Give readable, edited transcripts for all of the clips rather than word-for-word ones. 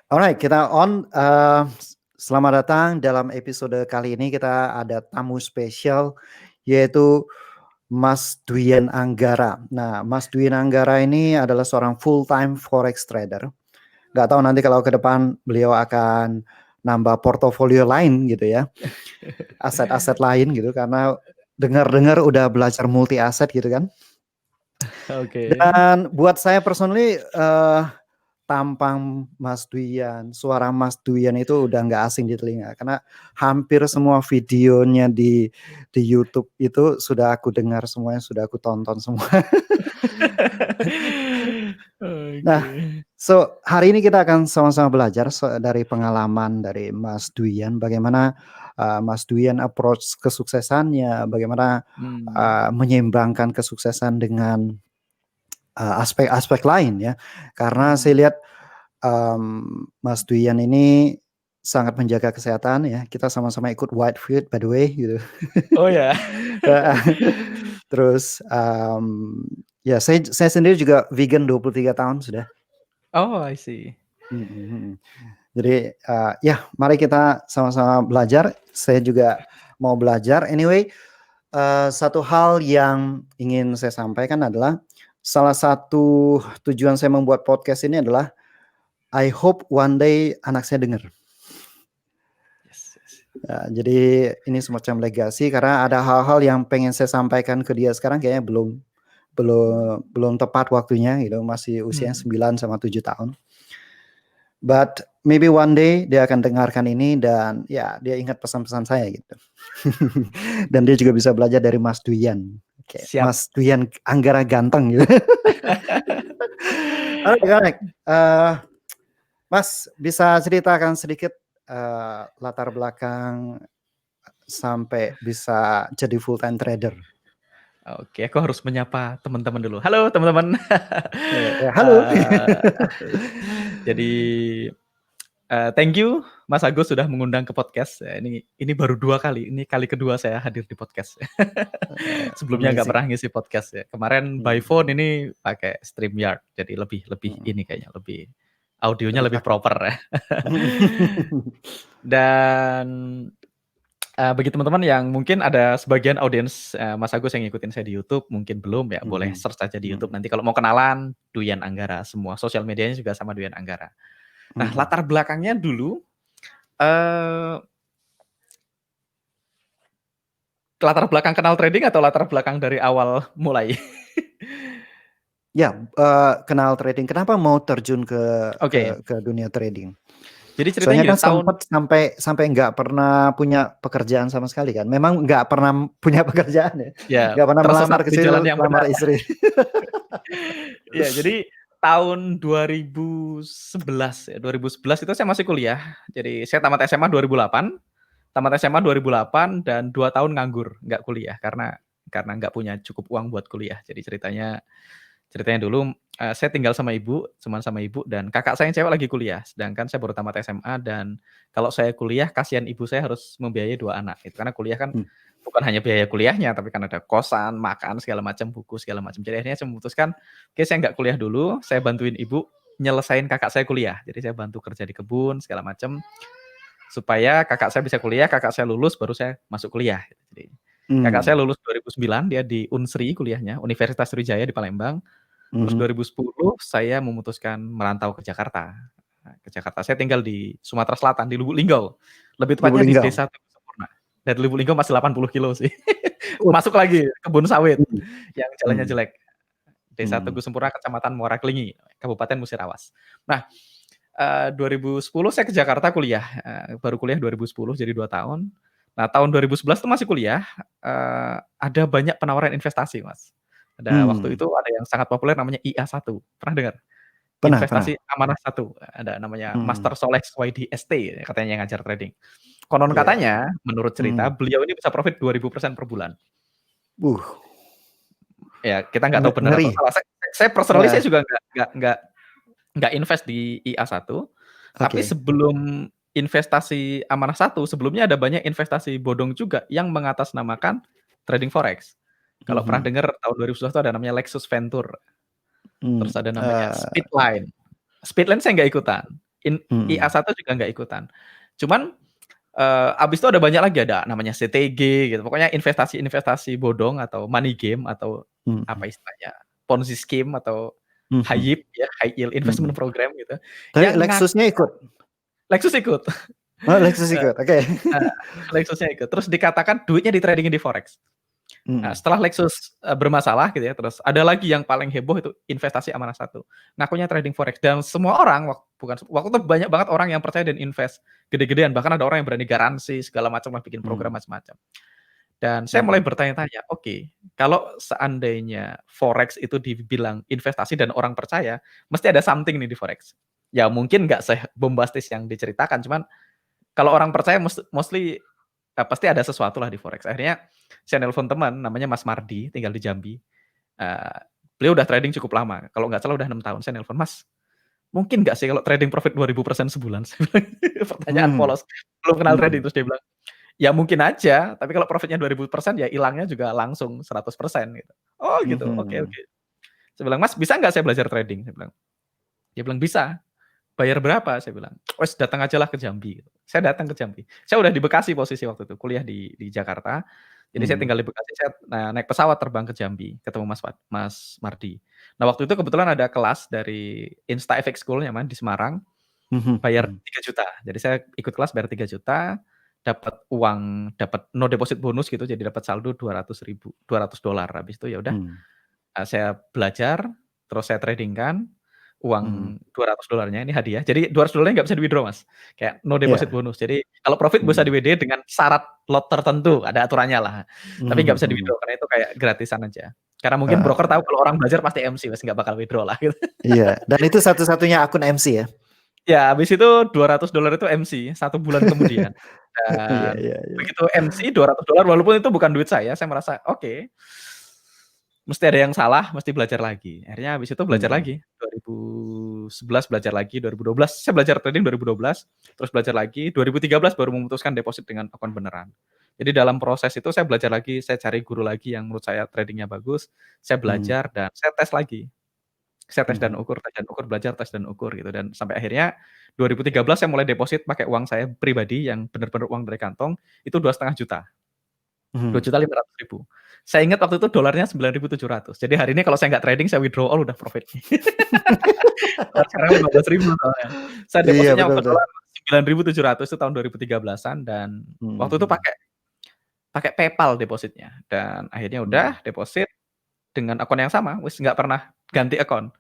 Alright, kita on. Selamat datang dalam episode kali ini kita ada tamu spesial yaitu Mas Dwien Anggara. Nah, Mas Dwien Anggara ini adalah seorang full time forex trader. Nggak tahu nanti kalau ke depan beliau akan nambah portofolio lain gitu ya, aset-aset lain gitu karena dengar-dengar udah belajar multi aset gitu kan. Oke. Dan buat saya personally tampang Mas Dwien, suara Mas Dwien itu udah nggak asing di telinga karena hampir semua videonya di YouTube itu sudah aku dengar semuanya, sudah aku tonton semua. Nah, Oke. so hari ini kita akan sama-sama belajar dari pengalaman dari Mas Dwien, bagaimana Mas Dwien approach kesuksesannya, bagaimana Mmm. menyeimbangkan kesuksesan dengan aspek-aspek lain ya. Karena Mmm. saya lihat Mas Dwien ini sangat menjaga kesehatan ya. Kita sama-sama ikut White Fit by the way gitu. Oh ya? Terus, ya saya sendiri juga vegan 23 tahun sudah. Oh, I see. Mhm mhm. Jadi, ya mari kita sama-sama belajar. Saya juga mau belajar. Anyway, satu hal yang ingin saya sampaikan adalah salah satu tujuan saya membuat podcast ini adalah I hope one day anak saya dengar. Yes yes. Jadi ini semacam legasi karena ada hal-hal yang pengen saya sampaikan ke dia sekarang kayaknya belum belum belum tepat waktunya gitu, masih usianya Hmm. 9 sama 7 tahun. But maybe one day dia akan dengarkan ini dan ya dia ingat pesan-pesan saya gitu. Dan dia juga bisa belajar dari Mas Dwien. Oke, Siap. Mas Dwien Anggara ganteng gitu. Alright, Mas bisa ceritakan sedikit, latar belakang sampai bisa jadi full time trader? Oke, aku harus menyapa teman-teman dulu. Halo teman-teman. Ya halo. Jadi, thank you Mas Agus sudah mengundang ke podcast. Ini baru 2 kali, ini kali kedua saya hadir di podcast. Sebelumnya nggak Amazing. pernah ngisi podcast ya. Kemarin by Mhm. phone, ini pakai StreamYard, jadi lebih lebih Mhm. ini kayaknya, lebih audionya Lebih lebih cakep. proper ya. Dan, bagi teman-teman yang mungkin ada sebagian audiens, Mas Agus yang ngikutin saya di YouTube, mungkin belum ya, boleh Mhm, search aja di YouTube. mhm. Nanti kalau mau kenalan, Dwien Anggara, semua sosial medianya juga sama Dwien Anggara. Nah, Mhm. latar belakangnya dulu, eee latar belakang kenal trading atau latar belakang dari awal mulai? Ya, kenal trading. Kenapa mau terjun Oke. ke dunia trading? Jadi ceritanya Soalnya gini, kan sempet sampai nggak pernah punya pekerjaan sama sekali kan? Memang nggak pernah punya pekerjaan ya? Ya, Nggak pernah melamar tersesat ke di situ, jalan yang lamar benar. istri. Iya, jadi tahun 2011 ya, 2011 itu saya masih kuliah. Jadi saya tamat SMA 2008, tamat SMA 2008 dan 2 tahun nganggur, nggak kuliah karena nggak punya cukup uang buat kuliah. Jadi ceritanya dulu, saya tinggal sama ibu, cuman sama ibu dan kakak saya yang cewek lagi kuliah, sedangkan saya baru tamat SMA dan kalau saya kuliah kasihan ibu saya harus membiayai 2 anak gitu. Karena kuliah kan Mmm. bukan hanya biaya kuliahnya, tapi kan ada kosan, makan, segala macam, buku, segala macam. Jadi akhirnya saya memutuskan, oke saya nggak kuliah dulu, saya bantuin ibu nyelesain kakak saya kuliah. Jadi saya bantu kerja di kebun, segala macam, supaya kakak saya bisa kuliah, kakak saya lulus, baru saya masuk kuliah. Jadi kakak saya Mmm. lulus 2009, dia di Unsri kuliahnya, Universitas Sriwijaya di Palembang. Terus Mhm. 2010 saya memutuskan merantau ke Jakarta. Nah, ke Jakarta, saya tinggal di Sumatera Selatan, di Lubuk Linggau. Lebih Lubuk tepatnya di Linggau? Desa Tebu Sempurna. Dari Lubuk Linggau masih 80 kilo sih. Ut Masuk lagi kebun sawit Mhm, yang jalannya mhm. jelek. Desa Mhm. Teguh Sempurna, Kecamatan Muara Klingi, Kabupaten Musirawas. Nah, 2010 saya ke Jakarta kuliah, baru kuliah 2010 jadi 2 tahun. Nah, tahun 2011 tuh masih kuliah, ada banyak penawaran investasi, Mas. Ada waktu Mmm. itu ada yang sangat populer namanya IA1, pernah dengar? Pernah Investasi pernah. Amanah 1, ada namanya Mhm. Master Soleh Suwaidi ST katanya yang ngajar trading. Konon Iya. katanya, menurut cerita, Mhm. beliau ini bisa profit 2000% per bulan. Uh. Ya, kita nggak tahu benar atau Ngeri. salah. Saya personally Heeh. saya juga nggak invest di IA1, tapi Oke. sebelum investasi Amanah 1, sebelumnya ada banyak investasi bodong juga yang mengatasnamakan trading forex. Kalau pernah Mhm. dengar tahun 2011 itu ada namanya Lexus Venture, Mmm, terus ada namanya Speedline. Speedline saya nggak ikutan. Mhm. IA1 juga nggak ikutan. Cuman, abis itu ada banyak lagi, ada namanya CTG gitu, pokoknya investasi-investasi bodong atau money game atau apa Mhm. istilahnya, Ponzi scheme atau high Mhm. yield ya, high yield investment Mhm. program gitu, Tapi yang Lexus-nya ikut? Lexus ikut. Oh, Lexus Eee, ikut, oke. Lexusnya ikut, terus dikatakan duitnya di-trading-in di forex. Nah, Mhm. setelah Lexus, bermasalah gitu ya, terus ada lagi yang paling heboh itu investasi Amanah 1, ngakunya trading forex dan semua orang bukan waktu itu banyak banget orang yang percaya dan invest gede-gedean, bahkan ada orang yang berani garansi segala macam lah, bikin program Mhm. macam-macam. Dan saya mulai Mhm. bertanya-tanya, oke, kalau seandainya forex itu dibilang investasi dan orang percaya, mesti ada something nih di forex. Ya mungkin nggak sebombastis yang diceritakan, cuman kalau orang percaya mostly, pasti ada sesuatu lah di forex. Akhirnya saya nelpon teman namanya Mas Mardi, tinggal di Jambi, eee, beliau udah trading cukup lama, kalau nggak salah udah 6 tahun. Saya nelpon, "Mas, mungkin nggak sih kalau trading profit 2000% sebulan?" Saya bilang, pertanyaan Mhm. polos, belum kenal trading. Mhm. Terus dia bilang, "Ya mungkin aja, tapi kalau profitnya 2000% ya ilangnya juga langsung 100% gitu." "Oh gitu, oke Mhm. oke." Saya bilang, "Mas, bisa nggak saya belajar trading?" Saya bilang. Dia bilang, "Bisa." "Bayar berapa?" Saya bilang, "Wes datang ajalah ke Jambi." Saya datang ke Jambi. Saya udah di Bekasi posisi waktu itu, kuliah di Jakarta. Jadi saya Mhm. tinggal di Bekasi, saya naik pesawat terbang ke Jambi, ketemu Mas Mardi. Nah, waktu itu kebetulan ada kelas dari InstaFX School namanya di Semarang, Mhm. bayar Mhm. 3 juta. Jadi saya ikut kelas bayar 3 juta, dapat uang, dapat no deposit bonus gitu, jadi dapat saldo 200.000, $200. Habis itu ya udah, Mhm. saya belajar, terus saya trading kan, Mhm. uang $200-nya ini hadiah. Jadi $200-nya nggak bisa di-withdraw, Mas, kayak no deposit Iya. bonus. Jadi kalau profit bisa Mhm. di-WD dengan syarat lot tertentu, ada aturannya lah. Tapi nggak Mhm. bisa Mhm. di-withdraw karena itu kayak gratisan aja. Karena mungkin broker tahu Heeh. kalau orang belajar pasti MC, Mas, nggak bakal withdraw lah gitu. Iya, dan itu satu-satunya akun MC ya? Ya, habis itu $200 itu MC 1 bulan kemudian. Iya Dan iya iya. begitu MC $200 walaupun itu bukan duit saya merasa, "Oke, mesti ada yang salah, mesti belajar lagi." Akhirnya habis itu belajar Mhm. lagi, 2011 belajar lagi, 2012 saya belajar trading 2012, terus belajar lagi, 2013 baru memutuskan deposit dengan akun beneran. Jadi dalam proses itu saya belajar lagi, saya cari guru lagi yang menurut saya trading-nya bagus, saya Mhm. belajar dan saya tes lagi. Saya Mhm. tes dan ukur, belajar tes dan ukur gitu dan sampai akhirnya 2013 saya mulai deposit pakai uang saya pribadi yang bener-bener uang dari kantong, itu 2,5 juta. dua Mhm. juta 500 ribu. Saya ingat waktu itu dolarnya 9.700. Jadi hari ini kalau saya nggak trading, saya withdrawal udah profit. Dolar sekarang 15.000 soalnya. Saya Iya, depositnya betul waktu betul. dolar 9.700 itu tahun 2013-an dan waktu itu Mhm. pakai pakai PayPal depositnya dan akhirnya udah Mhm. deposit dengan akun yang sama, wis nggak pernah ganti akun.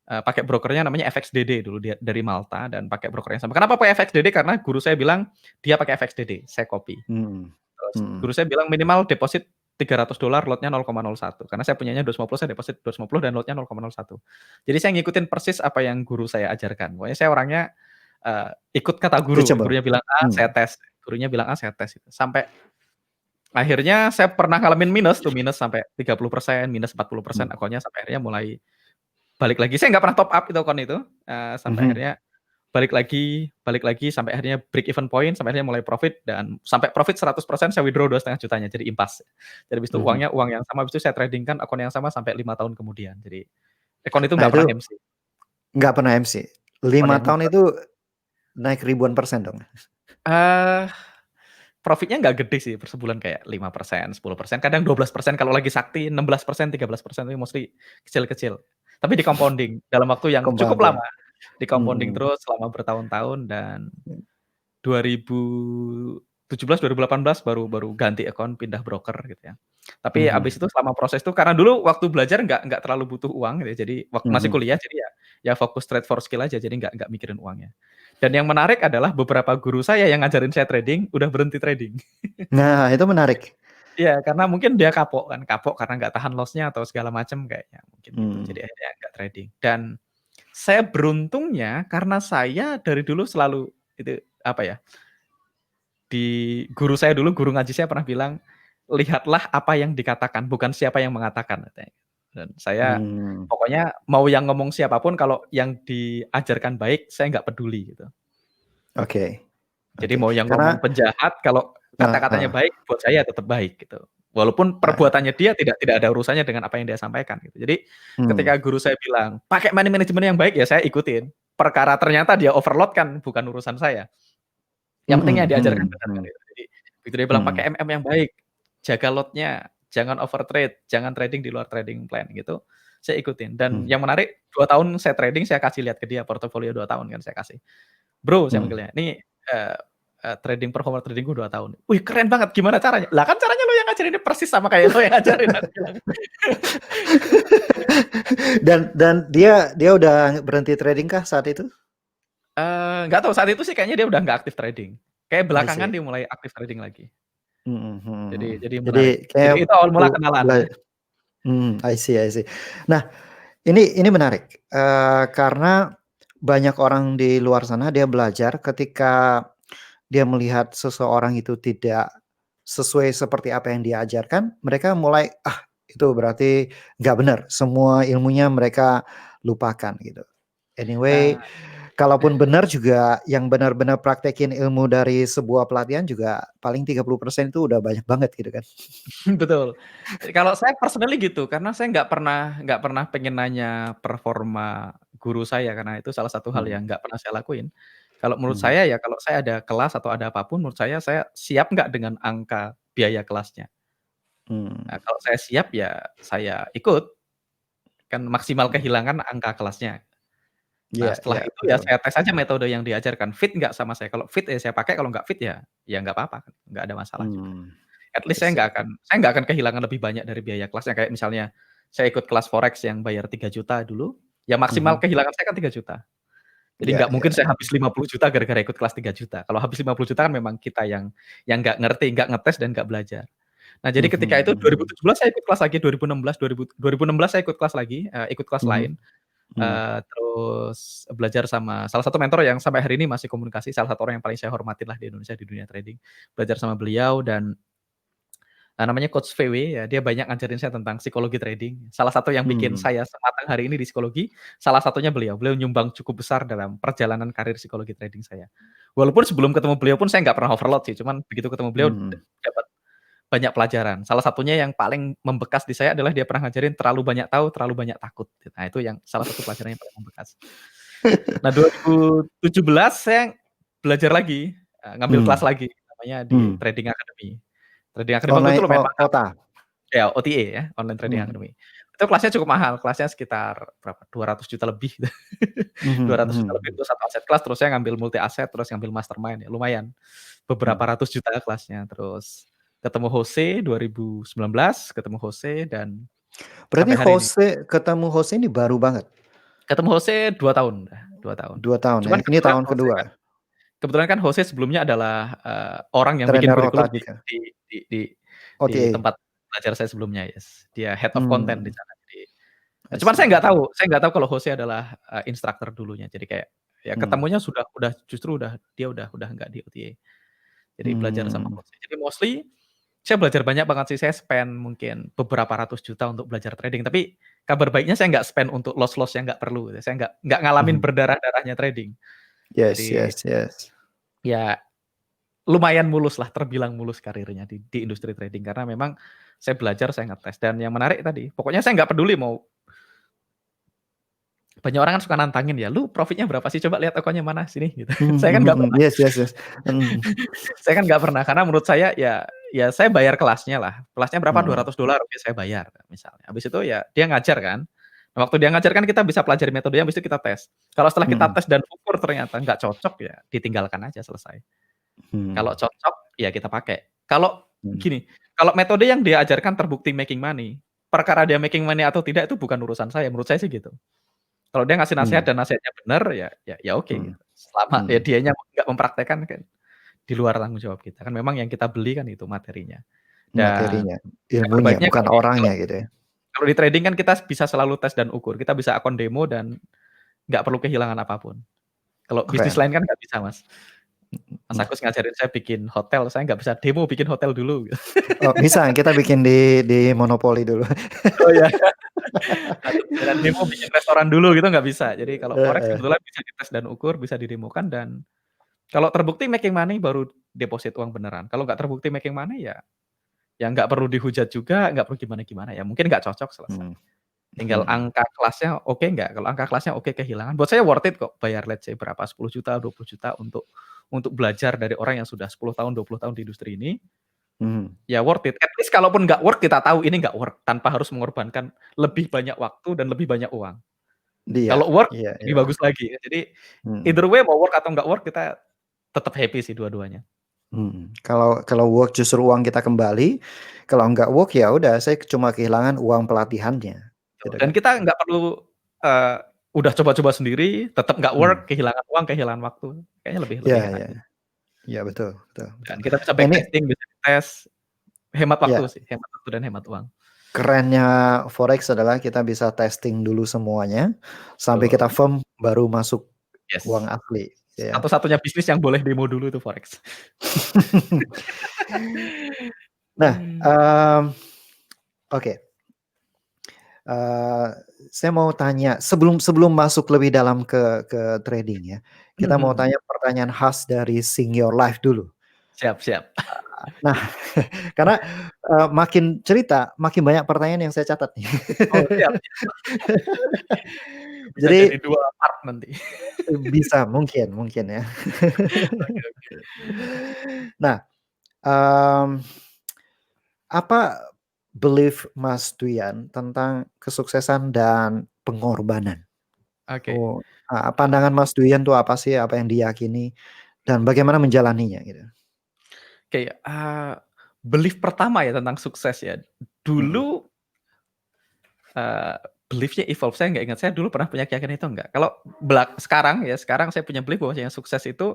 Pakai brokernya namanya FXDD dulu, dia dari Malta dan pakai broker yang sama. Kenapa pakai FXDD? Karena guru saya bilang dia pakai FXDD, saya copy. Mhm. Terus Mhm. guru saya bilang minimal deposit $300, lotnya 0,01 karena saya punyanya 250, saya deposit 250 dan lotnya 0,01. Jadi saya ngikutin persis apa yang guru saya ajarkan. Pokoknya saya orangnya, ikut kata guru, Teachable. gurunya bilang A, saya Mhm. tes, gurunya bilang A, saya tes gitu. Sampai akhirnya saya pernah ngalamin minus tuh, minus sampai 30%, minus 40% Mhm. akunnya sampai akhirnya mulai balik lagi. Saya nggak pernah top up itu akun itu, sampai Mhm. akhirnya balik lagi sampai akhirnya break even point, sampai akhirnya mulai profit dan sampai profit 100% saya withdraw 2,5 jutanya jadi impas. Jadi habis itu Mhm. uangnya uang yang sama, habis itu saya trading-kan akun yang sama sampai 5 tahun kemudian. Jadi akun itu Nah nggak itu pernah MC. nggak pernah MC? Akun 5 yang tahun itu naik ribuan persen dong? eee, profitnya nggak gede sih, per sebulan kayak 5%, 10%, kadang 12% kalau lagi sakti, 16%, 13% itu mostly kecil-kecil. Tapi di-compounding dalam waktu yang cukup lama, Compounding. di-compounding Mhm. terus selama bertahun-tahun dan 2017, 2018 baru baru ganti akun, pindah broker gitu ya. Tapi abis Mhm. itu selama proses itu karena dulu waktu belajar nggak terlalu butuh uang gitu ya, jadi waktu masih Mhm. kuliah jadi ya fokus trade for skill aja, jadi nggak mikirin uangnya. Dan yang menarik adalah beberapa guru saya yang ngajarin saya trading, udah berhenti trading. Nah, itu menarik. Iya, karena mungkin dia kapok kan, kapok karena nggak tahan loss-nya atau segala macam kayaknya, mungkin gitu. Jadi Mhm. akhirnya nggak trading. Dan saya beruntungnya karena saya dari dulu selalu itu, apa ya, guru saya dulu, guru ngaji saya pernah bilang, "Lihatlah apa yang dikatakan, bukan siapa yang mengatakan," katanya. Dan saya Mmm. pokoknya mau yang ngomong siapa pun kalau yang diajarkan baik, saya nggak peduli gitu. Oke. Jadi Oke. mau yang ngomong Karena penjahat, kalau kata-katanya heeh. baik, buat saya tetap baik gitu. Walaupun Heeh. perbuatannya dia tidak ada urusannya dengan apa yang dia sampaikan gitu. Jadi ketika Mmm. guru saya bilang, "Pakai money management yang baik," ya saya ikutin. perkara ternyata dia overload kan bukan urusan saya. Yang penting yang diajarkan benar kan itu. Jadi begitu dia bilang pakai MM yang baik, jaga lotnya, jangan overtrade, jangan trading di luar trading plan gitu. Saya ikutin dan yang menarik 2 tahun saya trading saya kasih lihat ke dia portofolio 2 tahun kan saya kasih. Bro, saya manggilnya, "Nih, trading performa trading-ku 2 tahun." "Wih, keren banget, gimana caranya?" "Lah kan caranya lo yang ngajarin, ini persis sama kayak lo yang ngajarin." Aku bilang. Dan dia udah berhenti trading kah saat itu? Nggak tahu, saat itu sih kayaknya dia udah nggak aktif trading. Kayak I belakangan see. dia mulai aktif trading lagi. Jadi Jadi menarik. Jadi kayak itu awal mula kenalan. I see. Nah, ini menarik, karena banyak orang di luar sana dia belajar ketika dia melihat seseorang itu tidak sesuai seperti apa yang dia ajarkan, mereka mulai, itu berarti nggak benar, semua ilmunya mereka lupakan gitu. Anyway, Nah, kalaupun benar juga yang benar-benar praktekin ilmu dari sebuah pelatihan juga paling 30% itu udah banyak banget gitu kan. betul. Kalau saya personally gitu, karena saya nggak pernah pengen nanya performa guru saya, karena itu salah satu hal yang nggak pernah saya lakuin. Kalau menurut saya ya kalau saya ada kelas atau ada apapun, menurut saya siap nggak dengan angka biaya kelasnya. Nah, kalau saya siap ya saya ikut, kan maksimal kehilangan angka kelasnya. Nah, setelah Iya, itu ya betul. saya tes aja metode yang diajarkan, fit nggak sama saya. Kalau fit ya saya pakai, kalau nggak fit ya nggak apa-apa, nggak ada masalah juga. At I least see. saya nggak akan kehilangan lebih banyak dari biaya kelasnya. Kayak misalnya saya ikut kelas forex yang bayar 3 juta dulu, ya maksimal kehilangan saya kan 3 juta. Jadi Iya nggak mungkin iya. saya habis 50 juta gara-gara ikut kelas 3 juta. Kalau habis 50 juta kan memang kita yang nggak ngerti, nggak ngetes dan nggak belajar. Nah, jadi ketika itu 2017 saya ikut kelas lagi, 2016, 2016 saya ikut kelas lagi, ikut kelas lain. Terus belajar sama salah satu mentor yang sampai hari ini masih komunikasi, salah satu orang yang paling saya hormatin lah di Indonesia di dunia trading. Belajar sama beliau dan namanya Coach VW ya, dia banyak ngajarin saya tentang psikologi trading. Salah satu yang bikin saya sematang hari ini di psikologi, salah satunya beliau. Beliau nyumbang cukup besar dalam perjalanan karir psikologi trading saya. Walaupun sebelum ketemu beliau pun saya nggak pernah overload sih, cuman begitu ketemu beliau dapat banyak pelajaran. Salah satunya yang paling membekas di saya adalah dia pernah ngajarin terlalu banyak tahu, terlalu banyak takut. Nah, itu yang salah satu pelajaran yang paling membekas. Nah, 2017 saya belajar lagi, ngambil kelas lagi namanya di Trading Academy. Trading Academy waktu itu Online lumayan mahal. OTA? Ya, OTA ya, Online Trading Academy. Itu kelasnya cukup mahal, kelasnya sekitar berapa, 200 juta lebih gitu. 200 juta lebih itu satu aset kelas, terus saya ngambil multi aset, terus ngambil mastermind ya lumayan. Beberapa ratus juta kelasnya. Terus ketemu Jose 2019, ketemu Jose dan Berarti sampai hari ini. ketemu Jose ini baru banget? Ketemu Jose 2 tahun udah, 2 tahun. 2 tahun ya? Cuman Ini tahun kedua? kebetulan kan Jose sebelumnya adalah, orang yang bikin Trainer kurikulum OTA juga? di OTA? tempat belajar saya sebelumnya, yes. Dia head of content di Mmm, sana. Jadi I cuman see. saya nggak tahu kalau Jose adalah, instruktur dulunya. Jadi kayak ya ketemunya justru dia udah nggak di OTA. Jadi belajar sama Jose. Jadi mostly saya belajar banyak banget sih. Saya spend mungkin beberapa ratus juta untuk belajar trading. Tapi kabar baiknya saya nggak spend untuk loss-loss yang nggak perlu. Saya nggak ngalamin berdarah-darahnya trading. Yes Jadi yes yes. ya lumayan mulus lah, terbilang mulus karirnya di industri trading. Karena memang saya belajar, saya ngetes. Dan yang menarik tadi, pokoknya saya nggak peduli mau banyak orang kan suka nantangin ya, "Lu profitnya berapa sih? Coba lihat tokonya mana sini," gitu. Saya kan nggak pernah. Yes yes yes. Mhm. Saya kan nggak pernah, karena menurut saya ya saya bayar kelasnya lah. Kelasnya berapa? $200, oke saya bayar misalnya. Habis itu ya dia ngajar kan. Nah, waktu dia ngajar kan kita bisa pelajari metodenya, habis itu kita tes. Kalau setelah kita tes dan ukur ternyata nggak cocok, ya ditinggalkan aja selesai. Kalau cocok, ya kita pakai. Kalau gini, kalau metode yang dia ajarkan terbukti making money, perkara dia making money atau tidak itu bukan urusan saya, menurut saya sih gitu. Kalau dia ngasih nasihat dan nasihatnya bener, ya oke gitu. Selama ya dianya nggak mempraktekkan kan di luar tanggung jawab kita. Kan memang yang kita beli kan itu materinya. Dan Materinya, kabar ilmunya baiknya bukan orangnya gitu ya? kalau di trading kan kita bisa selalu tes dan ukur. Kita bisa akun demo dan nggak perlu kehilangan apapun. Kalau bisnis Keren. lain kan nggak bisa, Mas. Mas Agus ngajarin saya bikin hotel, saya nggak bisa demo bikin hotel dulu gitu. Oh bisa, kita bikin di Monopoly dulu. Oh ya. Atau beneran demo bikin restoran dulu gitu nggak bisa. Jadi kalau forex Heeh. kebetulan bisa dites dan ukur, bisa didemokan dan kalau terbukti making money baru deposit uang beneran. Kalau nggak terbukti making money ya nggak perlu dihujat juga, nggak perlu gimana-gimana, ya mungkin nggak cocok selesai. Tinggal Mhm. angka kelasnya oke nggak, kalau angka kelasnya oke kehilangan, buat saya worth it kok bayar let's say berapa, 10 juta, 20 juta untuk belajar dari orang yang sudah 10 tahun, 20 tahun di industri ini, Mhm. ya worth it. At least kalaupun nggak work, kita tahu ini nggak work, tanpa harus mengorbankan lebih banyak waktu dan lebih banyak uang. Iya Kalau work, iya lebih iya. bagus lagi. Jadi, Mhm. either way mau work atau nggak work, kita tetap happy sih dua-duanya. Mhm. Kalau kalau work justru uang kita kembali, kalau nggak work ya udah saya cuma kehilangan uang pelatihannya, Betul, gitu dan kan. kita nggak perlu, eee, udah coba-coba sendiri, tetap nggak work, Mhm. kehilangan uang, kehilangan waktu. Kayaknya lebih Iya lebih enak iya. gitu. Iya betul betul betul. Dan kita bisa Nah ini backtesting, bisa tes, hemat waktu ya, sih, hemat waktu dan hemat uang. kerennya forex adalah kita bisa testing dulu semuanya, sampai kita Betul, firm baru masuk uang yes. asli, gitu ya. Satu-satunya bisnis yang boleh demo dulu itu forex. Nah, Mmm, oke, eee, saya mau tanya sebelum sebelum masuk lebih dalam ke trading ya, mhm kita mau mhm. tanya pertanyaan khas dari Sing Your Life dulu. Siap siap. Nah, karena, makin cerita, makin banyak pertanyaan yang saya catat nih. Oh, siap siap. Bisa Jadi, jadi 2 part nanti. bisa mungkin mungkin ya. Oke oke. Nah, mmm, apa belief Mas Duyan tentang kesuksesan dan pengorbanan? Oke, Oh, pandangan Mas Duyan tuh apa sih? Apa yang diyakini dan bagaimana menjalaninya gitu? oke, belief pertama ya tentang sukses ya. Mhm Dulu, eee, belief-nya evolve, saya nggak ingat, saya dulu pernah punya keyakinan itu enggak. Kalau sekarang ya, sekarang saya punya belief bahwasanya sukses itu,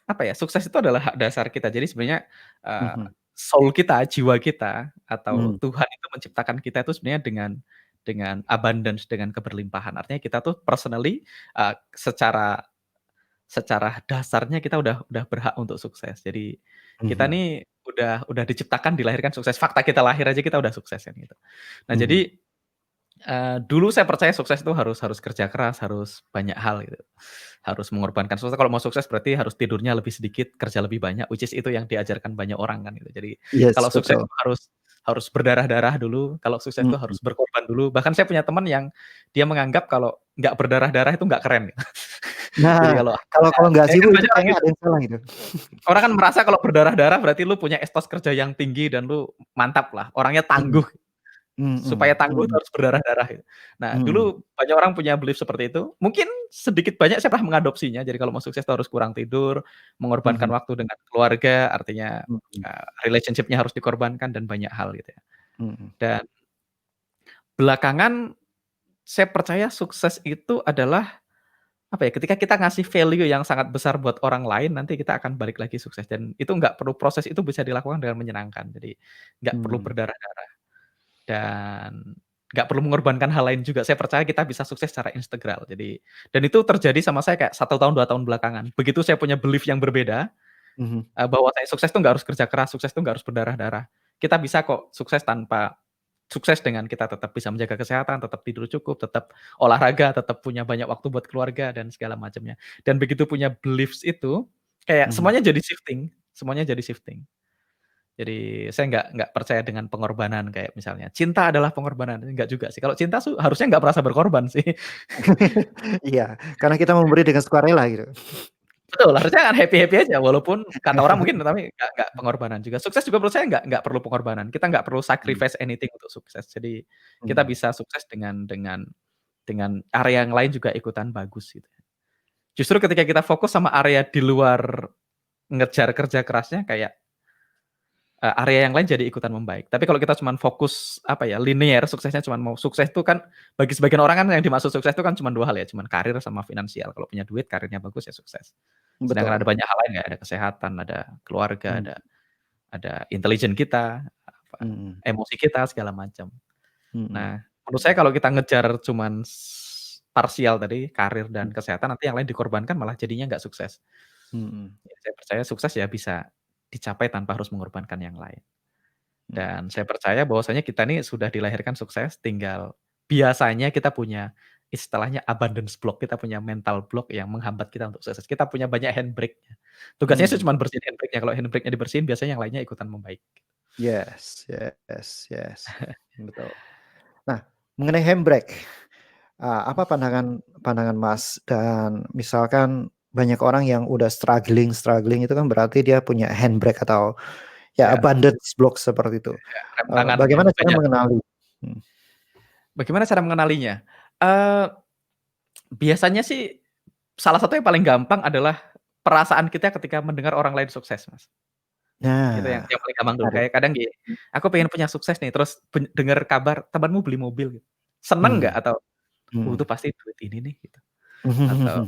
apa ya, sukses itu adalah hak dasar kita. Jadi sebenarnya, eee, mhm soul kita, jiwa kita, atau mhm Tuhan itu menciptakan kita itu sebenarnya dengan abundance, dengan keberlimpahan. Artinya kita tuh personally, secara secara dasarnya kita udah berhak untuk sukses. Jadi kita mhm nih udah diciptakan, dilahirkan sukses. Fakta kita lahir aja kita udah sukses kan gitu. Nah mhm jadi, dulu saya percaya sukses itu harus harus kerja keras, harus banyak hal gitu. Harus mengorbankan sesuatu, kalau mau sukses berarti harus tidurnya lebih sedikit, kerja lebih banyak, which is itu yang diajarkan banyak orang kan gitu. Jadi yes, kalau sukses betul. itu harus harus berdarah-darah dulu, kalau sukses itu harus Mhm. berkorban dulu. Bahkan saya punya teman yang dia menganggap kalau nggak berdarah-darah itu nggak keren gitu. Jadi Nah, kalau kalau ya kalau nggak ya kan sibuk itu banyak orang kayaknya gitu. ada yang salah gitu. Orang kan merasa kalau berdarah-darah berarti lu punya etos kerja yang tinggi dan lu mantap lah, orangnya Mhm tangguh. Supaya mhm tangguh itu mhm harus berdarah-darah gitu. Nah, mhm dulu banyak orang punya belief seperti itu. Mungkin sedikit banyak saya pernah mengadopsinya. Jadi kalau mau sukses itu harus kurang tidur, mengorbankan mhm waktu dengan keluarga, artinya, mhm relationship-nya harus dikorbankan dan banyak hal gitu ya. mhm Dan belakangan saya percaya sukses itu adalah, apa ya, ketika kita ngasih value yang sangat besar buat orang lain, nanti kita akan balik lagi sukses dan itu nggak perlu, proses itu bisa dilakukan dengan menyenangkan. Jadi nggak perlu mhm berdarah-darah. Dan nggak perlu mengorbankan hal lain juga. Saya percaya kita bisa sukses secara integral. Jadi dan itu terjadi sama saya kayak 1 tahun, 2 tahun belakangan. Begitu saya punya belief yang berbeda, mhm bahwa saya sukses tuh nggak harus kerja keras, sukses tuh nggak harus berdarah-darah. Kita bisa kok sukses dengan kita tetap bisa menjaga kesehatan, tetap tidur cukup, tetap olahraga, tetap punya banyak waktu buat keluarga dan segala macamnya. Dan begitu punya beliefs itu, kayak mhm. semuanya jadi shifting. Jadi saya nggak percaya dengan pengorbanan kayak misalnya, cinta adalah pengorbanan, enggak juga sih. Kalau cinta harusnya nggak merasa berkorban sih. Iya, karena kita memberi dengan sukarela gitu. Betul, harusnya kan happy-happy aja walaupun kata orang mungkin tapi nggak pengorbanan juga. Sukses juga menurut saya nggak perlu pengorbanan. Kita nggak perlu Mhm sacrifice anything untuk sukses. Jadi kita mhm bisa sukses dengan area yang lain juga ikutan bagus gitu. Justru ketika kita fokus sama area di luar ngejar kerja kerasnya kayak, area yang lain jadi ikutan membaik. Tapi kalau kita cuman fokus, apa ya, linear, suksesnya cuman mau sukses itu kan bagi sebagian orang kan yang dimaksud sukses itu kan cuman 2 hal ya, cuman karir sama finansial. Kalau punya duit, karirnya bagus, ya sukses. Sedangkan ada betul. banyak hal lain, kayak ada kesehatan, ada keluarga, Mhm ada intelijen kita, apa, mhm emosi kita, segala macam. mhm Nah, menurut saya kalau kita ngejar cuman parsial tadi, karir dan mhm kesehatan, nanti yang lain dikorbankan malah jadinya nggak sukses. mhm Ya saya percaya sukses ya bisa dicapai tanpa harus mengorbankan yang lain. mhm. Dan saya percaya bahwasanya kita nih sudah dilahirkan sukses, tinggal biasanya kita punya istilahnya abundance block, kita punya mental block yang menghambat kita untuk sukses. Kita punya banyak handbrake-nya. Tugasnya sih Mhm. cuman bersihin handbrake-nya, kalau handbrake-nya dibersihin biasanya yang lainnya ikutan membaik. Yes yes yes, betul. Nah, mengenai handbrake, apa pandangan Mas? Dan misalkan banyak orang yang udah struggling itu kan berarti dia punya handbrake atau ya Ya, abundance block seperti itu. rem tangan yang Bagaimana cara banyak. mengenali? Hmm. Bagaimana cara mengenalinya? Eee, biasanya sih salah satu yang paling gampang adalah perasaan kita ketika mendengar orang lain sukses, Mas. Itu yang Nah, paling gampang dulu. menarik. Kayak kadang gini, aku pengen punya sukses nih, terus denger kabar temanmu beli mobil gitu. Seneng nggak? Hmm, Atau, hmm. itu pasti duit ini nih gitu. Atau,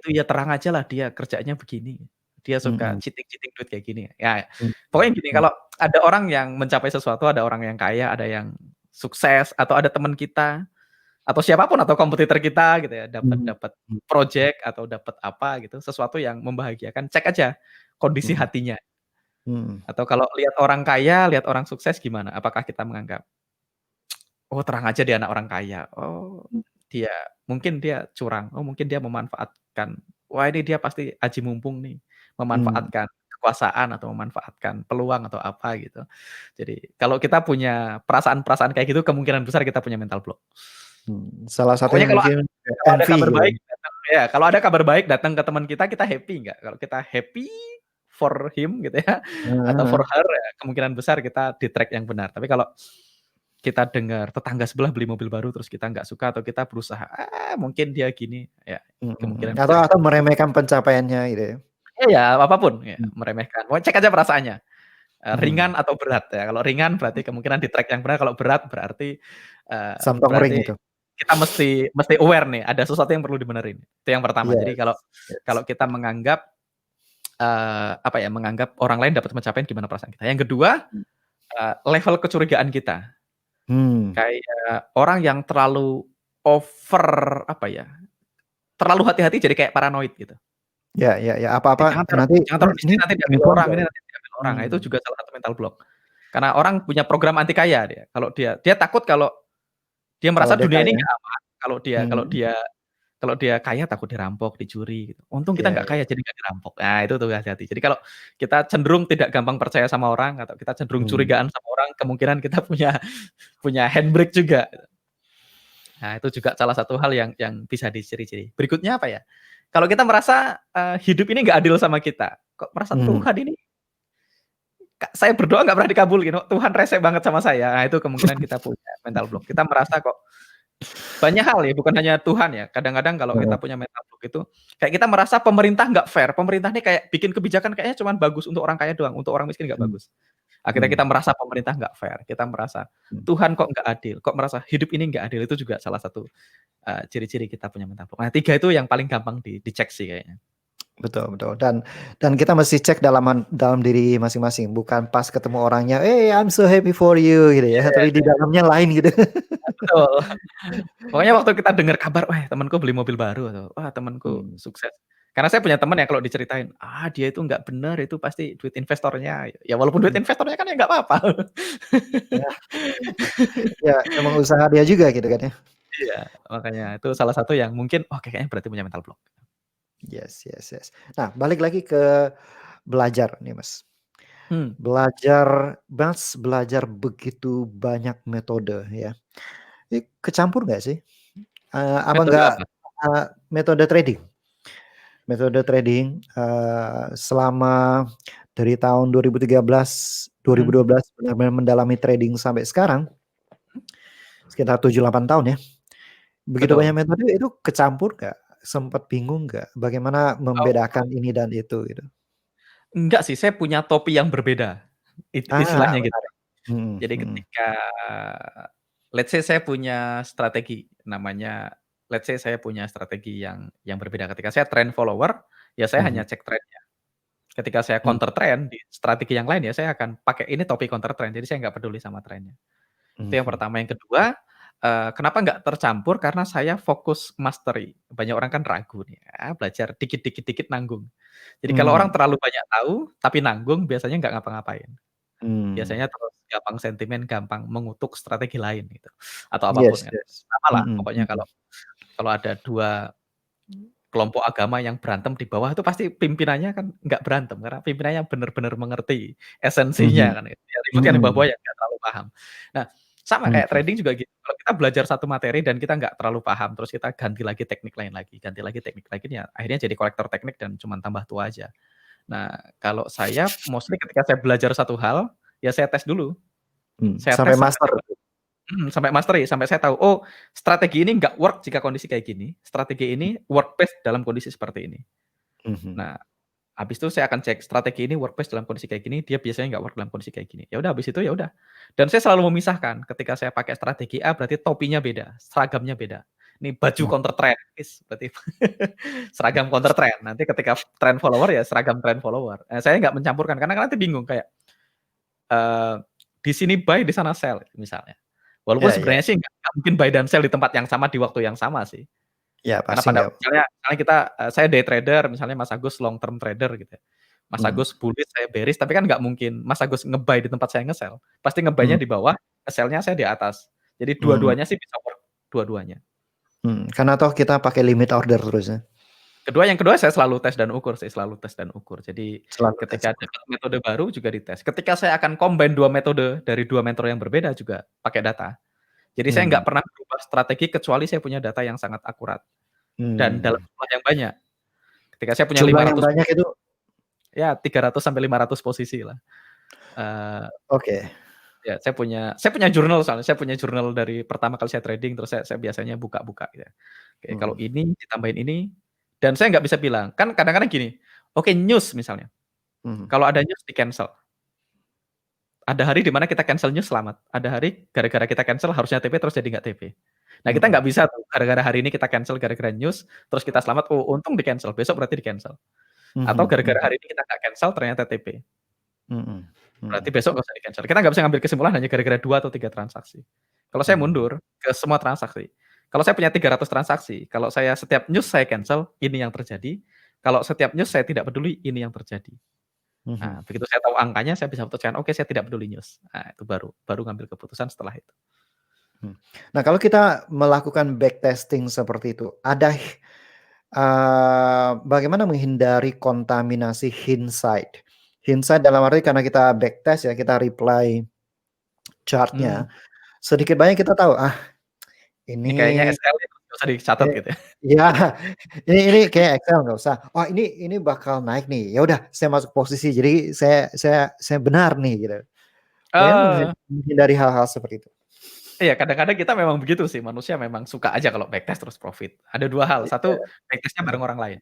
itu ya terang aja lah dia kerjanya begini. Dia suka Mhm, cheating-cheating duit kayak gini. Ya, mhm, pokoknya gini, mhm, kalau ada orang yang mencapai sesuatu, ada orang yang kaya, ada yang sukses, atau ada teman kita, atau siapapun, atau kompetitor kita gitu ya, dapat mhm, dapat mhm, project atau dapat apa gitu, sesuatu yang membahagiakan, cek aja kondisi mhm, hatinya. mhm, Atau kalau lihat orang kaya, lihat orang sukses gimana? Apakah kita menganggap, "Oh, terang aja dia anak orang kaya. Oh, dia mungkin dia curang. Oh, mungkin dia memanfaatkan. Wah, ini dia pasti aji mumpung nih, mhm, memanfaatkan kekuasaan atau memanfaatkan peluang atau apa," gitu. Jadi, kalau kita punya perasaan-perasaan kayak gitu, kemungkinan besar kita punya mental block. salah satunya Pokoknya mungkin kalau ada envy kabar gitu. baik datang ya, kalau ada kabar baik datang ke teman kita happy nggak? Kalau kita happy for him gitu ya, Heeh, atau for heeh, her, ya kemungkinan besar kita di track yang benar. Tapi kalau kita dengar tetangga sebelah beli mobil baru, terus kita nggak suka atau kita berusaha, mungkin dia gini, ya mhm, kemungkinan atau besar kita meremehkan pencapaiannya gitu ya. ya apapun ya, Mhm, meremehkan. Pokoknya cek aja perasaannya, ringan mhm, atau berat ya. Kalau ringan berarti kemungkinan di track yang benar, kalau berat berarti, something ring berarti itu. kita mesti mesti aware nih, ada sesuatu yang perlu dibenerin. Itu yang pertama. Jadi kalau Yes, yes. kalau kita menganggap, apa ya, menganggap orang lain dapat pencapaian, gimana perasaan kita. Yang kedua, level kecurigaan kita. Hmm, Kayak orang yang terlalu over, apa ya, terlalu hati-hati jadi kayak paranoid gitu. ya, ya, Eh, apa-apa nanti jangan taruh di ini sini, nanti diambil penipuan orang, nggak ini ya? nanti diambil orang. Nah, itu Mmm, juga salah satu mental block. Karena orang punya program anti kaya dia. Kalau dia takut kalau dia kalau merasa dia dunia ini kaya, nggak aman, mhm, kalau dia kaya takut dirampok, dicuri gitu. Untung kita iya, nggak iya, kaya jadi nggak dirampok. Nah, itu tuh hati-hati. Jadi kalau kita cenderung tidak gampang percaya sama orang atau kita cenderung mhm, curigaan sama orang, kemungkinan kita punya punya handbrake juga. Nah, itu juga salah satu hal yang bisa diciri-ciri. Berikutnya apa ya, kalau kita merasa, hidup ini nggak adil sama kita, kok merasa mhm, Tuhan ini saya berdoa nggak pernah dikabulin, kok Tuhan rese banget sama saya. Nah, itu kemungkinan kita punya mental block. Kita merasa kok banyak hal ya, bukan hanya Tuhan ya. Kadang-kadang kalau kita heeh, punya mental block itu, kayak kita merasa pemerintah nggak fair, pemerintah ini kayak bikin kebijakan kayaknya cuman bagus untuk orang kaya doang, untuk orang miskin nggak mhm, bagus. Akhirnya kita mhm, merasa pemerintah nggak fair, kita merasa mhm. Tuhan kok nggak adil, kok merasa hidup ini nggak adil, itu juga salah satu, ciri-ciri kita punya mental block. Nah, 3 itu yang paling gampang dicek sih kayaknya. Betul, betul, dan kita mesti cek dalam diri masing-masing, bukan pas ketemu orangnya, I'm so happy for you," gitu ya, Iya, tapi di dalamnya lain gitu. betul. Pokoknya waktu kita dengar kabar, "Wah, temenku beli mobil baru," atau, "Wah, temenku Hmm, sukses." Karena saya punya temen yang kalau diceritain, dia itu nggak bener, itu pasti duit investornya." Ya walaupun duit mhm, investornya kan ya nggak apa-apa. ya, ya emang usaha dia juga gitu kan ya. Iya, makanya itu salah satu yang mungkin, oke kayaknya berarti punya mental block. Yes, yes, yes. Nah, balik lagi ke belajar nih, Mas. Hmm, Mas belajar begitu banyak metode ya, ini kecampur nggak sih? Apa metode nggak, apa? metode trading? Metode trading, selama dari tahun 2013, Mhm, 2012 benar-benar mendalami trading sampai sekarang, sekitar 7, 8 tahun ya. Begitu banyak betul. metode itu kecampur nggak? Sempet bingung nggak? Bagaimana membedakan Oh, ini dan itu gitu? enggak sih, saya punya topi yang berbeda, istilahnya gitu. Menarik. Mhm, Jadi mhm, ketika let's say saya punya strategi, namanya let's say saya punya strategi yang berbeda. Ketika saya trend follower, ya saya mhm, hanya cek trend-nya. Ketika saya mhm, counter trend di strategi yang lain, ya saya akan pakai ini topi counter trend, jadi saya nggak peduli sama trennya. Itu yang mhm, pertama. Yang kedua, kenapa nggak tercampur, karena saya fokus mastery. Banyak orang kan ragu nih, belajar dikit dikit dikit nanggung. Jadi kalau orang mmm, terlalu banyak tahu, tapi nanggung, biasanya nggak ngapa-ngapain. mmm. Biasanya terus gampang sentimen, gampang mengutuk strategi lain gitu, atau apapun Yes, kan. yes. Samalah Mhm, pokoknya mhm, kalau kalau ada 2 kelompok agama yang berantem di bawah, itu pasti pimpinannya kan nggak berantem, karena pimpinannya bener-bener mengerti esensinya mhm, kan gitu. Yang ribut kan di bawah-bawah mhm, yang nggak terlalu paham. Nah, Sama kayak Mhm. trading juga gitu, kalau kita belajar satu materi dan kita nggak terlalu paham, terus kita ganti lagi teknik lain lagi, ganti lagi teknik lagi, ya akhirnya jadi kolektor teknik dan cuman tambah tua aja. Nah, kalau saya mostly ketika saya belajar satu hal, ya saya tes dulu. Saya Sampai tes sampai master. dapat sampai mastery, sampai saya tahu, oh strategi ini nggak work jika kondisi kayak gini, strategi ini work best dalam kondisi seperti ini. Mhm. Nah, habis itu saya akan cek strategi ini work best dalam kondisi kayak gini, dia biasanya nggak work dalam kondisi kayak gini. Ya udah habis itu ya udah. Dan saya selalu memisahkan ketika saya pakai strategi A berarti topinya beda, seragamnya beda. Ini baju Mmm. counter trend, berarti seragam counter trend. Nanti ketika trend follower ya seragam trend follower. Saya nggak mencampurkan karena kan nanti bingung kayak eee, di sini buy, di sana sell misalnya. Walaupun Iya iya. sebenarnya sih nggak mungkin buy dan sell di tempat yang sama, di waktu yang sama sih. Iya, Karena pasti pada enggak. misalnya kita, saya day trader, misalnya Mas Agus long term trader gitu ya. Mas Mmm. Agus bullish, saya bearish, tapi kan nggak mungkin Mas Agus nge-buy di tempat saya nge-sell. Pasti nge-buy-nya Mmm. di bawah, nge-sell-nya saya di atas. Jadi Mhm. dua-duanya sih bisa work, dua-duanya. Karena toh kita pakai limit order terus ya. Yang kedua saya selalu tes dan ukur sih, selalu tes dan ukur. Jadi Selalu tes. ketika dapat metode baru juga dites. Ketika saya akan combine 2 metode dari 2 metode yang berbeda juga pakai data. Jadi saya Mmm. nggak pernah berubah strategi kecuali saya punya data yang sangat akurat dan dalam Mmm. jumlah yang banyak. Ketika saya punya Jumlah lima yang ratus banyak itu ya 300 sampai 500 posisi lah. Eee, oke. ya saya punya jurnal soalnya, saya punya jurnal dari pertama kali saya trading, terus saya biasanya buka-buka gitu ya. Oke, kalau Mhm. ini ditambahin ini, dan saya nggak bisa bilang, kan kadang-kadang gini, oke news misalnya, Mhm. kalau ada news di-cancel. Ada hari di mana kita cancel news selamat, ada hari gara-gara kita cancel harusnya TP terus jadi nggak TP. Nah kita Mhm. nggak bisa tuh gara-gara hari ini kita cancel gara-gara news, terus kita selamat, oh untung di-cancel, besok berarti di-cancel. Atau Mhm gara-gara mhm. hari ini kita nggak cancel ternyata TP. Mhm Berarti mhm. besok nggak usah di-cancel. Kita nggak bisa ngambil kesimpulan hanya gara-gara 2 atau 3 transaksi. Kalau saya Mmm. mundur ke semua transaksi. Kalau saya punya 300 transaksi, kalau saya setiap news saya cancel, ini yang terjadi. Kalau setiap news saya tidak peduli, ini yang terjadi. Nah, Mhm. begitu saya tahu angkanya, saya bisa putuskan, oke saya tidak peduli news. Nah, itu baru baru ngambil keputusan setelah itu. Mmm. Nah, kalau kita melakukan backtesting seperti itu, bagaimana menghindari kontaminasi hindsight? Hindsight dalam arti karena kita backtest ya, kita reply Mmm, chart-nya, sedikit banyak kita tahu, ini kayaknya ini SL ya, nggak usah dicatat kayak gitu ya. iya, ini kayak Excel nggak usah, "Oh ini bakal naik nih, ya udah saya masuk posisi, jadi saya benar nih," gitu. Bagaimana Eee, menghindari hal-hal seperti itu? iya kadang-kadang kita memang begitu sih, manusia memang suka aja kalau backtest terus profit. Ada 2 hal, satu Iya, backtest-nya bareng orang lain.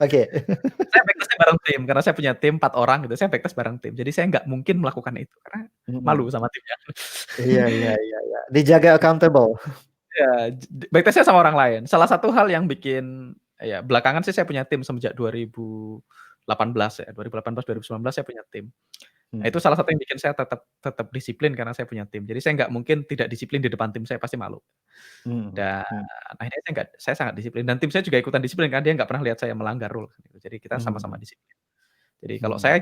oke. Saya backtest-nya bareng tim, karena saya punya tim 4 orang gitu, saya backtest bareng tim. Jadi saya nggak mungkin melakukan itu, karena malu Mhm. sama timnya. Iya iya iya iya, dijaga accountable. Iya, backtest-nya sama orang lain. Salah satu hal yang bikin ya belakangan sih saya punya tim semenjak 2018 ya, 2018, 2019 saya punya tim. Nah Mmm. itu salah satu yang bikin saya tetap tetap disiplin karena saya punya tim. Jadi saya nggak mungkin tidak disiplin di depan tim saya, pasti malu. Mhm Dan mhm akhirnya saya sangat disiplin dan tim saya juga ikutan disiplin karena dia nggak pernah lihat saya melanggar rule gitu. Jadi kita sama-sama mhm disiplin. Jadi kalau mhm saya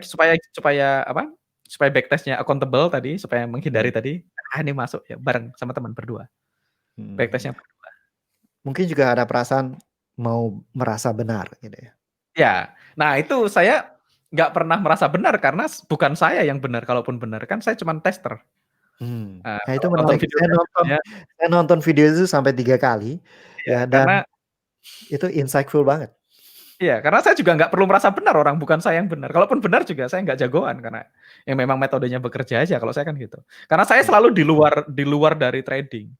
supaya apa, supaya backtest-nya accountable tadi, supaya menghindari mhm tadi, ini masuk ya bareng sama teman berdua, mhm. backtest-nya berdua. Mungkin juga ada perasaan mau merasa benar gitu ya? Ya, nah itu saya nggak pernah merasa benar karena bukan saya yang benar, kalaupun benar kan saya cuman tester. Nah itu Kalau nonton menarik, video tester-nya saya nonton video itu sampai 3 kali, iya, ya dan karena itu insightful banget. karena saya juga nggak perlu merasa benar, orang bukan saya yang benar. Kalaupun benar juga saya nggak jagoan karena ya memang metodenya bekerja aja kalau saya kan gitu. Karena saya Mmm selalu di luar dari trading.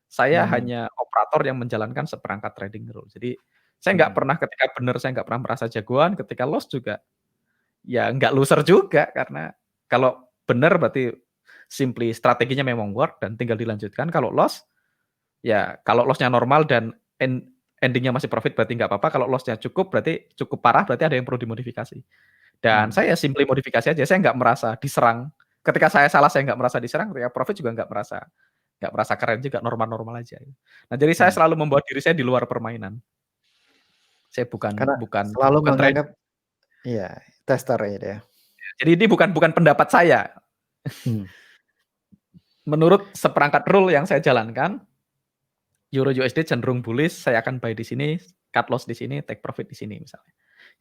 Saya mhm hanya operator yang menjalankan seperangkat trading rule. Jadi saya nggak mhm pernah ketika benar saya nggak pernah merasa jagoan, ketika loss juga ya nggak loser juga karena kalau benar berarti simply strateginya memang work dan tinggal dilanjutkan, kalau loss, ya kalau loss-nya normal dan ending-nya masih profit berarti nggak apa-apa, kalau loss-nya cukup berarti cukup parah berarti ada yang perlu dimodifikasi. Dan mhm saya simply modifikasi aja, saya nggak merasa diserang. Ketika saya salah saya nggak merasa diserang, ketika profit juga nggak merasa keren juga, normal-normal aja. Nah jadi saya mhm. selalu membawa diri saya di luar permainan. Saya bukan Karena bukan selalu bukan trader. menganggap iya, tester gitu ya? Jadi ini bukan bukan pendapat saya. Mmm Menurut seperangkat rule yang saya jalankan, Euro USD cenderung bullish, saya akan buy di sini, cut loss di sini, take profit di sini misalnya.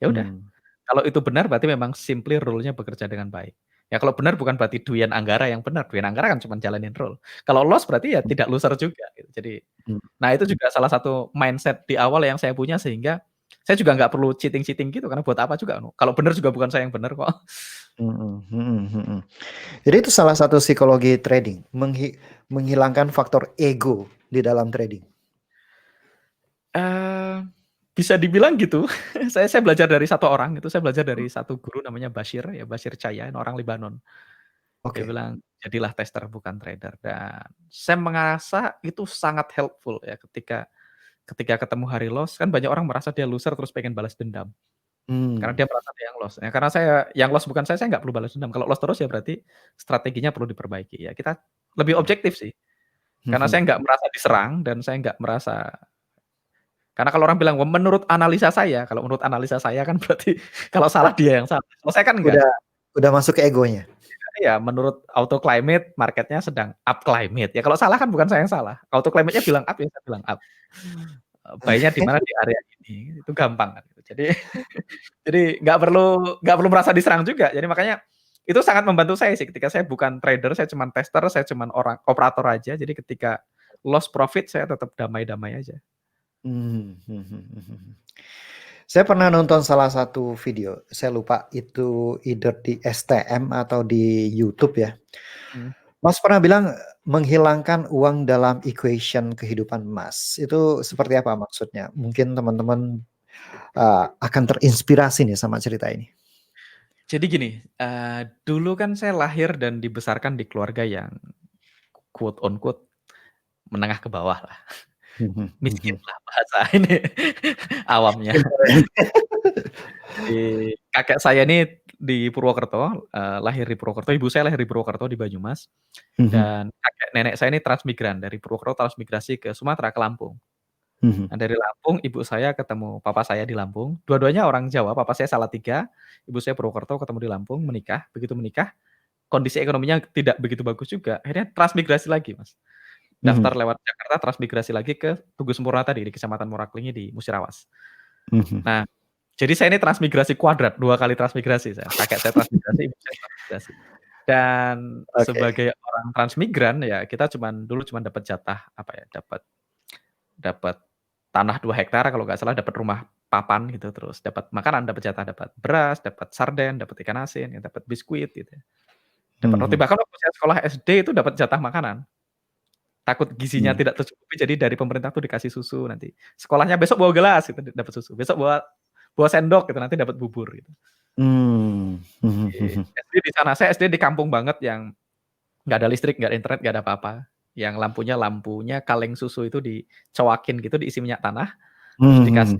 Ya udah, mmm kalau itu benar berarti memang simply rule-nya bekerja dengan baik. Ya kalau benar bukan berarti Dwian Anggara yang benar, Dwian Anggara kan cuma jalanin role. Kalau loss berarti ya tidak loser juga gitu. Jadi Mhm. nah itu juga salah satu mindset di awal yang saya punya sehingga saya juga nggak perlu cheating-cheating gitu karena buat apa juga, kalau benar juga bukan saya yang benar kok. Mhm mhm mhm. Jadi itu salah satu psikologi trading, menghilangkan faktor ego di dalam trading. Eee, bisa dibilang gitu. Saya belajar dari satu orang, itu saya belajar dari satu guru namanya Bashir ya, Bashir Chaya, orang Libanon. Dia Oke. bilang, "Jadilah tester bukan trader." Dan saya merasa itu sangat helpful ya ketika ketika ketemu hari loss, kan banyak orang merasa dia loser terus pengen balas dendam. Karena Mmm. dia merasa dia yang loss. Ya karena saya yang loss bukan saya nggak perlu balas dendam. Kalau loss terus ya berarti strateginya perlu diperbaiki. Ya kita lebih objektif sih. Karena Mhm. saya nggak merasa diserang dan saya nggak merasa karena kalau orang bilang, menurut analisa saya," kalau menurut analisa saya kan berarti kalau salah dia yang salah. Kalau saya kan enggak. Udah udah masuk ke egonya? Iya, menurut auto climate market-nya sedang up climate. Ya kalau salah kan bukan saya yang salah. Auto climate-nya bilang up, ya saya bilang up. Buy-nya di mana di area ini, itu gampang kan. Jadi jadi nggak perlu merasa diserang juga. Jadi makanya itu sangat membantu saya sih ketika saya bukan trader, saya cuman tester, saya cuman orang operator aja. Jadi ketika loss profit saya tetap damai-damai aja. Mhm mhm mhm. Saya pernah nonton salah satu video, saya lupa itu either di STM atau di YouTube ya. Mhm. Mas pernah bilang, menghilangkan uang dalam equation kehidupan Mas, itu seperti apa maksudnya? Mungkin teman-teman, akan terinspirasi nih sama cerita ini. Jadi gini, dulu kan saya lahir dan dibesarkan di keluarga yang quote on quote menengah ke bawah lah, Mhm miskin mhm. lah bahasa ini awamnya. Jadi kakek saya ini di Purwokerto, lahir di Purwokerto, ibu saya lahir di Purwokerto di Banyumas, Mhm dan kakek nenek saya ini transmigran dari Purwokerto transmigrasi ke Sumatera, ke Lampung. mhm Nah dari Lampung ibu saya ketemu papa saya di Lampung, dua-duanya orang Jawa, papa saya Salatiga, ibu saya Purwokerto, ketemu di Lampung, menikah, begitu menikah, kondisi ekonominya tidak begitu bagus juga, akhirnya transmigrasi lagi, Mas. Daftar mhm lewat Jakarta, transmigrasi lagi ke Tugu Sempurna tadi, di Kecamatan Moraklingi di Musirawas. mhm. Nah, jadi saya ini transmigrasi kuadrat, 2 kali transmigrasi saya. Kakek saya transmigrasi, ibu saya transmigrasi. Dan Oke. sebagai orang transmigran ya kita dulu cuman dapat jatah, apa ya, dapat dapat tanah 2 hektar kalau nggak salah, dapat rumah papan gitu, terus dapat makanan, dapat jatah, dapat beras, dapat sarden, dapat ikan asin, ya dapat biskuit gitu ya, dapat roti. Mhm Bahkan waktu saya sekolah SD itu dapat jatah makanan. Takut gizinya mhm. tidak tercukupi, jadi dari pemerintah tuh dikasih susu nanti. Sekolahnya besok bawa gelas gitu, dapat susu. Besok bawa bawa sendok gitu, nanti dapat bubur gitu. Mmm, mhm Di mhm. SD di sana, saya SD di kampung banget yang nggak ada listrik, nggak ada internet, nggak ada apa-apa. Yang lampunya kaleng susu itu dicoakin gitu, diisi minyak tanah, terus Mhm mhm. dikasih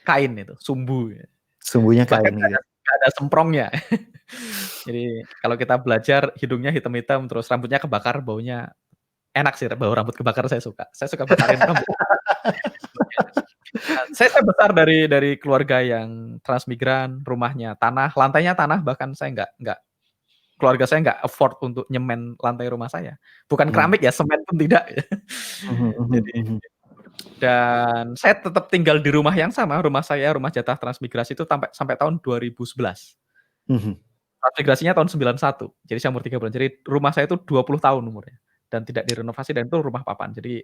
kain itu, sumbu ya. Sumbunya Bahkan kain nggak gitu. ada nggak ada semprongnya. Jadi kalau kita belajar hidungnya hitam-hitam, terus rambutnya kebakar, baunya enak sih, bau rambut kebakar saya suka. Saya suka bakarin rambut. Saya besar dari keluarga yang transmigran, rumahnya tanah, lantainya tanah, bahkan saya nggak keluarga saya nggak afford untuk nyemen lantai rumah saya. Bukan Mmm. keramik ya, semen pun tidak. Mhm mhm Jadi mhm. dan saya tetap tinggal di rumah yang sama, rumah saya, rumah jatah transmigrasi itu sampai sampai tahun 2011. Mhm. Transmigrasinya tahun 91, jadi saya umur 3 bulan. Jadi rumah saya itu 20 tahun umurnya dan tidak direnovasi dan itu rumah papan. Jadi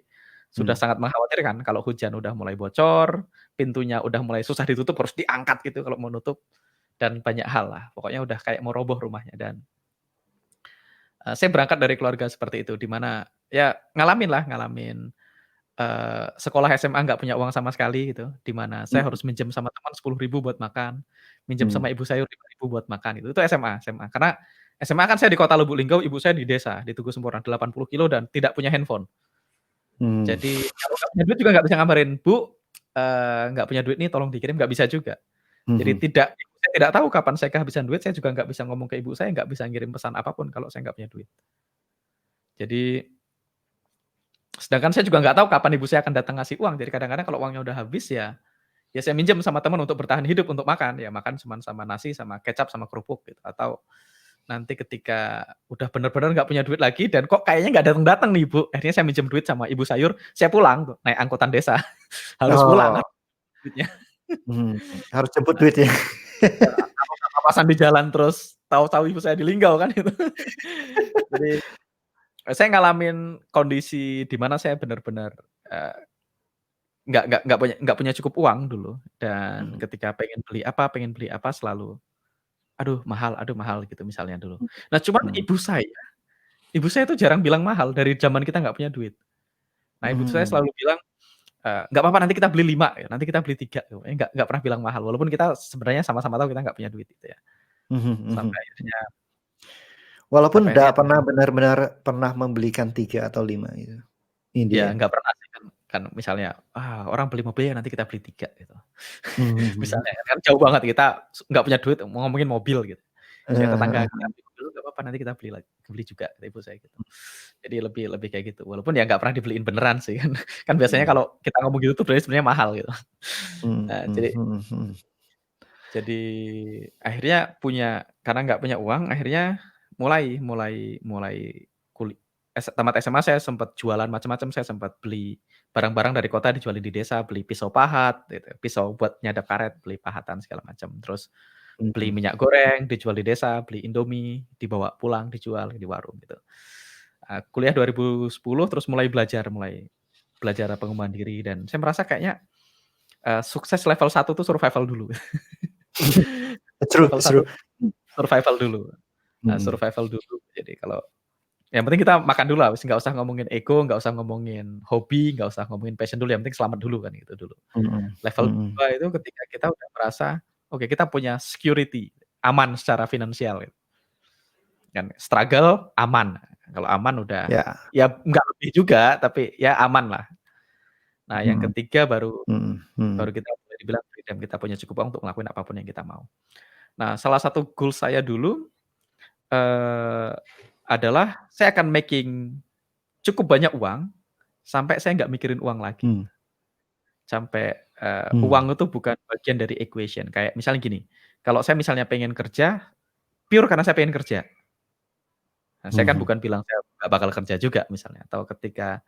sudah Mmm. sangat mengkhawatirkan kalau hujan udah mulai bocor, pintunya udah mulai susah ditutup, harus diangkat gitu kalau mau nutup dan banyak hal lah. Pokoknya udah kayak mau roboh rumahnya dan saya berangkat dari keluarga seperti itu, di mana ya ngalamin, sekolah SMA nggak punya uang sama sekali gitu, di mana saya Mhm. harus minjem sama teman 10.000 buat makan, minjem Mmm. sama ibu saya 5.000 buat makan, itu SMA. Karena SMA kan saya di kota Lubuk Linggau, ibu saya di desa, di Tugu Sempurna 80 kilo dan tidak punya handphone. Mmm. Jadi kalau nggak punya duit juga nggak bisa ngabarin, "Bu, nggak punya duit nih tolong dikirim," nggak bisa juga. Jadi Mhm. ibu saya tidak tahu kapan saya kehabisan duit, saya juga nggak bisa ngomong ke ibu saya, nggak bisa ngirim pesan apa pun kalau saya nggak punya duit. Jadi sedangkan saya juga nggak tahu kapan ibu saya akan datang ngasih uang, jadi kadang-kadang kalau uangnya udah habis ya saya minjem sama teman untuk bertahan hidup, untuk makan, ya makan cuman sama nasi, sama kecap, sama kerupuk gitu, atau nanti ketika udah bener-bener nggak punya duit lagi dan kok kayaknya nggak dateng-dateng nih ibu, akhirnya saya minjem duit sama ibu sayur, saya pulang tuh, naik angkutan desa, harus pulang Oh. kan duitnya. Mhm. Harus jemput duit ya? Kalau kepanasan di jalan terus tahu-tahu ibu saya di Linggau kan itu. Jadi, saya ngalamin kondisi di mana saya benar-benar, eee, nggak punya cukup uang dulu dan Mhm. ketika pengen beli apa selalu, aduh mahal," gitu misalnya dulu. Nah cuman Mhm. ibu saya tuh jarang bilang mahal dari zaman kita nggak punya duit. Nah ibu saya Mhm. selalu bilang, "Nggak apa-apa nanti kita beli 5 ya, nanti kita beli 3," nggak pernah bilang mahal walaupun kita sebenarnya sama-sama tahu kita nggak punya duit gitu ya. Mhm Sampai mhm. akhirnya Walaupun sampai nggak akhirnya pernah benar-benar pernah membelikan 3 atau 5 gitu, in the ya end. nggak pernah sih kan misalnya, orang beli mobil ya nanti kita beli 3 gitu. Mhm mhm. Misalnya kan jauh banget kita nggak punya duit mau ngomongin mobil gitu. Misalnya Heeh tetangga kita heeh. beli mobil, "Nggak apa-apa nanti kita beli juga," kata ibu saya gitu. Jadi lebih lebih kayak gitu, walaupun ya nggak pernah dibeliin beneran sih kan. Kan biasanya Mhm. kalau kita ngomong gitu tuh berarti sebenarnya mahal gitu. Mhm Nah mhm mhm mhm. jadi akhirnya karena nggak punya uang akhirnya mulai mulai mulai kuli tamat SMA saya sempat jualan macam-macam, saya sempat beli barang-barang dari kota dijualin di desa, beli pisau pahat gitu, pisau buat nyadap karet, beli pahatan segala macam. Terus beli Mhm. minyak goreng dijual di desa, beli Indomie dibawa pulang dijual di warung gitu. Kuliah 2010 terus mulai belajar pengembangan diri dan saya merasa kayaknya, sukses level 1 tuh survival dulu. True Level 1 true. survival dulu, Mhm. survival dulu. Jadi kalau yang penting kita makan dulu lah, nggak usah ngomongin ego, nggak usah ngomongin hobi, nggak usah ngomongin passion dulu, yang penting selamat dulu kan gitu dulu. Mhm Level mhm. 2 itu ketika kita udah merasa, oke kita punya security, aman secara finansial gitu, kan struggle aman, kalau aman udah Ya. ya nggak lebih juga, tapi ya aman lah. Nah yang Mhm ketiga baru mhm baru mhm. kita boleh dibilang freedom, kita punya cukup uang untuk ngelakuin apa pun yang kita mau. Nah salah satu goals saya dulu, eee, adalah saya akan making cukup banyak uang, sampai saya nggak mikirin uang lagi. Mmm. Sampai, Mmm. uang itu bukan bagian dari equation. Kayak misalnya gini, kalau saya misalnya pengen kerja, pure karena saya pengen kerja. Nah, saya kan Mhm. bukan bilang saya nggak bakal kerja juga misalnya, atau ketika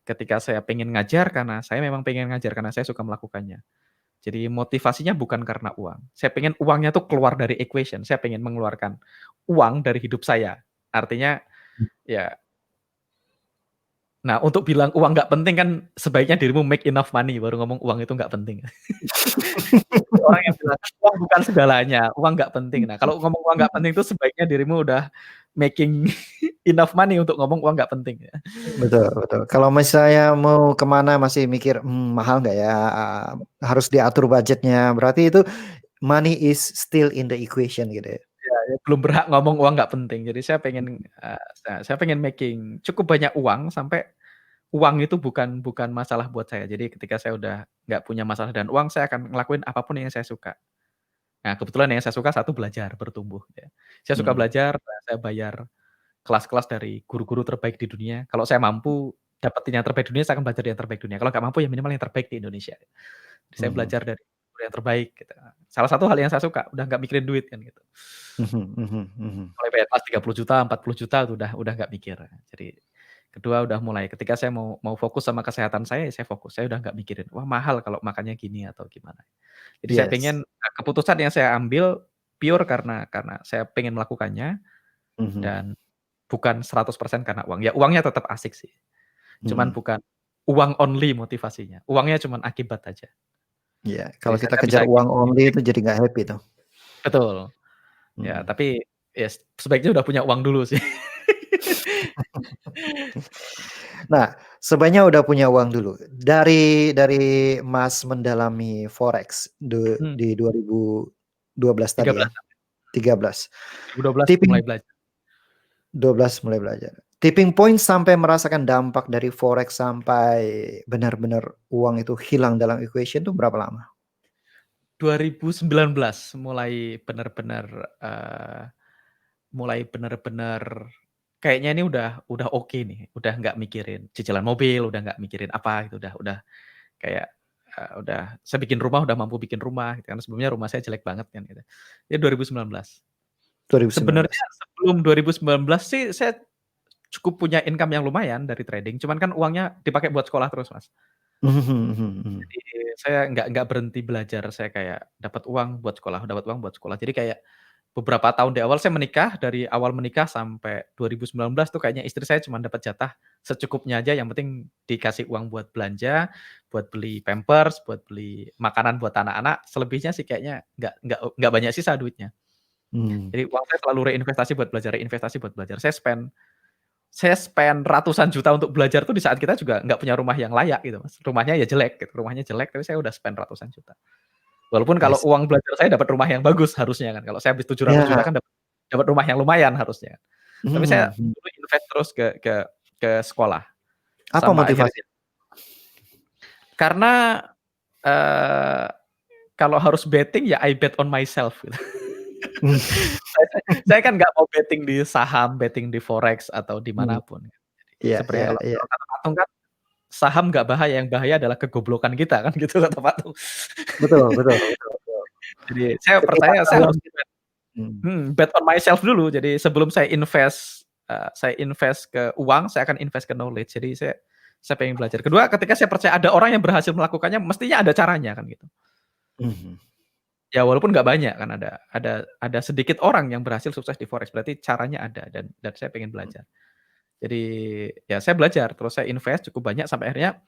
ketika saya pengen ngajar karena saya memang pengen ngajar, karena saya suka melakukannya. Jadi motivasinya bukan karena uang. Saya pengen uangnya tuh keluar dari equation, saya pengen mengeluarkan uang dari hidup saya. Artinya, ya nah untuk bilang uang nggak penting kan sebaiknya dirimu make enough money baru ngomong uang itu nggak penting. Orang yang bilang, "Uang bukan segalanya, uang nggak penting." Nah, kalau ngomong uang nggak penting itu sebaiknya dirimu udah making enough money untuk ngomong uang nggak penting ya. Betul betul. Kalau misalnya mau ke mana masih mikir, mahal nggak ya, harus diatur budgetnya, berarti itu money is still in the equation gitu ya? Ya ya belum berhak ngomong uang nggak penting. Jadi saya pengen, saya pengen making cukup banyak uang sampai uang itu bukan masalah buat saya. Jadi ketika saya udah nggak punya masalah dengan uang, saya akan ngelakuin apa pun yang saya suka. Nah, kebetulan yang saya suka satu belajar, bertumbuh ya. Saya suka Mhm. belajar, saya bayar kelas-kelas dari guru-guru terbaik di dunia. Kalau saya mampu dapetin yang terbaik dunia, saya akan belajar yang terbaik dunia. Kalau nggak mampu ya minimal yang terbaik di Indonesia. Jadi saya Mhm. belajar dari guru yang terbaik gitu. Salah satu hal yang saya suka, udah nggak mikirin duit kan gitu. Mhm mhm mhm. Mulai bayar kelas 30 juta, 40 juta tuh udah nggak mikir. Jadi kedua udah mulai ketika saya mau mau fokus sama kesehatan saya, ya saya fokus. Saya udah nggak mikirin, "Wah mahal kalau makannya gini," atau gimana. Jadi saya Yes. pengen, keputusan yang saya ambil pure karena saya pengen melakukannya Mhm dan bukan 100% karena uang. Ya uangnya tetap asik sih, cuman mhm. bukan uang only motivasinya, uangnya cuman akibat aja. Iya, Jadi kalau kita saya bisa kejar uang gini only itu jadi nggak happy tuh. betul, ya Mhm. tapi ya sebaiknya udah punya uang dulu sih. Nah, sebenarnya udah punya uang dulu. Dari Mas mendalami forex Mhm, di 2012 tadi ya, 13, 13. 2012 Tipping mulai belajar. 12 mulai belajar. Tipping point sampai merasakan dampak dari forex sampai benar-benar uang itu hilang dalam equation itu berapa lama? 2019 mulai bener-bener, eee, mulai bener-bener kayaknya ini udah oke nih, udah nggak mikirin cicilan mobil, udah nggak mikirin apa gitu, udah kayak, udah saya bikin rumah, udah mampu bikin rumah gitu kan, sebelumnya rumah saya jelek banget kan gitu. Itu 2019. 2019. Sebenarnya sebelum 2019 sih saya cukup punya income yang lumayan dari trading, cuman kan uangnya dipakai buat sekolah terus, Mas. Mhm mhm mhm. Jadi saya nggak berhenti belajar, saya kayak dapat uang buat sekolah, dapat uang buat sekolah. Jadi kayak beberapa tahun di awal saya menikah, dari awal menikah sampai 2019 tuh kayaknya istri saya cuma dapat jatah secukupnya aja, yang penting dikasih uang buat belanja, buat beli Pampers, buat beli makanan buat anak-anak, selebihnya sih kayaknya nggak banyak sisa duitnya. Mmm. Jadi uang saya selalu reinvestasi buat belajar reinvestasi buat belajar. Saya spend ratusan juta untuk belajar tuh di saat kita juga nggak punya rumah yang layak gitu, Mas. Rumahnya ya jelek gitu, rumahnya jelek tapi saya udah spend ratusan juta. Walaupun I kalau see. uang belajar saya dapat rumah yang bagus harusnya kan, kalau saya habis 700 juta Ya. kan dapat rumah yang lumayan harusnya. Tapi saya Mhm mhm. dulu invest terus ke sekolah, Apa sama motivasi? akhirnya karena, eee, kalau harus betting ya I bet on myself gitu. Saya kan nggak mau betting di saham, betting di forex atau di Mmm. mana pun. Iya Seperti iya kalau iya. kata patung kan, saham nggak bahaya, yang bahaya adalah kegoblokan kita kan gitu kata patung. Betul betul betul betul. Jadi saya Ketika percaya saya tahun harus mhm. bet on myself dulu. Jadi sebelum saya invest ke uang, saya akan invest ke knowledge. Jadi saya pengen belajar. Kedua, ketika saya percaya ada orang yang berhasil melakukannya, mestinya ada caranya kan gitu. Mhm. Ya walaupun nggak banyak kan, ada sedikit orang yang berhasil sukses di forex, berarti caranya ada dan saya pengen Mhm. belajar. Jadi ya saya belajar, terus saya invest cukup banyak sampai akhirnya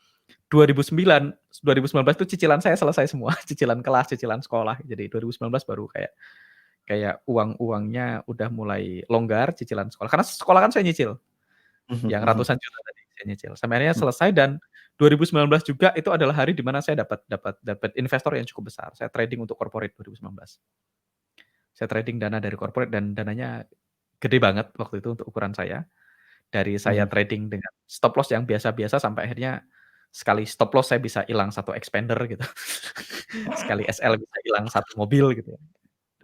2009 2019 tuh cicilan saya selesai semua, cicilan kelas, cicilan sekolah. Jadi 2019 baru kayak kayak uang-uangnya udah mulai longgar, cicilan sekolah. Karena sekolah kan saya nyicil, Mhm yang mhm. ratusan juta tadi saya nyicil. Sampai akhirnya Mmm. selesai dan 2019 juga itu adalah hari di mana saya dapat investor yang cukup besar. Saya trading untuk corporate 2019. Saya trading dana dari corporate dan dananya gede banget waktu itu untuk ukuran saya. Dari saya Mhm. trading dengan stop loss yang biasa-biasa sampai akhirnya sekali stop loss saya bisa hilang 1 expander gitu. Sekali SL bisa hilang 1 mobil gitu ya.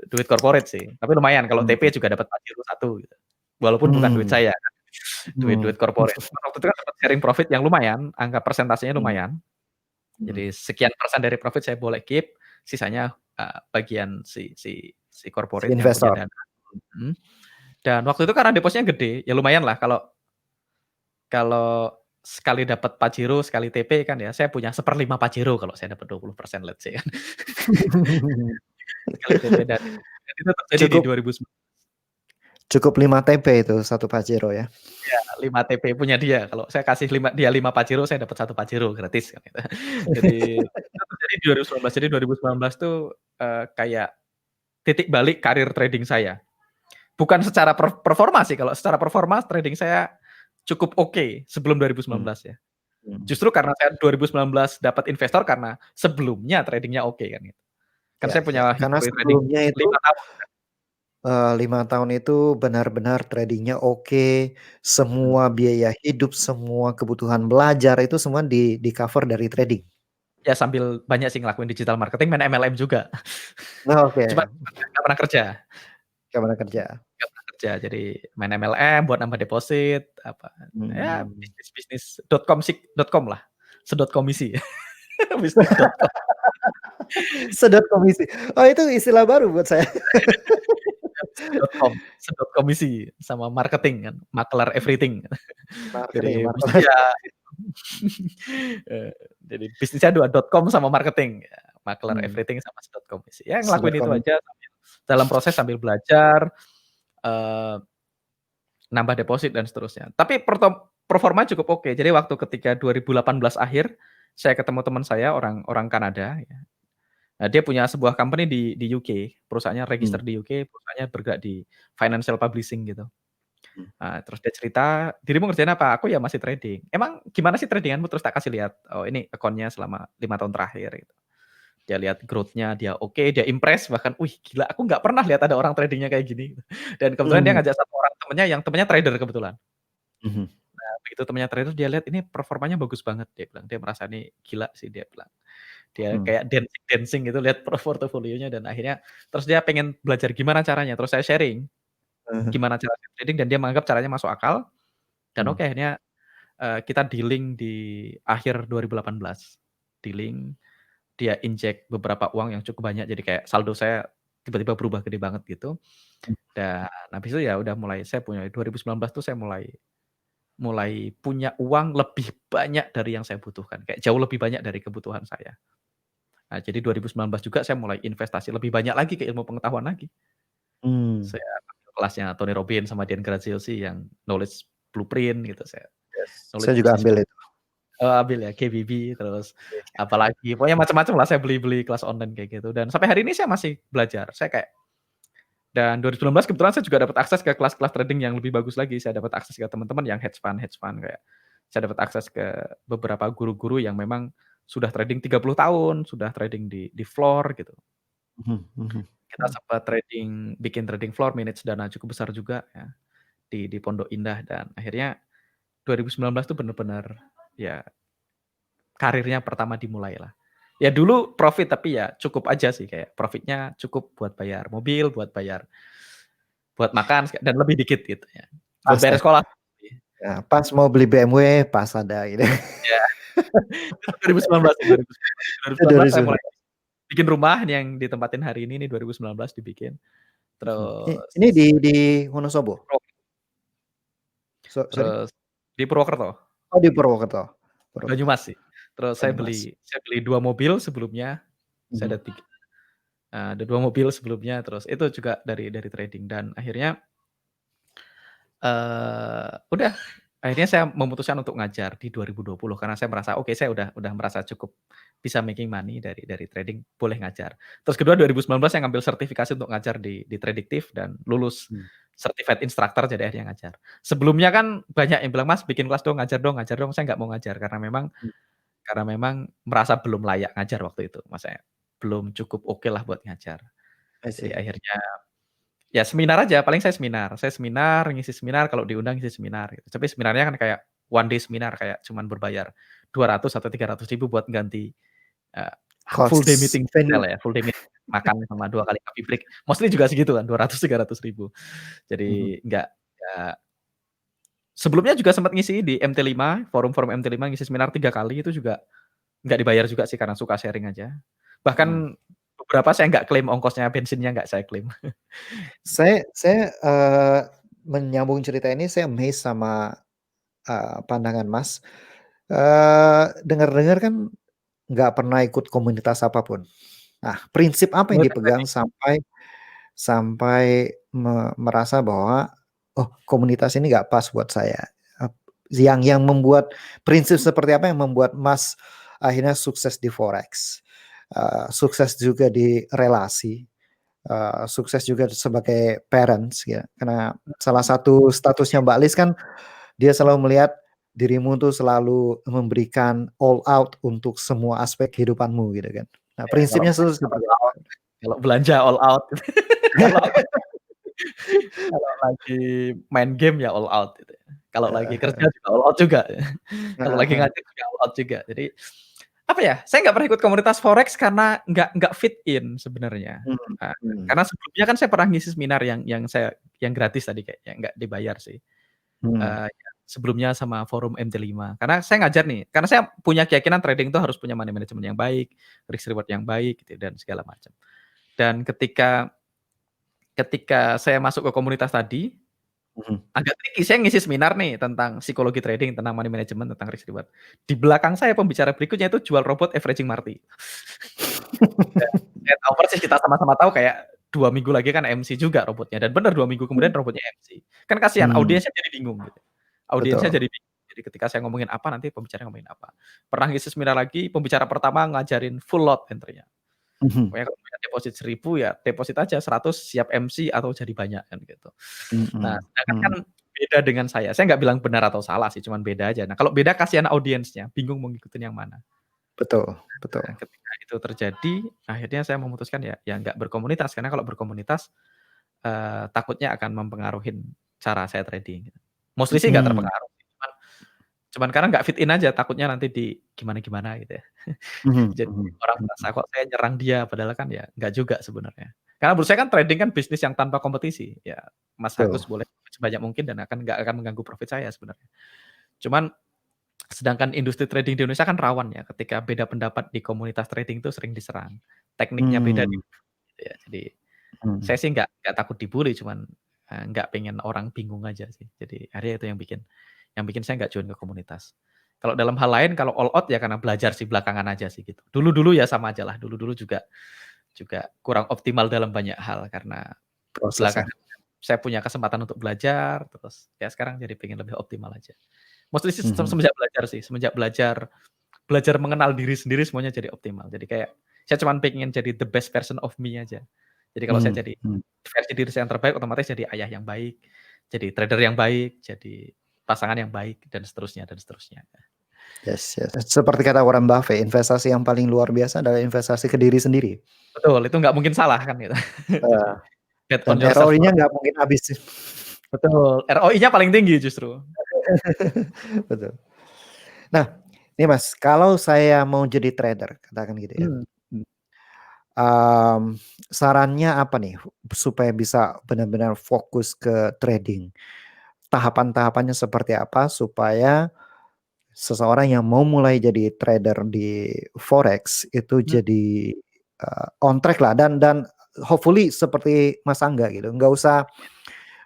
Duit corporate sih, tapi lumayan kalau TP Mhm. juga dapat Pajero 1 gitu. Walaupun bukan duit Mmm. saya kan, Mhm. duit corporate. Cuman waktu itu kan dapat sharing profit yang lumayan, angka persentasenya Mhm. lumayan. Mhm. Jadi sekian persen dari profit saya boleh keep, sisanya, bagian si Si corporate yang punya investor. dana. Mhm. Dan waktu itu karena depositnya gede, ya lumayanlah kalau kalau sekali dapat Pajero, sekali TP kan ya, saya punya 1/5 Pajero kalau saya dapat 20% let's say kan. Sekali TP dan itu terjadi di Cukup 2019. cukup 5 TP itu 1 Pajero ya? Iya, 5 TP punya dia. Kalau saya kasih dia 5 Pajero, saya dapat 1 Pajero gratis kan gitu. Jadi itu terjadi di 2019. Jadi 2019 tuh, kayak titik balik karir trading saya. Bukan secara performa sih, kalau secara performa trading saya cukup oke sebelum Mmm. 2019 ya. Mhm. Justru karena saya 2019 dapat investor karena sebelumnya trading-nya oke kan gitu. Kan Ya saya ya, punya karena history trading sebelumnya itu 5 tahun kan. 5 tahun itu benar-benar trading-nya oke, Mhm. semua biaya hidup, semua kebutuhan belajar itu semua di-cover dari trading? Ya sambil banyak sih ngelakuin digital marketing, main MLM juga. Oh, Cuma oke. nggak pernah kerja. Nggak pernah kerja? Nggak pernah kerja, jadi main MLM buat nambah deposit, apa, ya Mmm. bisnis-bisnis .com lah, sedot komisi, bisnis.com. Sedot komisi. Oh, itu istilah baru buat saya. Sedot komisi sama marketing kan, maklar everything. Marketing Jadi marketing. ya jadi bisnisnya 2, .com sama marketing, ya, maklar Mmm. everything sama sedot komisi. Ya Sedot ngelakuin itu komisi. aja dalam proses sambil belajar, eee, nambah deposit dan seterusnya. Tapi performa cukup oke. Jadi waktu ketika 2018 akhir, saya ketemu teman saya orang orang Kanada ya. Nah, dia punya sebuah company di UK, perusahaannya Mmm. register di UK, perusahaannya bergerak di financial publishing gitu. Mmm. Terus dia cerita, "Dirimu ngerjain apa?" "Aku ya masih trading." "Emang gimana sih trading-anmu?" Terus tak kasih lihat, "Oh ini account-nya selama 5 tahun terakhir," gitu. Dia lihat growth-nya, dia oke, dia impress bahkan, "Wih gila, aku nggak pernah lihat ada orang trading-nya kayak gini." Dan kebetulan dia Mhm. ngajak satu orang temennya yang temennya trader kebetulan. Mhm. Nah, begitu temennya trader dia lihat, "Ini performanya bagus banget," dia bilang. Dia merasa, "Ini gila sih," dia bilang. Dia Mmm. kayak dancing-dancing gitu lihat portofolionya dan akhirnya terus dia pengen belajar gimana caranya, terus saya sharing Heeh. gimana cara trading dan dia menganggap caranya masuk akal dan Mmm. oke akhirnya, kita dealing di akhir 2018. Dealing, dia injek beberapa uang yang cukup banyak jadi kayak saldo saya tiba-tiba berubah gede banget gitu Mmm. dan habis itu ya udah mulai saya punya 2019 tuh saya mulai mulai punya uang lebih banyak dari yang saya butuhkan, kayak jauh lebih banyak dari kebutuhan saya. Nah, jadi 2019 juga saya mulai investasi lebih banyak lagi ke ilmu pengetahuan lagi. Mmm. Saya ambil kelasnya Tony Robbins sama Dan Graziosi yang knowledge blueprint gitu, saya Yes, saya knowledge juga business ambil itu. ambil ya KBB, terus apalagi pokoknya macam-macam lah, saya beli-beli kelas online kayak gitu, dan sampai hari ini saya masih belajar. Saya kayak dan 2019 kebetulan saya juga dapat akses ke kelas-kelas trading yang lebih bagus lagi. Saya dapat akses ke teman-teman yang hedge fund kayak saya dapat akses ke beberapa guru-guru yang memang sudah trading 30 tahun, sudah trading di floor gitu. Mhm mhm. Kita sempat bikin trading floor, manage dana cukup besar juga ya di Pondok Indah, dan akhirnya 2019 tuh bener-bener ya karirnya pertama dimulai lah. Ya dulu profit tapi ya cukup aja sih, kayak profitnya cukup buat bayar mobil, buat makan dan lebih dikit gitu ya. Buat Pas bayar ya? sekolah. Ya, pas mau beli BMW, pas ada gitu. Ya, itu 2019 ya, 2019. Itu 2019 saya 2019. mulai bikin rumah yang ditempatin hari ini nih 2019 dibikin. Mhm. Terus Ini di Wonosobo? Sorry? terus di Purwokerto, Oh, di Purwokerto. Purwokerto. Banyumas sih. Terus Banyumas. saya beli 2 mobil sebelumnya, saya Mhm. ada 2 mobil sebelumnya, terus itu juga dari trading, dan akhirnya udah, akhirnya saya memutuskan untuk ngajar di 2020 karena saya merasa, oke, saya udah merasa cukup bisa making money dari trading, boleh ngajar. Terus kedua 2019 saya ngambil sertifikasi untuk ngajar di Tradiktif dan lulus Mmm. certified instructor, jadi akhirnya ngajar. Sebelumnya kan banyak yang bilang, "Mas, bikin kelas dong, ngajar dong ngajar dong." Saya nggak mau ngajar Mmm. karena memang merasa belum layak ngajar waktu itu, Mas, saya belum cukup oke lah buat ngajar. I Jadi see. akhirnya ya seminar aja, paling saya seminar, ngisi seminar, kalau diundang ngisi seminar gitu. Tapi seminarnya kan kayak one day seminar, kayak cuman berbayar 200 atau 300 ribu buat ganti, eee, full day Cost meeting di venue. hotel ya, full day meeting, makan sama 2 kali coffee break, mostly juga segitu kan, 200, 300 ribu. Mhm. Jadi nggak sebelumnya juga sempat ngisi di MT5, forum-forum MT5, ngisi seminar 3 kali, itu juga nggak dibayar juga sih karena suka sharing aja. Bahkan Mhm. beberapa saya nggak klaim ongkosnya, bensinnya nggak saya klaim. Saya menyambung cerita ini, saya amazed sama, pandangan Mas. Dengar-dengar kan nggak pernah ikut komunitas apapun. Nah, prinsip apa yang Mulai dari dipegang trading. sampai sampai merasa bahwa, "Oh, komunitas ini nggak pas buat saya." Ep yang membuat prinsip seperti apa yang membuat Mas akhirnya sukses di forex, sukses juga di relasi, sukses juga sebagai parents ya, karena salah satu statusnya Mbak Liz kan dia selalu melihat dirimu tuh selalu memberikan all out untuk semua aspek kehidupanmu gitu kan. Nah, Ya, kalau prinsipnya main seperti all apa? out, kalau belanja all out, kalau kalau lagi main game ya all out gitu ya. Kalau lagi Heeh kerja heeh. juga all out juga ya. Kalau Heeh lagi heeh. ngajar juga all out juga. Jadi, apa ya, saya nggak pernah ikut komunitas forex karena nggak fit in sebenarnya. Mhm mhm. Karena sebelumnya kan saya pernah ngisi seminar yang gratis tadi, kayak yang nggak dibayar sih. Mhm. Yang sebelumnya sama forum MT5. Karena saya ngajar nih, karena saya punya keyakinan trading itu harus punya money management yang baik, risk reward yang baik gitu dan segala macam. Dan ketika saya masuk ke komunitas tadi, Mhm. agak tricky, saya ngisi seminar nih tentang psikologi trading, tentang money management, tentang risk reward. Di belakang saya pembicara berikutnya itu jual robot averaging marty. Dan saya tahu persis, kita sama-sama tahu kayak 2 minggu lagi kan MC juga robotnya, dan bener 2 minggu kemudian robotnya MC. Kan kasihan, Mmm, audiensnya jadi bingung gitu. Audiensnya betul. jadi bingung. Jadi ketika saya ngomongin apa, nanti pembicaranya ngomongin apa. Pernah ngisi seminar lagi, pembicara pertama ngajarin full lot entry-nya. Mhm. Pokoknya kalau punya deposit 1.000 ya deposit aja 100, siap MC atau jadi banyak kan gitu. Nah, Mhm sedangkan kan mhm. beda dengan saya nggak bilang benar atau salah sih, cuman beda aja. Nah, kalau beda kasihan audiensnya, bingung mau ngikutin yang mana. Betul betul. Nah, ketika itu terjadi, akhirnya saya memutuskan ya nggak berkomunitas, karena kalau berkomunitas, takutnya akan mempengaruhin cara saya trading gitu. Mostly sih nggak Mhm. terpengaruh, cuman karena nggak fit in aja, takutnya nanti gimana-gimana gitu ya. Mhm Jadi mhm orang merasa mhm. kok saya nyerang dia, padahal kan ya nggak juga sebenarnya. Karena menurut saya kan trading kan bisnis yang tanpa kompetisi, ya Mas Betul. Agus boleh sebanyak mungkin dan nggak akan mengganggu profit saya sebenarnya. Cuman sedangkan industri trading di Indonesia kan rawan ya, ketika beda pendapat di komunitas trading itu sering diserang. Tekniknya beda Mmm, gitu ya. Jadi mhm. saya sih nggak takut dibully, cuman, nggak pengen orang bingung aja sih. Jadi akhirnya itu yang bikin saya nggak join ke komunitas. Kalau dalam hal lain, kalau all out ya karena belajar sih belakangan aja sih gitu. Dulu-dulu ya sama ajalah, dulu-dulu juga juga kurang optimal dalam banyak hal karena prosesnya. belakangan saya punya kesempatan untuk belajar, terus ya sekarang jadi pengen lebih optimal aja. Mostly sih Mhm. semenjak belajar sih, semenjak belajar mengenal diri sendiri semuanya jadi optimal. Jadi kayak saya cuman pengen jadi the best version of me aja. Jadi kalau saya Mhm, jadi mhm. versi diri saya yang terbaik, otomatis jadi ayah yang baik, jadi trader yang baik, jadi pasangan yang baik, dan seterusnya dan seterusnya. Yes, yes. Seperti kata Warren Buffett, investasi yang paling luar biasa adalah investasi ke diri sendiri. Betul, itu nggak mungkin salah kan gitu. Heeh, Jadi bet dan on yourself ROI-nya terus. nggak mungkin habis sih. Betul, ROI-nya paling tinggi justru. Betul. Nah, ini Mas, kalau saya mau jadi trader, katakan gitu ya. Mmm, Mmm, sarannya apa nih supaya bisa benar-benar fokus ke trading? Tahapan-tahapannya seperti apa supaya seseorang yang mau mulai jadi trader di forex itu mhm, jadi, on track lah dan hopefully seperti Mas Angga gitu, nggak usah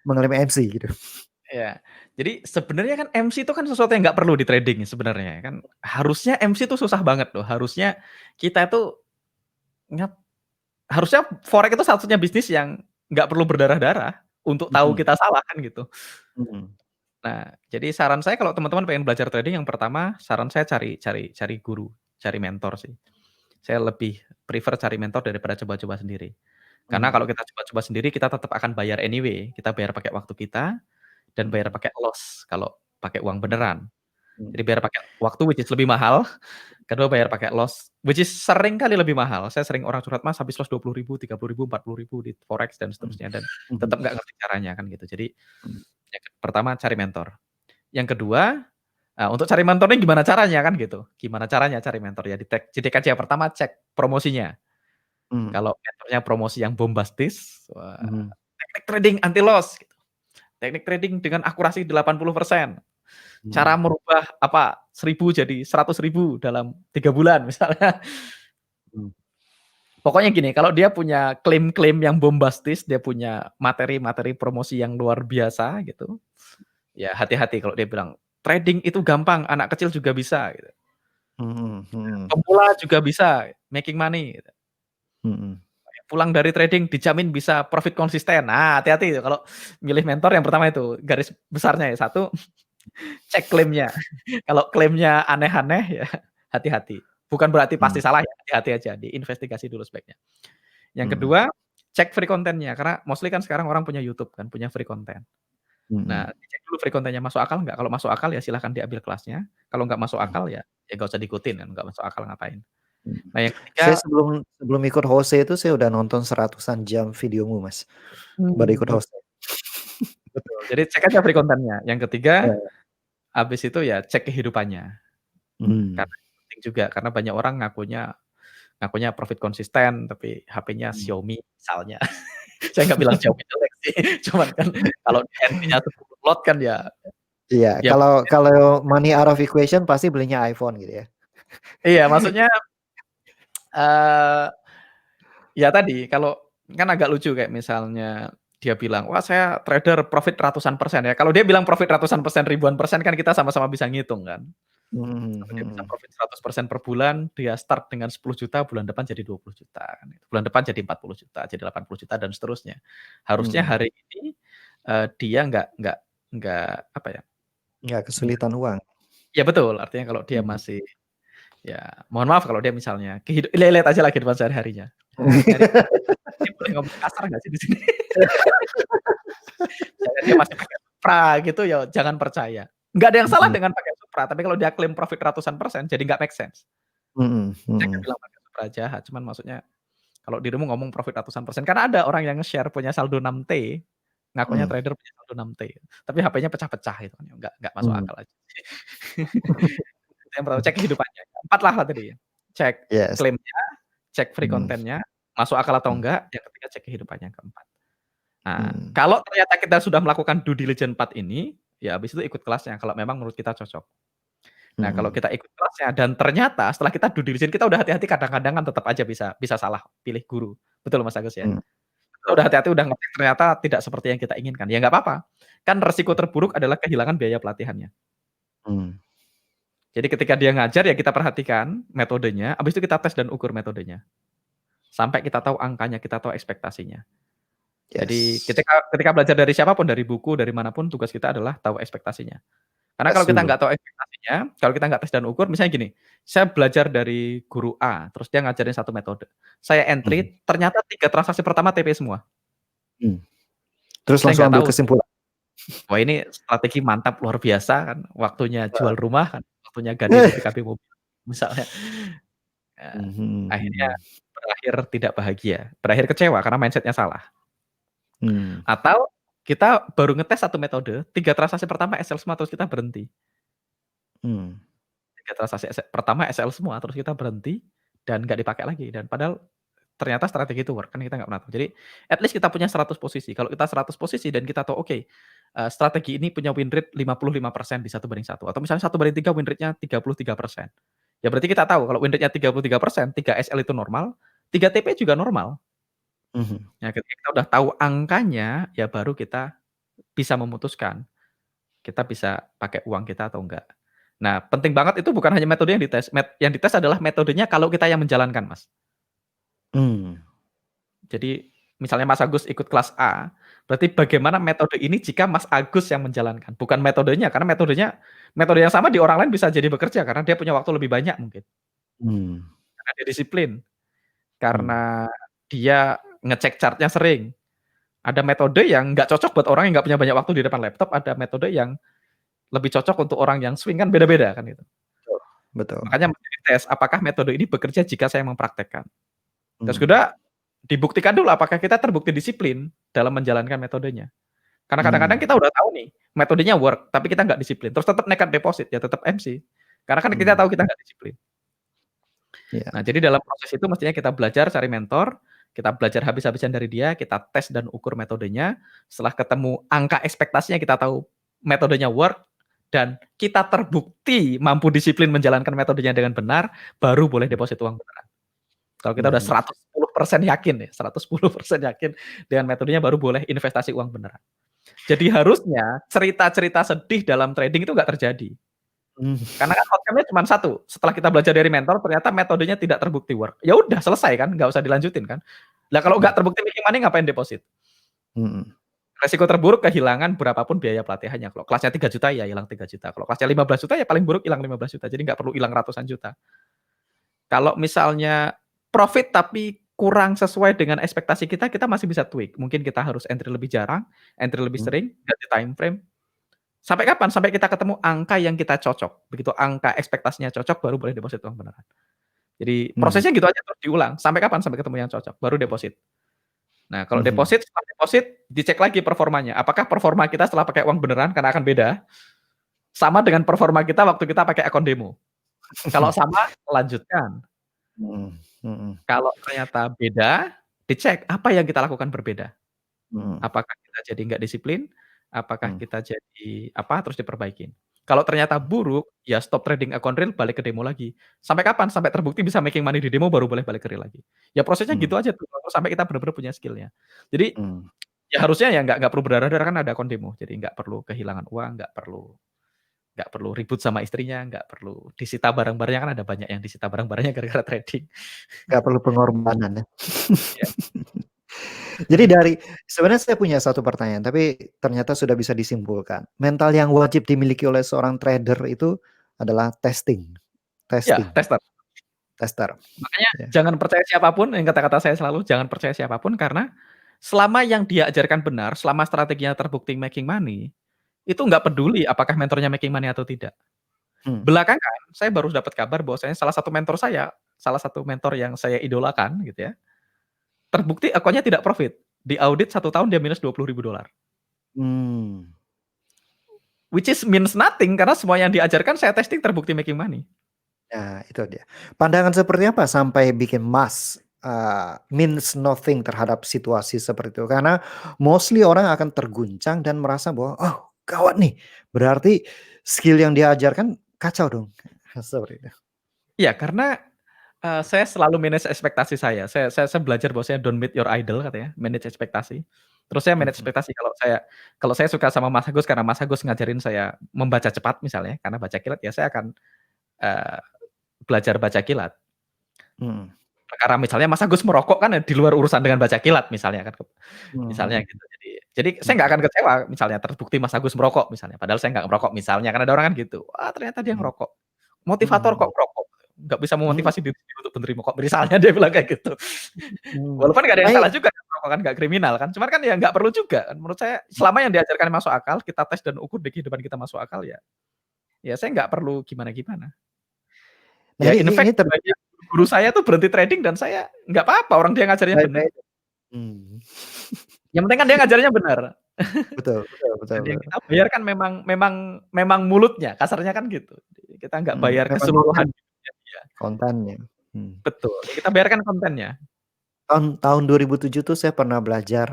mengalami MC gitu. iya. Jadi sebenarnya kan MC itu kan sesuatu yang nggak perlu di trading sebenarnya kan. Harusnya MC itu susah banget loh, harusnya kita itu ngap harusnya forex itu satu-satunya bisnis yang nggak perlu berdarah-darah untuk tahu Mhm, kita salah kan gitu. mhm, Nah, jadi saran saya kalau teman-teman pengen belajar trading, yang pertama saran saya cari guru, cari mentor sih. Saya lebih prefer cari mentor daripada coba-coba sendiri. Karena kalau mhm, kita coba-coba sendiri kita tetap akan bayar anyway, kita bayar pakai waktu kita dan bayar mhm, pakai loss kalau pakai uang mhm, beneran. Jadi mhm, bayar pakai waktu which is lebih mahal, kedua bayar pakai loss which is sering kali lebih mahal. Saya sering orang curhat, "Mas habis loss 20.000, 30.000, 40.000 di forex dan mhm, seterusnya," dan mhm, tetap nggak ngerti caranya kan gitu. Jadi mhm, yang pertama cari mentor. Yang kedua, untuk cari mentor ini gimana caranya kan gitu. Gimana caranya cari mentor ya jadi aja pertama cek promosinya. mhm, Kalau mentornya promosi yang bombastis, wah, mhm, teknik trading anti loss gitu, teknik trading dengan akurasi 80%, cara mhm, merubah apa, 1.000 jadi 100.000 dalam 3 bulan misalnya. mhm, Pokoknya gini, kalau dia punya klaim-klaim yang bombastis, dia punya materi-materi promosi yang luar biasa gitu, ya hati-hati kalau dia bilang, "Trading itu gampang, anak kecil juga bisa," gitu. mhm, mhm, "Pemula juga bisa making money," gitu. mhm. "Pulang dari trading dijamin bisa profit konsisten." Nah, hati-hati itu kalau milih mentor yang pertama itu, garis besarnya ya, satu cek klaimnya. Kalau klaimnya aneh-aneh ya hati-hati. Bukan berarti pasti Mhm, salah ya, hati-hati aja, diinvestigasi dulu sebaiknya. Yang mhm, kedua, cek free content-nya, karena mostly kan sekarang orang punya YouTube kan, punya free content. Nah, mhm, dicek dulu free content-nya masuk akal nggak, kalau masuk akal ya silahkan diambil kelasnya, kalau nggak masuk mhm, akal ya nggak usah diikutin kan, nggak masuk akal ngapain. mhm. Nah yang Saya ketiga sebelum ikut Jose itu saya udah nonton seratusan jam videomu, Mas, baru ikut betul Jose. betul, jadi cek aja free content-nya. Yang ketiga, Heeh, habis itu ya cek kehidupannya. mhm, Karena penting juga, karena banyak orang ngakunya ngakunya profit konsisten, tapi HP-nya mhm. Xiaomi misalnya. Saya nggak bilang Xiaomi jelek sih, cuman kan kalau di entry-nya 10 lot kan ya Iya, ya kalau kalau money out of equation pasti belinya iPhone gitu ya. iya maksudnya, eee, ya tadi kalau kan agak lucu kayak misalnya dia bilang, "Wah saya trader profit ratusan persen," ya kalau dia bilang profit ratusan persen, ribuan persen kan kita sama-sama bisa ngitung kan. Mhm, Kalau dia bisa mhm, profit 100% per bulan, dia start dengan 10 juta, bulan depan jadi 20 juta kan gitu. Bulan depan jadi 40 juta, jadi 80 juta dan seterusnya. Harusnya mhm. hari ini, dia nggak apa ya, Nggak nggak kesulitan uang. iya betul, artinya kalau dia Mhm. masih ya mohon maaf kalau dia misalnya lihat aja lah kehidupan sehari-harinya. Sehari-hari ini boleh ngomong kasar nggak sih di sini? Misalnya dia masih pakai Supra gitu ya jangan percaya. Nggak ada yang salah Mhm, dengan pakai Supra, tapi kalau dia klaim profit ratusan persen jadi nggak make sense. mhm, Saya nggak mhm, bilang pakai Supra jahat, cuman maksudnya kalau dirimu ngomong profit ratusan persen, karena ada orang yang nge-share punya saldo 6T, ngakunya mhm, trader punya saldo 6T, tapi HP-nya pecah-pecah itu kan, nggak masuk mhm. akal aja. Itu yang pertama, cek kehidupannya. 4 lah tadi ya, cek Yes. klaimnya, cek free Mhm, content-nya, masuk akal atau mhm, enggak, yang ketiga cek kehidupannya, yang keempat. Nah, mhm. kalau ternyata kita sudah melakukan due diligence 4 ini, ya habis itu ikut kelasnya kalau memang menurut kita cocok. Nah, kalau Mhm, kita ikut kelasnya dan ternyata setelah kita due diligence kita udah hati-hati kadang-kadang kan tetap aja bisa bisa salah pilih guru. Betul Mas Agus ya? mhm. Kita Betul. udah hati-hati, udah ngecek ternyata tidak seperti yang kita inginkan, ya nggak apa-apa. Kan resiko terburuk adalah kehilangan biaya pelatihannya. Mhm, Jadi ketika dia ngajar ya kita perhatikan metodenya, habis itu kita tes dan ukur metodenya. Sampai kita tahu angkanya, kita tahu ekspektasinya. Jadi Yes. ketika belajar dari siapapun, dari buku, dari manapun, tugas kita adalah tahu ekspektasinya. Karena kalau kita Setuju. nggak tahu ekspektasinya, kalau kita nggak tes dan ukur, misalnya gini, saya belajar dari guru A, terus dia ngajarin satu metode. Saya Mhm. entry, ternyata 3 transaksi pertama TP semua. Mmm. Terus Saya langsung nggak ambil tahu tuh, kesimpulan? wah ini strategi mantap luar biasa kan, waktunya jual Heeh. rumah kan, waktunya ganti BPKB mobil, misalnya. Akhirnya Mhm. berakhir tidak bahagia, berakhir kecewa karena mindset-nya salah. Mmm. Atau kita baru ngetes satu metode, 3 transaksi pertama SL semua terus kita berhenti. Mmm. 3 transaksi pertama SL semua terus kita berhenti dan nggak dipakai lagi dan padahal ternyata strategi itu work, kan kita nggak pernah tahu. Jadi at least kita punya 100 posisi. Kalau kita 100 posisi dan kita tahu, oke, strategi ini punya win rate 55% di 1/1 atau misalnya 1/3 win rate-nya 33%. Ya berarti kita tahu kalau win rate-nya 33%, 3 SL itu normal, 3 TP juga normal. Mhm. Ya ketika kita udah tahu angkanya, ya baru kita bisa memutuskan, kita bisa pakai uang kita atau enggak. Nah, penting banget itu bukan hanya metode yang dites, yang dites adalah metodenya kalau kita yang menjalankan, Mas. Mmm. Jadi, misalnya Mas Agus ikut kelas A, berarti bagaimana metode ini jika Mas Agus yang menjalankan, bukan metodenya, karena metode yang sama di orang lain bisa jadi bekerja karena dia punya waktu lebih banyak mungkin, Mmm. karena dia disiplin, Mmm. karena dia ngecek chart-nya sering. Ada metode yang nggak cocok buat orang yang nggak punya banyak waktu di depan laptop, ada metode yang lebih cocok untuk orang yang swing, kan beda-beda kan itu. Betul betul. Makanya mesti dites, apakah metode ini bekerja jika saya mempraktekkan. Terus Mmm. kedua, dibuktikan dulu apakah kita terbukti disiplin dalam menjalankan metodenya. Karena kadang-kadang Mmm. kita udah tahu nih, metodenya work, tapi kita nggak disiplin, terus tetap nekat deposit, ya tetap MC. Karena kan kita Mmm. tahu kita nggak disiplin. Iya. Nah, jadi dalam proses itu mestinya kita belajar cari mentor, kita belajar habis-habisan dari dia, kita tes dan ukur metodenya, setelah ketemu angka ekspektasinya kita tahu metodenya work, dan kita terbukti mampu disiplin menjalankan metodenya dengan benar, baru boleh Mmm. deposit uang beneran. Kalau kita udah Mhm. 110% yakin ya, 110% yakin dengan metodenya baru boleh investasi uang beneran. Jadi harusnya cerita-cerita sedih dalam trading itu nggak terjadi. Mmm. Karena kan outcome-nya cuman satu, setelah kita belajar dari mentor ternyata metodenya tidak terbukti work. Ya udah selesai kan, nggak usah dilanjutin kan. Lah kalau nggak Mhm. terbukti making money ngapain deposit? Mhm. Resiko terburuk kehilangan berapapun biaya pelatihannya. Kalau kelasnya 3 juta ya hilang 3 juta. Kalau kelasnya 15 juta ya paling buruk hilang 15 juta. Jadi nggak perlu hilang ratusan juta. Kalau misalnya profit tapi kurang sesuai dengan ekspektasi kita, kita masih bisa tweak. Mungkin kita harus entry lebih jarang, entry lebih Mhm. sering, ganti time frame. Sampai kapan? Sampai kita ketemu angka yang kita cocok. Begitu angka ekspektasinya cocok, baru boleh deposit uang beneran. Jadi Mmm. prosesnya gitu aja terus diulang. Sampai kapan? Sampai ketemu yang cocok, baru deposit. Nah, kalau Mhm. deposit, setelah deposit dicek lagi performanya. Apakah performa kita setelah pakai uang beneran, karena akan beda, sama dengan performa kita waktu kita pakai akun demo. Kalau sama, lanjutkan. Mhm. Mhm. Kalau ternyata beda, dicek apa yang kita lakukan berbeda. Mhm. Apakah kita jadi nggak disiplin, apakah Mmm. kita jadi apa, terus diperbaikin. Kalau ternyata buruk, ya stop trading akun real, balik ke demo lagi. Sampai kapan? Sampai terbukti bisa making money di demo, baru boleh balik ke real lagi. Ya prosesnya Mmm. gitu aja tuh, sampai kita bener-bener punya skill-nya. Jadi, Mmm. ya harusnya ya nggak perlu berdarah-darah kan ada akun demo, jadi nggak perlu kehilangan uang, nggak perlu ribut sama istrinya, nggak perlu disita barang-barangnya, kan ada banyak yang disita barang-barangnya gara-gara trading. Nggak perlu pengorbanan ya. Ya. Jadi dari sebenarnya saya punya satu pertanyaan, tapi ternyata sudah bisa disimpulkan. Mental yang wajib dimiliki oleh seorang trader itu adalah testing, Ya, testing, tester. tester, Makanya ya. jangan percaya siapapun, yang kata-kata saya selalu, jangan percaya siapapun karena selama yang dia ajarkan benar, selama strateginya terbukti making money, itu nggak peduli apakah mentornya making money atau tidak. Mmm. Belakangan saya baru dapat kabar bahwasanya salah satu mentor yang saya idolakan gitu ya, terbukti akunnya tidak profit. Di audit 1 tahun dia minus $20.000. Mmm. Which is means nothing karena semua yang diajarkan saya testing terbukti making money. Nah, itu dia. Pandangan seperti apa sampai bikin Mas, means nothing terhadap situasi seperti itu? Karena mostly orang akan terguncang dan merasa bahwa, "Oh, gawat nih, berarti skill yang diajarkan kacau dong." Seperti itu. Iya, karena, saya selalu manage ekspektasi saya. Saya belajar bahwasanya don't meet your idol katanya, manage ekspektasi. Terus saya manage Mhm. ekspektasi kalau saya suka sama Mas Agus karena Mas Agus ngajarin saya membaca cepat misalnya, karena baca kilat ya saya akan, eee, belajar baca kilat. Mhm. Perkara misalnya Mas Agus merokok kan di luar urusan dengan baca kilat misalnya kan, misalnya Mhm. gitu. Jadi saya Mhm. nggak akan kecewa misalnya terbukti Mas Agus merokok misalnya, padahal saya nggak merokok misalnya, kan ada orang kan gitu, "Wah ternyata dia Mhm. ngerokok, motivator kok Mhm. ngerokok, nggak bisa Mhm. memotivasi diri sendiri untuk berhenti merokok," misalnya dia bilang kayak gitu. Mhm. Walaupun nggak ada yang Tapi salah juga kan merokok kan nggak kriminal kan, cuman kan ya nggak perlu juga kan menurut saya selama yang diajarkan masuk akal, kita tes dan ukur di kehidupan kita masuk akal ya saya nggak perlu gimana-gimana. nah Ya ini in ini fact terbukti banyak guru saya tuh berhenti trading dan saya nggak apa-apa orang dia ngajarnya bener. baik-baik. Mhm. Yang penting kan dia ngajarnya bener. Betul betul betul Dan yang betul. kita bayar kan memang memang memang mulutnya, kasarnya kan gitu. Kita nggak Mhm, bayar memang keseluruhan hidupnya dia. kontennya. Mhm. Betul, yang kita bayar kan kontennya. Tahun 2007 tuh saya pernah belajar,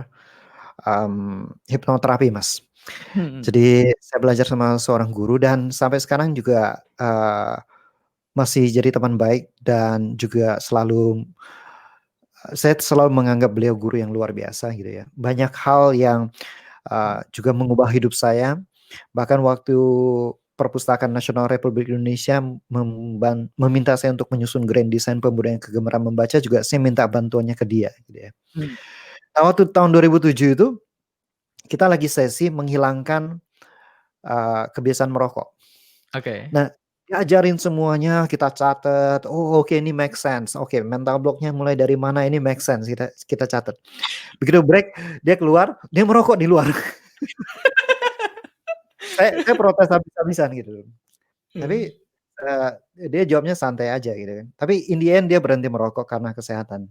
hipnoterapi, Mas. Mhm, Jadi saya belajar sama seorang guru dan sampai sekarang juga, masih jadi teman baik dan juga saya selalu menganggap beliau guru yang luar biasa gitu ya. Banyak hal yang, juga mengubah hidup saya, bahkan waktu Perpustakaan Nasional Republik Indonesia meminta saya untuk menyusun Grand Design Pemuda yang Kegemaran Membaca juga saya minta bantuannya ke dia gitu ya. mhm, Nah waktu tahun 2007 itu, kita lagi sesi menghilangkan, kebiasaan merokok. oke. Nah, diajarin semuanya, kita catat, "Oh oke ini make sense, oke mental block-nya mulai dari mana ini make sense," kita kita catat. Begitu break, dia keluar, dia merokok di luar. Saya protes habis-habisan gitu. Tapi, Mhm. eee, dia jawabnya santai aja gitu kan. Tapi in the end dia berhenti merokok karena kesehatan.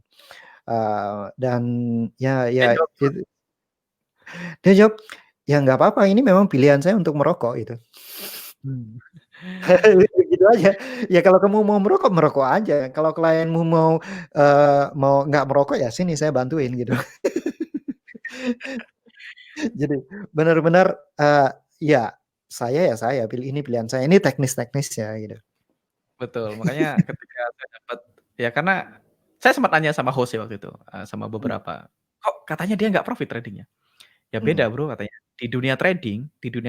Dan ya Dia ya jawab gimana? itu dia jawab, "Ya nggak apa-apa ini memang pilihan saya untuk merokok," gitu. Mmm. Gitu aja. Ya kalau kamu mau merokok, merokok aja. Kalau klienmu mau, mau nggak merokok, ya sini saya bantuin gitu. Jadi benar-benar, ya saya ya saya, ini pilihan saya, ini teknis-teknisnya gitu. Betul, makanya ketika saya dapat ya karena saya sempat nanya sama host ya waktu itu, sama Mmm, beberapa, "Kok katanya dia nggak profit trading-nya?" "Ya beda mhm, Bro," katanya, "di dunia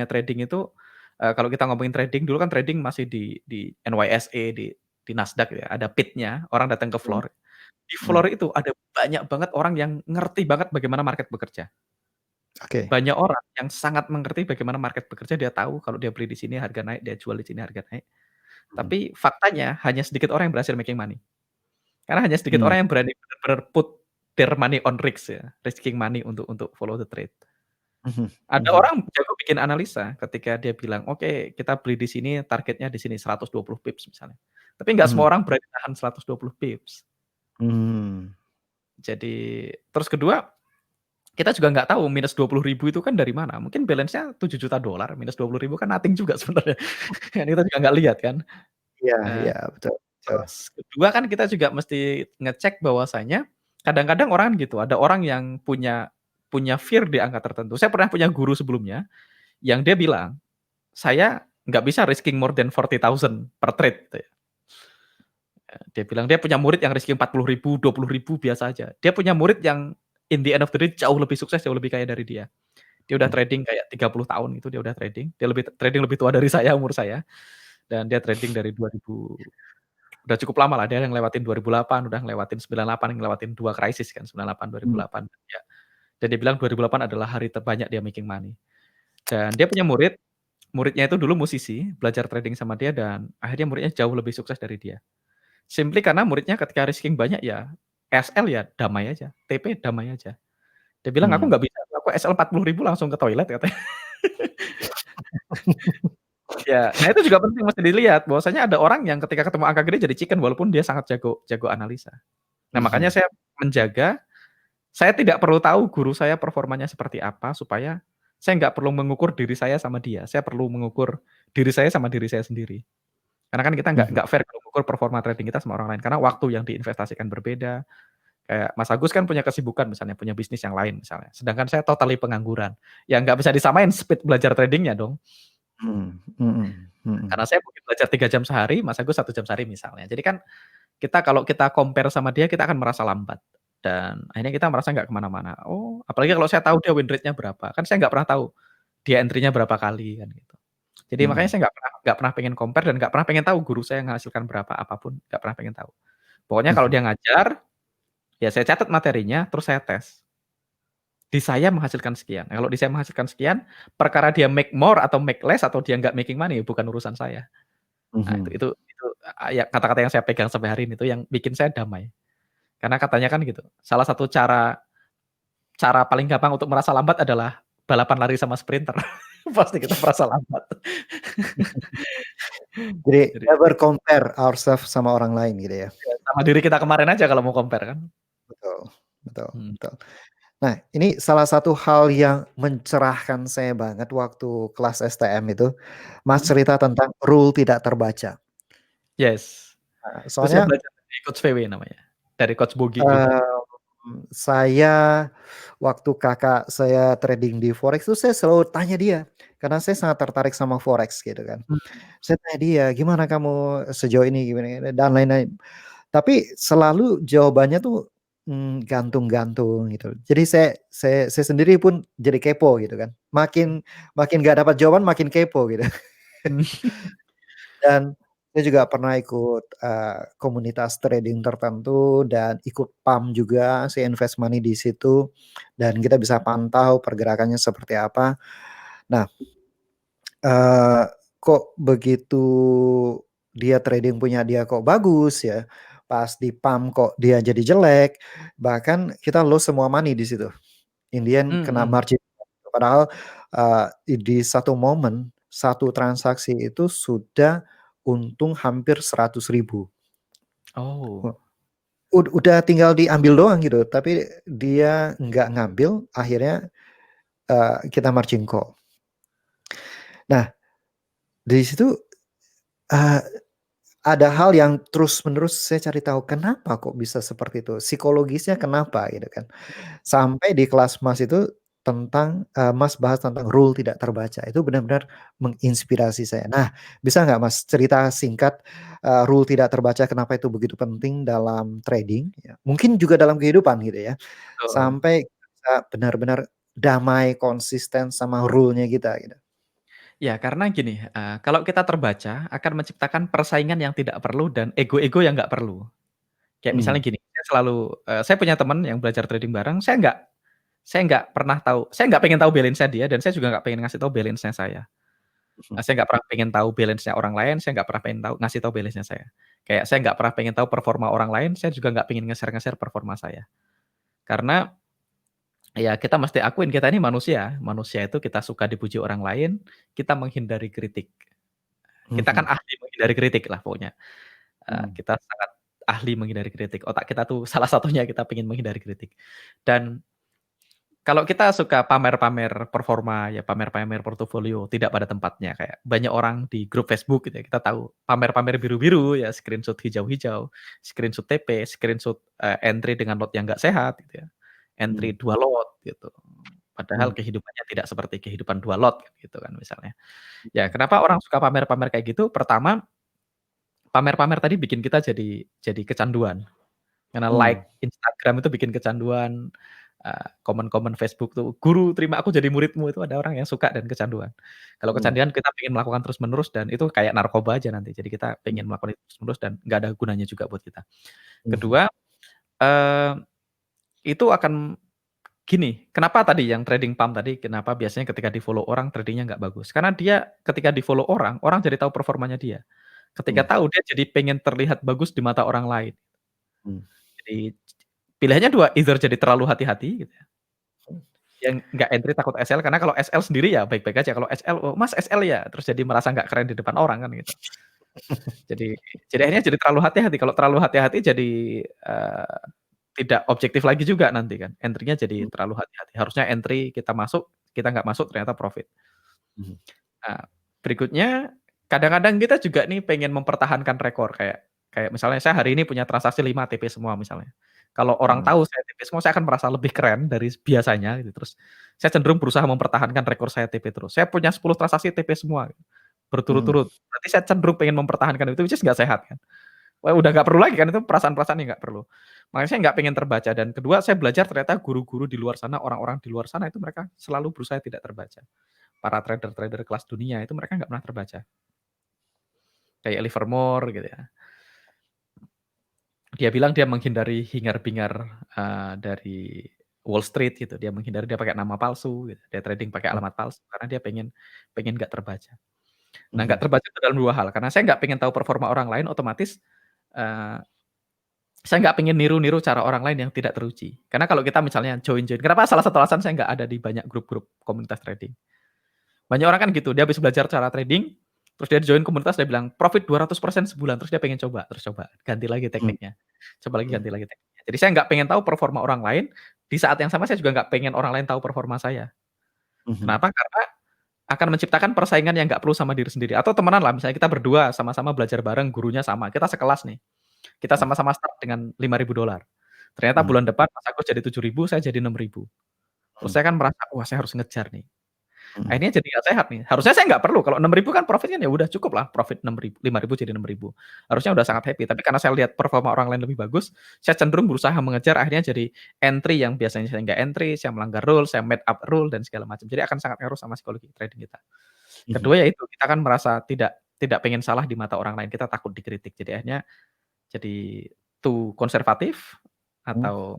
trading itu, kalau kita ngomongin trading dulu kan trading masih di NYSE, di Nasdaq ya, ada pit-nya, orang datang ke mhm, floor. Di mhm, floor itu ada banyak banget orang yang ngerti banget bagaimana market bekerja. oke, Banyak orang yang sangat mengerti bagaimana market bekerja, dia tahu kalau dia beli di sini harga naik, dia jual di sini harga naik. mhm, Tapi faktanya hanya sedikit orang yang berhasil making money. Karena hanya sedikit mmm, orang yang berani bener-bener put their money on risk ya, risking money untuk follow the trade. mhm, Ada mhm, orang jago bikin analisa ketika dia bilang, "Oke, kita beli di sini, targetnya di sini 120 pips," misalnya. Tapi nggak semua mhm, orang berani tahan 120 pips. mmm, Jadi terus kedua, kita juga nggak tahu minus 20.000 itu kan dari mana, mungkin balance-nya $7.000.000, minus 20.000 kan nothing juga sebenarnya. Kan kita juga nggak lihat kan. iya Eee, iya, betul betul, terus kedua kan kita juga mesti ngecek bahwasanya kadang-kadang orang gitu, ada orang yang punya punya fear di angka tertentu. Saya pernah punya guru sebelumnya yang dia bilang, "Saya nggak bisa risking more than 40.000 per trade," gitu ya. Dia bilang dia punya murid yang risking 40.000, 20.000 biasa aja. Dia punya murid yang in the end of the day jauh lebih sukses, jauh lebih kaya dari dia. Dia udah mhm, trading kayak 30 tahun itu dia udah trading. Dia trading lebih tua dari saya, umur saya, dan dia trading dari 2000 udah cukup lama lah, dia ngelewatin 2008, udah ngelewatin 98, ngelewatin 2 krisis kan, 98, mmm, 2008, ya. Dan dia bilang 2008 adalah hari terbanyak dia making money. Dan dia punya murid, muridnya itu dulu musisi, belajar trading sama dia dan akhirnya muridnya jauh lebih sukses dari dia. Simply karena muridnya ketika risking banyak ya, SL ya damai aja, TP damai aja. Dia bilang, "Aku mhm, nggak bisa, aku SL 40.000 langsung ke toilet," katanya. Ya, nah itu juga penting mesti dilihat bahwasanya ada orang yang ketika ketemu angka gede jadi chicken walaupun dia sangat jago jago analisa. Nah, makanya mhm, saya menjaga, saya tidak perlu tahu guru saya performanya seperti apa supaya saya nggak perlu mengukur diri saya sama dia, saya perlu mengukur diri saya sama diri saya sendiri. Karena kan kita mhm, nggak fair kalau mengukur performa trading kita sama orang lain, karena waktu yang diinvestasikan berbeda. Kayak Mas Agus kan punya kesibukan misalnya, punya bisnis yang lain misalnya, sedangkan saya totally pengangguran. Ya nggak bisa disamain speed belajar trading-nya dong. mhm, mhm, Karena mhm, saya mungkin belajar 3 jam sehari, Mas Agus 1 jam sehari misalnya. Jadi kan kalau kita compare sama dia, kita akan merasa lambat. Dan akhirnya kita merasa nggak ke mana-mana. Oh, apalagi kalau saya tahu dia win rate-nya berapa, kan saya nggak pernah tahu dia entry-nya berapa kali kan gitu. Jadi makanya mhm, saya nggak pernah pengen compare dan nggak pernah pengen tahu guru saya menghasilkan berapa, apapun, nggak pernah pengen tahu. Pokoknya kalau mhm, dia ngajar Ya saya catat materinya, terus saya tes. Di saya menghasilkan sekian. Kalau di saya menghasilkan sekian, perkara dia make more atau make less atau dia nggak making money bukan urusan saya. Nah Mhm. ya kata-kata yang saya pegang sampai hari ini itu yang bikin saya damai. Karena katanya kan gitu, salah satu cara cara paling gampang untuk merasa lambat adalah balapan lari sama sprinter. Pasti kita merasa lambat. Jadi Jadi never compare ourselves sama orang lain gitu ya. ya sama diri kita kemarin aja kalau mau compare kan. Betul, betul, Mhm. betul. Nah, ini salah satu hal yang mencerahkan saya banget waktu kelas STM itu, Mas Mhm. cerita tentang rule tidak terbaca. Yes. Nah, Itu saya soalnya, belajar dari Coach VW namanya, dari Coach Bogi dulu. saya waktu kakak saya trading di forex itu saya selalu tanya dia, karena saya sangat tertarik sama forex gitu kan. Mhm. Saya tanya dia, "Gimana kamu sejauh ini gimana?" Dan lain-lain. Tapi selalu jawabannya tuh, gantung-gantung gitu. Jadi saya sendiri pun jadi kepo gitu kan. Makin makin nggak dapat jawaban makin kepo gitu. Mmm. Dan saya juga pernah ikut, komunitas trading tertentu dan ikut PAM juga, saya invest money di situ dan kita bisa pantau pergerakannya seperti apa. Nah, eee, kok begitu dia trading punya dia kok bagus ya, pas di PAM kok dia jadi jelek, bahkan kita loss semua money di situ. In the end kena Mhm. margin padahal, di satu momen, satu transaksi itu sudah untung hampir 100.000. Oh. Udah tinggal diambil doang gitu, tapi dia nggak ngambil, akhirnya, kita margin call. Nah, dari situ, eee, ada hal yang terus-menerus saya cari tahu, kenapa kok bisa seperti itu, psikologisnya kenapa gitu kan. Sampai di kelas Mas itu tentang, Mas bahas tentang rule tidak terbaca, itu benar-benar menginspirasi saya. Nah, bisa nggak Mas cerita singkat, rule tidak terbaca kenapa itu begitu penting dalam trading ya, mungkin juga dalam kehidupan gitu ya, Betul. sampai bisa benar-benar damai, konsisten sama rule-nya kita gitu. Ya karena gini, kalau kita terbaca akan menciptakan persaingan yang tidak perlu dan ego-ego yang nggak perlu. Kayak misalnya Mmm, gini, saya punya teman yang belajar trading bareng, saya nggak pernah tahu saya nggak pengen tahu balance-nya dia dan saya juga nggak pengen ngasih tahu balance-nya saya. mhm, Saya nggak pernah pengen tahu balance-nya orang lain, saya nggak pernah pengen tahu ngasih tahu balance-nya saya. Kayak saya nggak pernah pengen tahu performa orang lain, saya juga nggak pengen nge-share performa saya. Karena, ya kita mesti akuin kita ini manusia, manusia itu kita suka dipuji orang lain, kita menghindari kritik. Kita kan mhm, ahli menghindari kritik lah pokoknya, mhm, kita sangat ahli menghindari kritik, otak kita tuh salah satunya kita pengen menghindari kritik. Dan kalau kita suka pamer-pamer performa, ya pamer-pamer portofolio tidak pada tempatnya, kayak banyak orang di grup Facebook gitu ya, kita tahu pamer-pamer biru-biru ya, screenshot hijau-hijau, screenshot TP, screenshot, entry dengan lot yang nggak sehat gitu ya, entry mmm, 2 lot gitu. Padahal mmm, kehidupannya tidak seperti kehidupan 2 lot kan gitu kan misalnya. Ya mhm, kenapa orang suka pamer-pamer kayak gitu, pertama, pamer-pamer tadi bikin kita jadi kecanduan. Karena mmm, like Instagram itu bikin kecanduan, komen-komen Facebook tuh, "Guru terima aku jadi muridmu," itu ada orang yang suka dan kecanduan. Kalau mmm, kecanduan kita pengen melakukan terus-menerus dan itu kayak narkoba aja nanti. Jadi kita mhm, pengen melakukan itu terus-menerus dan nggak ada gunanya juga buat kita. mhm, Kedua, eee, itu akan gini, kenapa tadi yang trading pump tadi, kenapa biasanya ketika di-follow orang trading-nya nggak bagus, karena dia ketika di-follow orang, orang jadi tahu performanya dia. Ketika mmm, tahu dia jadi pengen terlihat bagus di mata orang lain. mmm, Jadi pilihannya 2, either jadi terlalu hati-hati gitu ya, yang nggak entry takut SL karena kalau SL sendiri ya baik-baik aja, kalau SL, "Oh Mas SL ya?" Terus jadi merasa nggak keren di depan orang kan gitu. Jadi jadi akhirnya jadi terlalu hati-hati, kalau terlalu hati-hati jadi, tidak objektif lagi juga nanti kan, entry-nya jadi mhm, terlalu hati-hati. Harusnya entry kita masuk, kita nggak masuk ternyata profit. mhm, Nah, berikutnya kadang-kadang kita juga nih pengen mempertahankan rekor kayak kayak misalnya saya hari ini punya transaksi 5 TP semua misalnya. Kalau orang mhm, tahu saya TP semua, saya akan merasa lebih keren dari biasanya gitu, terus saya cenderung berusaha mempertahankan rekor saya TP terus. Saya punya 10 transaksi TP semua mhm, berturut-turut, berarti saya cenderung pengen mempertahankan itu, which is nggak sehat kan. Wah, udah nggak perlu lagi kan itu perasaan-perasaan yang nggak perlu. Makanya saya nggak pengen terbaca dan kedua saya belajar ternyata guru-guru di luar sana, orang-orang di luar sana itu mereka selalu berusaha tidak terbaca. Para trader-trader kelas dunia itu mereka nggak pernah terbaca. Kayak Livermore gitu ya. Dia bilang dia menghindari hingar-bingar, dari Wall Street gitu, dia menghindari, dia pakai nama palsu gitu, dia trading pakai Mhm alamat palsu karena dia pengen pengen nggak terbaca. Nah, nggak mhm terbaca itu dalam 2 hal, karena saya nggak pengen tahu performa orang lain, otomatis, eee, saya nggak pengen niru-niru cara orang lain yang tidak teruji. Karena kalau kita misalnya join-join, kenapa salah satu alasan saya nggak ada di banyak grup-grup komunitas trading. Banyak orang kan gitu, dia habis belajar cara trading, terus dia join komunitas, dia bilang, "Profit 200% sebulan," terus dia pengen coba, terus coba, ganti lagi mhm tekniknya, coba lagi, mhm ganti lagi tekniknya. Jadi saya nggak pengen tahu performa orang lain, di saat yang sama saya juga nggak pengen orang lain tahu performa saya. mhm Kenapa? Karena akan menciptakan persaingan yang nggak perlu sama diri sendiri, atau temenan lah, misalnya kita berdua sama-sama belajar bareng, gurunya sama, kita sekelas nih, kita mhm sama-sama start dengan $5.000. Ternyata mhm bulan depan Mas Agus jadi 7.000, saya jadi 6.000. Terus mhm saya kan merasa, "Wah, saya harus ngejar nih." mhm Akhirnya jadi nggak sehat nih. Harusnya saya nggak perlu, kalau 6.000 kan profit kan ya udah cukup lah, profit 6.000, 5.000 jadi 6.000. Harusnya udah sangat happy, tapi karena saya lihat performa orang lain lebih bagus, saya cenderung berusaha mengejar, akhirnya jadi entry yang biasanya saya nggak entry, saya melanggar rule, saya made up rule dan segala macam. Jadi akan sangat ngaruh sama psikologi trading kita. mhm Kedua ya itu, kita kan merasa tidak tidak pengen salah di mata orang lain, kita takut dikritik. Jadi akhirnya jadi too konservatif mhm atau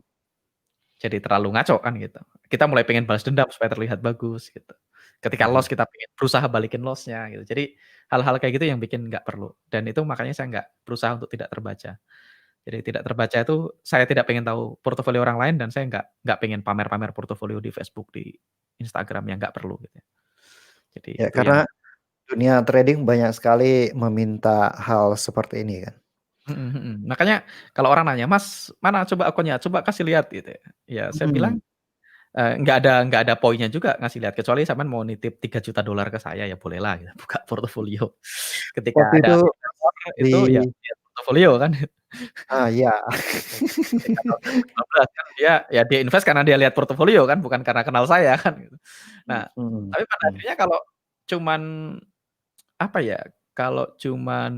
jadi terlalu ngaco kan gitu. Kita mulai pengen balas dendam supaya terlihat bagus gitu. Ketika mhm loss kita pengen berusaha balikin loss-nya gitu. Jadi hal-hal kayak gitu yang bikin nggak perlu, dan itu makanya saya nggak berusaha untuk tidak terbaca. Jadi tidak terbaca itu saya tidak pengen tahu portofolio orang lain, dan saya nggak pengen pamer-pamer portofolio di Facebook, di Instagram yang nggak perlu gitu ya. Jadi Ya, itu yang karena dunia trading banyak sekali meminta hal seperti ini kan. mhm mhm. Makanya kalau orang nanya, "Mas, mana coba akunnya? Coba kasih lihat," gitu ya. Ya saya Mhm. bilang, nggak ada poinnya juga ngasih lihat, kecuali sampean mau nitip $3 juta ke saya, ya bolehlah gitu, buka portofolio. Ketika Waktu ada itu investor di itu ya lihat portofolio kan. iya. Ketika tahun 2015 kan dia invest karena dia lihat portofolio kan, bukan karena kenal saya kan gitu. Nah, Mhm tapi pada mhm akhirnya kalau cuman, apa ya, kalau cuman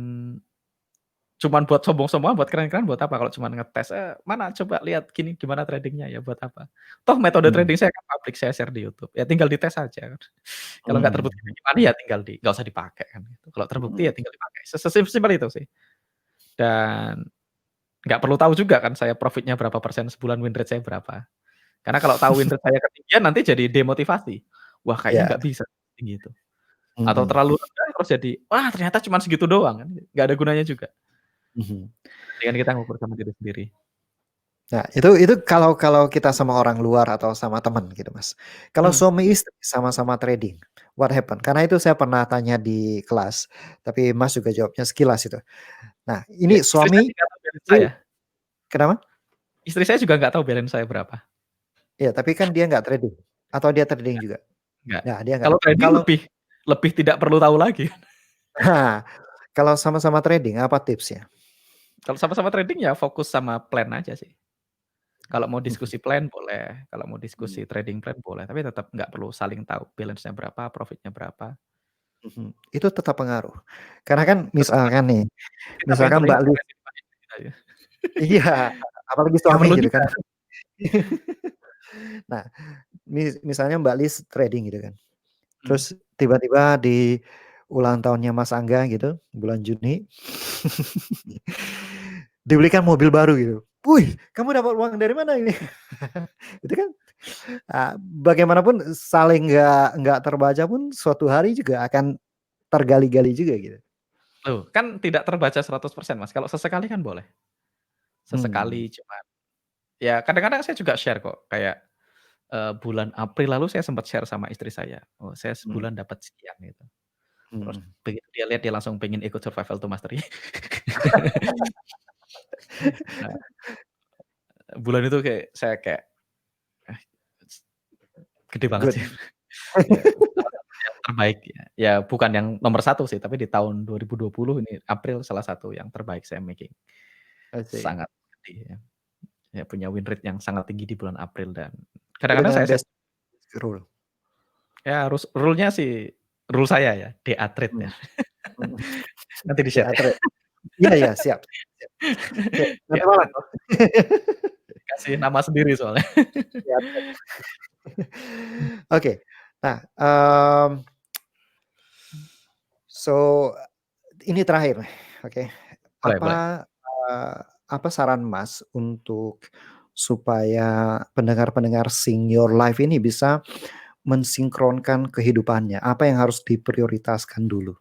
buat sombong-sombongan, buat keren-keren, buat apa? Kalau cuman ngetes, "Mana coba lihat gini gimana trading-nya," ya buat apa? Toh metode mhm trading saya kan public, saya share di YouTube, ya tinggal dites aja kan. Kalau nggak mhm terbukti gimana ya tinggal nggak usah dipakai kan gitu. Kalau terbukti mhm ya tinggal dipakai, sesimpel itu sih. Dan nggak perlu tahu juga kan saya profitnya berapa persen sebulan, win rate saya berapa. Karena kalau tahu win rate saya ketinggian nanti jadi demotivasi. Wah, kayaknya iya. nggak bisa tinggi itu. Atau Mhm terlalu rendah terus jadi, wah ternyata cuman segitu doang kan, nggak ada gunanya juga. mhm. Mendingan kita ngukur sama diri sendiri. Nah, itu kalau kalau kita sama orang luar atau sama teman gitu, Mas. Kalau Mhm. suami istri sama-sama trading, what happen? Karena itu saya pernah tanya di kelas, tapi Mas juga jawabnya sekilas itu. Nah, Ya, ini istri saya suami, juga tahu balance istri saya. kenapa? Istri saya juga nggak tahu balance saya berapa. Iya, tapi kan dia nggak trading atau dia trading juga? Nggak. Nah, dia nggak. Kalau trading Kalau lebih lebih tidak perlu tahu lagi. nah, kalau sama-sama trading apa tipsnya? Kalau sama-sama trading ya fokus sama plan aja sih. Kalau mau Mhm diskusi plan boleh, kalau mau mhm diskusi trading plan boleh, tapi tetap nggak perlu saling tahu balance-nya berapa, profit-nya berapa. mhm. Itu tetap pengaruh. Karena kan Tetap misalkan nih, kita pengen misalkan terlihat Mbak Lis keren di depan istri kita ya. iya, apalagi Nggak suami perlu gitu juga. kan. Nah, misalnya Mbak Lis trading gitu kan. Mhm. Terus tiba-tiba di ulang tahunnya Mas Angga gitu, bulan Juni, dibelikan mobil baru gitu. "Wih, kamu dapat uang dari mana ini?" Itu kan, bagaimanapun saling nggak terbaca pun suatu hari juga akan tergali-gali juga gitu. Loh, kan tidak terbaca 100% Mas, kalau sesekali kan boleh. Mmm, Sesekali cuman ya kadang-kadang saya juga share kok, kayak, bulan April lalu saya sempat share sama istri saya, "Oh, saya mhm sebulan dapat sekian," gitu. Terus mhm. begitu dia lihat dia langsung pengen ikut Survival to Mastery. Nah, bulan itu kayak saya kayak, eh, gede banget sih. Good. Ya, salah satu yang terbaik ya. Ya bukan yang nomor satu sih, tapi di tahun 2020 ini April salah satu yang terbaik saya making. I see. Sangat gede ya. Ya punya win rate yang sangat tinggi di bulan April, dan Itu kadang-kadang dengan saya best rule. ya rule-nya sih rule saya ya, DA trade ya. Mhm mhm. Nanti di-share ya. Teatre. Iya iya, siap siap. Oke, nanti DA malam trade dong. kasih nama sendiri soalnya. Siap siap. Oke. Nah, so ini terakhir nih, oke. Boleh boleh. Apa, apa saran Mas untuk supaya pendengar-pendengar Sing Your Life ini bisa mensinkronkan kehidupannya? Apa yang harus diprioritaskan dulu?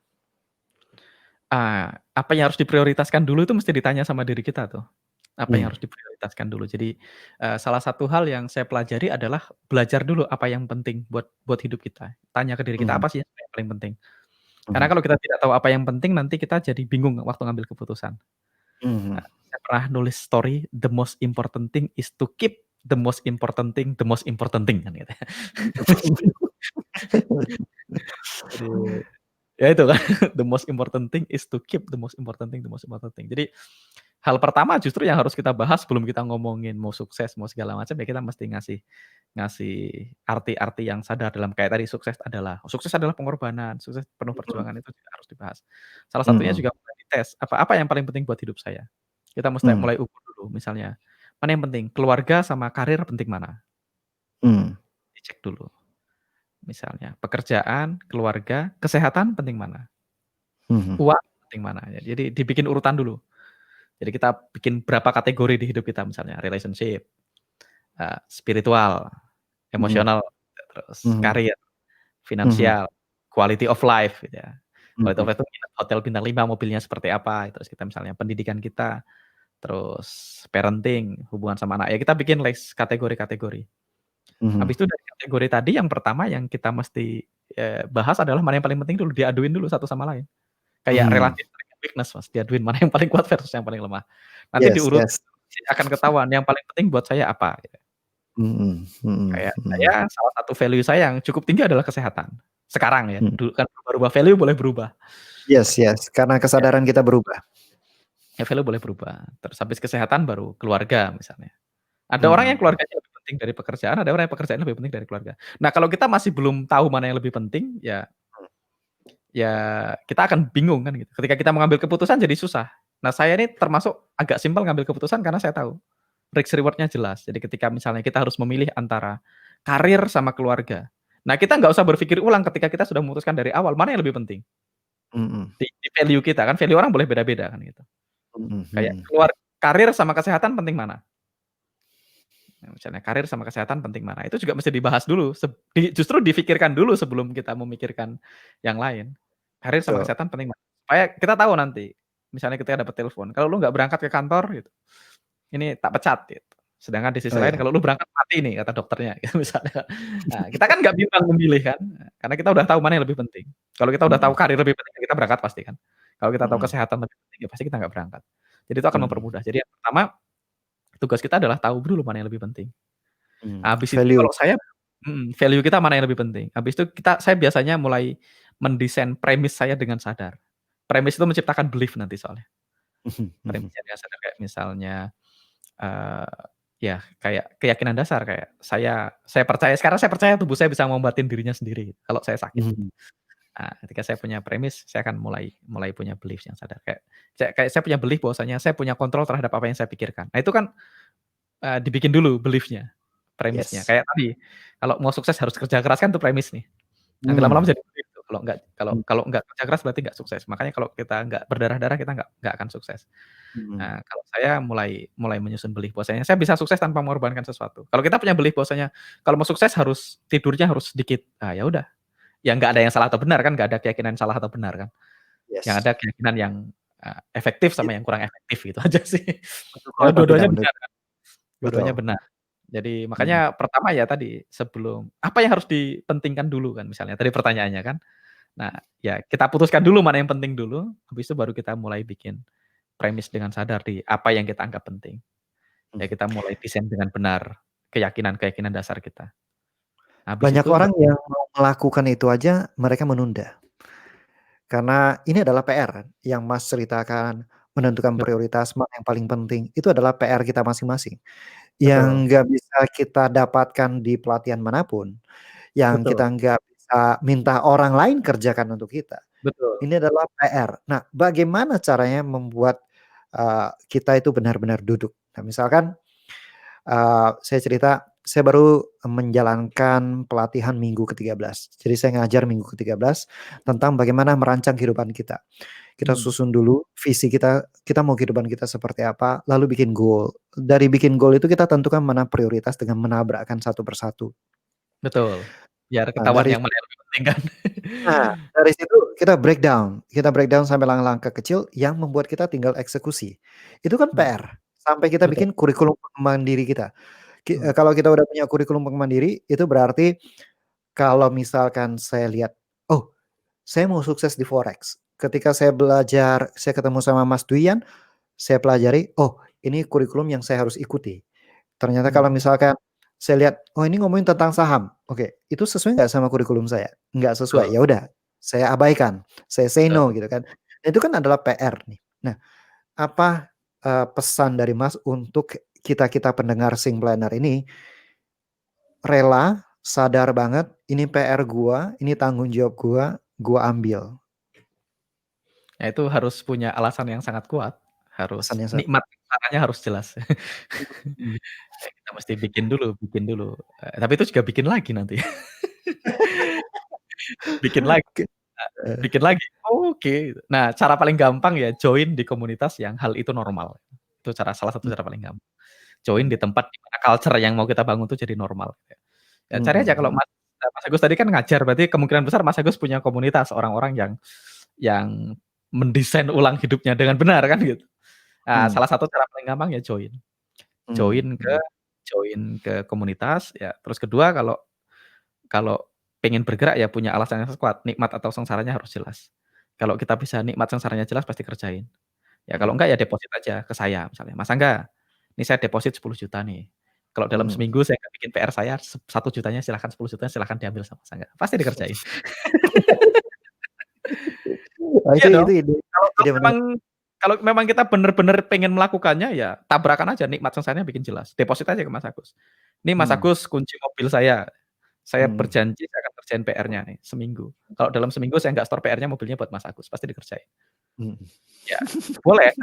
Apa yang harus diprioritaskan dulu itu mesti ditanya sama diri kita tuh, apa yang Mmm, harus diprioritaskan dulu. Jadi, salah satu hal yang saya pelajari adalah belajar dulu apa yang penting buat hidup kita. Tanya ke diri kita, mhm, apa sih yang paling penting? Karena mhm, kalau kita tidak tahu apa yang penting, nanti kita jadi bingung waktu ngambil keputusan. mhm. Saya pernah nulis story, "The most important thing is to keep the most important thing, the most important thing," kan gitu ya. Jadi, ya itu kan, the most important thing is to keep the most important thing, the most important thing. Jadi, hal pertama justru yang harus kita bahas sebelum kita ngomongin mau sukses, mau segala macam, ya kita mesti ngasih ngasih arti-arti yang sadar dalam kayak tadi sukses adalah pengorbanan, sukses penuh Mhm, perjuangan itu juga harus dibahas. Salah satunya mhm, juga mulai dites, apa yang paling penting buat hidup saya? Kita mesti mmm, mulai ukur dulu misalnya, mana yang penting, keluarga sama karir penting mana? mmm, Dicek dulu. Misalnya pekerjaan, keluarga, kesehatan penting mana? mhm, Uang penting mana? Ya, jadi dibikin urutan dulu. Jadi kita bikin berapa kategori di hidup kita misalnya relationship, spiritual, mhm, emosional, terus mhm, karir, mhm, finansial, quality of life gitu ya. Quality of mhm, life itu nginep hotel bintang 5, mobilnya seperti apa, terus kita misalnya pendidikan kita, terus parenting, hubungan sama anak, ya kita bikin list kategori-kategori. mhm, Habis itu dari kategori tadi yang pertama yang kita mesti, bahas adalah mana yang paling penting dulu, diaduin dulu satu sama lain. Kayak mhm. relatif strength and weakness Mas, diaduin mana yang paling kuat versus yang paling lemah. Nanti Yes, diurut yes. akan ketahuan yang paling penting buat saya apa gitu. Mhm, mhm, Kayak saya mhm, salah satu value saya yang cukup tinggi adalah kesehatan. Sekarang ya, mhm. dulu kan berubah-ubah, value boleh berubah. Yes, yes, karena Ya, kesadaran kita berubah. ya value boleh berubah. Terus habis kesehatan baru keluarga misalnya. Ada orang yang Mhm, keluarganya lebih penting dari pekerjaan, ada orang yang pekerjaan lebih penting dari keluarga. Nah, kalau kita masih belum tahu mana yang lebih penting, ya kita akan bingung kan gitu. Ketika kita mengambil keputusan jadi susah. Nah, saya ini termasuk agak simpel ngambil keputusan karena saya tahu risk reward-nya jelas. Jadi ketika misalnya kita harus memilih antara karir sama keluarga. Nah, kita nggak usah berpikir ulang ketika kita sudah memutuskan dari awal mana yang lebih penting. mhm, Di value kita kan, value orang boleh beda-beda kan gitu. mhm, Kayak mhm, karir sama kesehatan penting mana? Nah, misalnya karir sama kesehatan penting mana? Itu juga mesti dibahas dulu, justru difikirkan dulu sebelum kita memikirkan yang lain. Karir sama betul. kesehatan penting mana? Supaya kita tahu nanti, misalnya ketika dapat telepon, "Kalau lu nggak berangkat ke kantor gitu, ini tak pecat," gitu. Sedangkan di sisi Oh, lain, ya. "Kalau lu berangkat mati nih," kata dokternya gitu misalnya. Nah, kita kan nggak bimbang memilih kan, karena kita udah tahu mana yang lebih penting. Kalau kita udah tahu Mhm, karir lebih penting, ya kita berangkat pasti kan. Kalau kita tahu mhm, kesehatan lebih penting, ya pasti kita nggak berangkat. Jadi itu akan mhm, mempermudah. Jadi yang pertama, tugas kita adalah tahu dulu mana yang lebih penting. mhm. Habis itu Value. kalau saya value kita mana yang lebih penting. Habis itu saya biasanya mulai mendesain premis saya dengan sadar. Premis itu menciptakan belief nanti soalnya. Mhm, mhm, Premisnya dengan sadar kayak misalnya, eee, ya kayak keyakinan dasar kayak saya percaya tubuh saya bisa ngobatin dirinya sendiri kalau saya sakit. mhm, Nah, ketika saya punya premis, saya akan mulai mulai punya belief yang sadar kayak saya punya belief bahwasanya saya punya kontrol terhadap apa yang saya pikirkan. Nah itu kan dibikin dulu belief-nya, premisnya. yes. Kayak tadi, kalau mau sukses harus kerja keras kan itu premis nih. Nanti lama-lama Mmm, jadi belief tuh, kalau mhm, kalau nggak kerja keras berarti nggak sukses. Makanya kalau kita nggak berdarah-darah kita nggak akan sukses. mhm, Nah, kalau saya mulai mulai menyusun belief bahwasanya saya bisa sukses tanpa mengorbankan sesuatu. Kalau kita punya belief bahwasanya kalau mau sukses harus tidurnya harus sedikit, ya udah, ya nggak ada yang salah atau benar kan, nggak ada keyakinan salah atau benar kan. Yang yes. ada keyakinan yang, efektif It sama yang kurang efektif gitu aja sih. Mendukung Karena atau tidak dua-duanya benar. mendukung, Dua-duanya betul. benar. Jadi Mhm, makanya pertama ya tadi, sebelum apa yang harus dipentingkan dulu kan misalnya tadi pertanyaannya kan. Nah, ya kita putuskan dulu mana yang penting dulu, habis itu baru kita mulai bikin premis dengan sadar di apa yang kita anggap penting. Ya mhm. kita mulai desain dengan benar keyakinan-keyakinan dasar kita. Habis Banyak itu orang yang mau melakukan itu aja mereka menunda. Karena ini adalah PR yang Mas ceritakan, menentukan betul prioritas mana yang paling penting, itu adalah PR kita masing-masing. Yang betul nggak bisa kita dapatkan di pelatihan manapun, yang kita betul nggak bisa minta orang lain kerjakan untuk kita. betul. Ini adalah PR. Nah, bagaimana caranya membuat, kita itu benar-benar duduk? Nah, misalkan, saya cerita, saya baru menjalankan pelatihan minggu ke-13. Jadi saya ngajar minggu ke-13 tentang bagaimana merancang kehidupan kita. Kita susun dulu visi kita mau kehidupan kita seperti apa, lalu bikin goal. Dari bikin goal itu kita tentukan mana prioritas dengan menabrakkan satu persatu. Betul, biar Nah, ketahuan yang mana yang lebih penting kan. dari situ kita breakdown sampai langkah-langkah kecil yang membuat kita tinggal eksekusi. Itu kan PR, sampai kita Betul. bikin kurikulum pengembangan diri kita. Hmm. Kalau kita udah punya kurikulum pengembangan diri, itu berarti kalau misalkan saya lihat, oh, saya mau sukses di forex. Ketika saya belajar, saya ketemu sama Mas Duyan, saya pelajari, oh, ini kurikulum yang saya harus ikuti. Ternyata kalau misalkan saya lihat, oh ini ngomongin tentang saham, oke, itu sesuai nggak sama kurikulum saya? Nggak sesuai, Betul, ya udah, saya abaikan, saya say no betul. gitu kan. Dan itu kan adalah PR nih. Nah, apa pesan dari Mas untuk kita pendengar Sing Planner ini rela, sadar banget, ini PR gua, ini tanggung jawab gua ambil. Nah, itu harus punya alasan yang sangat kuat, harus Pesannya nikmat, caranya harus jelas. Mhm. Kita mesti bikin dulu, tapi itu juga bikin lagi nanti. Bikin lagi, Oke, bikin lagi, oke. Nah, cara paling gampang ya join di komunitas yang hal itu normal. Itu salah satu cara paling gampang. Join di tempat di mana culture yang mau kita bangun tuh jadi normal. Ya cari aja kalau mhm, Mas Agus tadi kan ngajar, berarti kemungkinan besar Mas Agus punya komunitas orang-orang yang mendesain ulang hidupnya dengan benar kan gitu. Nah, mhm, salah satu cara paling gampang ya join. mhm, Join ke mhm, join ke komunitas ya, terus kedua kalau kalau pengen bergerak ya punya alasan yang kuat, nikmat atau sengsaranya harus jelas. Kalau kita bisa nikmat sengsaranya jelas pasti kerjain. Ya kalau mhm, enggak ya deposit aja ke saya misalnya, "Mas Angga, ini saya deposit 10 juta nih. Kalau dalam mhm. seminggu saya nggak bikin PR saya 1 jutanya silahkan, 10 jutanya silahkan diambil sama Mas Angga." Pasti dikerjain. Oh Iya dong. itu ide Kalau kalau ide memang menarik. kalau memang kita bener-bener pengen melakukannya ya tabrakan aja nikmat sengsaranya bikin jelas. Deposit aja ke Mas Agus. "Nih Mas Mhm, Agus kunci mobil saya mhm, berjanji saya akan kerjain PR-nya nih seminggu. Kalau dalam seminggu saya nggak store PR-nya mobilnya buat Mas Agus." Pasti dikerjain. mhm, Ya, boleh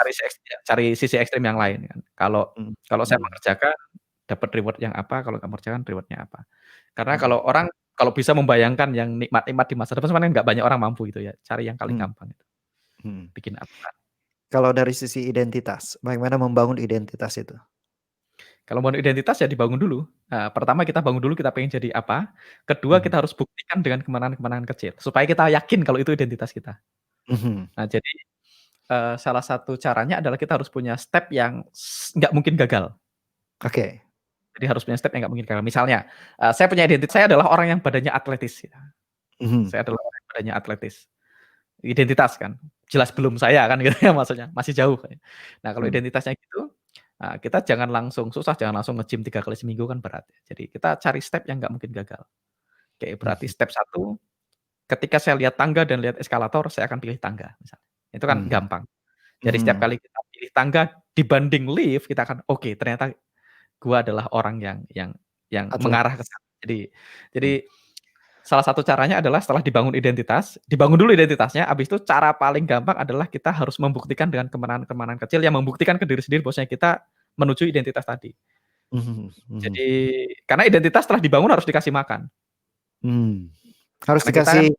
cari sisi ekstrim yang lain kan. Kalau mhm, kalau saya mhm, mengerjakan dapat reward yang apa, kalau nggak mengerjakan reward-nya apa. Karena mhm, kalau bisa membayangkan yang nikmat-nikmat di masa depan sebenarnya nggak banyak orang mampu gitu ya, cari yang paling mhm, gampang itu, mhm. bikin aturan. Kalau dari sisi identitas, bagaimana membangun identitas itu? Kalau bangun identitas ya dibangun dulu. Pertama kita bangun dulu kita pengen jadi apa, kedua Mhm, kita harus buktikan dengan kemenangan-kemenangan kecil, supaya kita yakin kalau itu identitas kita. mhm, Nah jadi, salah satu caranya adalah kita harus punya step yang nggak mungkin gagal. oke, Jadi harus punya step yang nggak mungkin gagal. Misalnya, saya punya identitas saya adalah orang yang badannya atletis ya. mhm, Saya adalah orang yang badannya atletis. Identitas kan, jelas belum saya kan gitu ya maksudnya, masih jauh. Nah kalau mhm, identitasnya gitu, kita jangan langsung susah, jangan langsung nge-gym 3 kali seminggu kan berat ya. Jadi kita cari step yang nggak mungkin gagal. Kayak berarti mhm, step satu, ketika saya lihat tangga dan lihat eskalator, saya akan pilih tangga misalnya. Itu kan mhm, gampang. Jadi setiap mhm, kali kita pilih tangga dibanding lift, kita akan, "Oke ternyata gua adalah orang yang mengarah ke atletis, sana." Jadi mhm, salah satu caranya adalah setelah dibangun dulu identitasnya, habis itu cara paling gampang adalah kita harus membuktikan dengan kemenangan-kemenangan kecil yang membuktikan ke diri sendiri bahwasanya kita menuju identitas tadi. mhm, Jadi mhm, karena identitas setelah dibangun harus dikasih makan. mmm. Harus Karena kita kan dikasih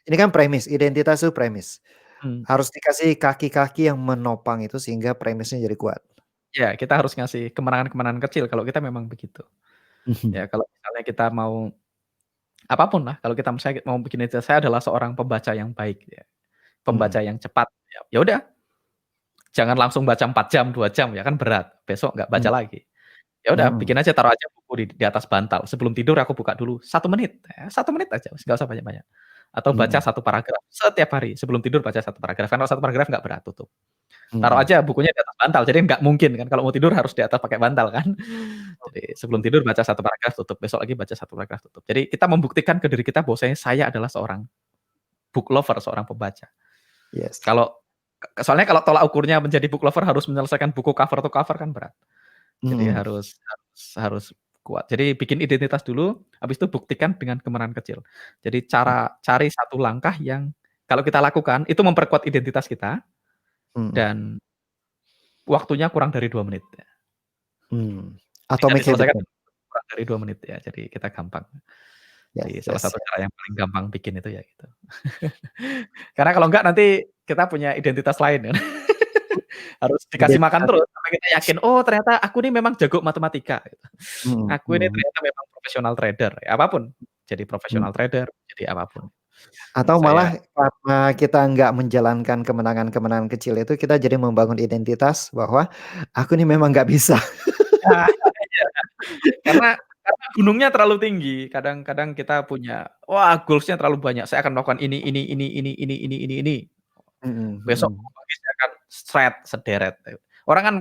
ini kan premis, identitas itu premis. mmm, Harus dikasih kaki-kaki yang menopang itu sehingga premisnya jadi kuat. ya kita harus ngasih kemenangan-kemenangan kecil kalau kita memang begitu. Mhm, Ya kalau misalnya kita mau apapun lah, kalau kita misalnya mau bikin identitas saya adalah seorang pembaca yang baik ya, pembaca mhm, yang cepat, ya udah jangan langsung baca 4 jam, 2 jam ya kan berat, besok nggak baca mhm, lagi. Ya udah mhm, bikin aja, taruh aja buku di atas bantal, sebelum tidur aku buka dulu 1 menit, 1 menit aja nggak usah banyak-banyak. Atau baca mhm, 1 paragraf setiap hari, sebelum tidur baca 1 paragraf, kan kalau 1 paragraf nggak berat, tutup. Taruh mhm, aja bukunya di atas bantal, jadi nggak mungkin kan kalau mau tidur harus di atas pakai bantal kan. Jadi sebelum tidur baca 1 paragraf, tutup, besok lagi baca 1 paragraf, tutup. Jadi kita membuktikan ke diri kita bahwasanya saya adalah seorang book lover, seorang pembaca. yes, Kalau soalnya kalau tolak ukurnya menjadi book lover harus menyelesaikan buku cover to cover kan berat. Jadi mhm, harus kuat. Jadi bikin identitas dulu, habis itu buktikan dengan kemenangan kecil. Jadi mhm, cari satu langkah yang kalau kita lakukan itu memperkuat identitas kita mhm, dan waktunya kurang dari 2 menit ya. mhm. Bisa Atomic Habit diselesaikan kan? kurang dari 2 menit ya, jadi kita gampang. Yes, Jadi salah yes, satu yes. cara yang paling gampang bikin itu ya gitu. Karena kalau enggak nanti kita punya identitas lain kan. Harus dikasih makan Identitas. terus sampai kita yakin, "Oh ternyata aku ini memang jago matematika," gitu. Mhm, Aku ini mhm, ternyata memang profesional trader, ya apapun. Jadi mhm. profesional trader, jadi apapun. Atau Saya malah karena kita nggak menjalankan kemenangan-kemenangan kecil itu, kita jadi membangun identitas bahwa, "Aku nih memang nggak bisa." nah, iya, karena gunungnya terlalu tinggi, kadang-kadang kita punya, wah goals-nya terlalu banyak, saya akan melakukan ini. Mhm, Besok mhm. pagi saya akan sederet. Orang kan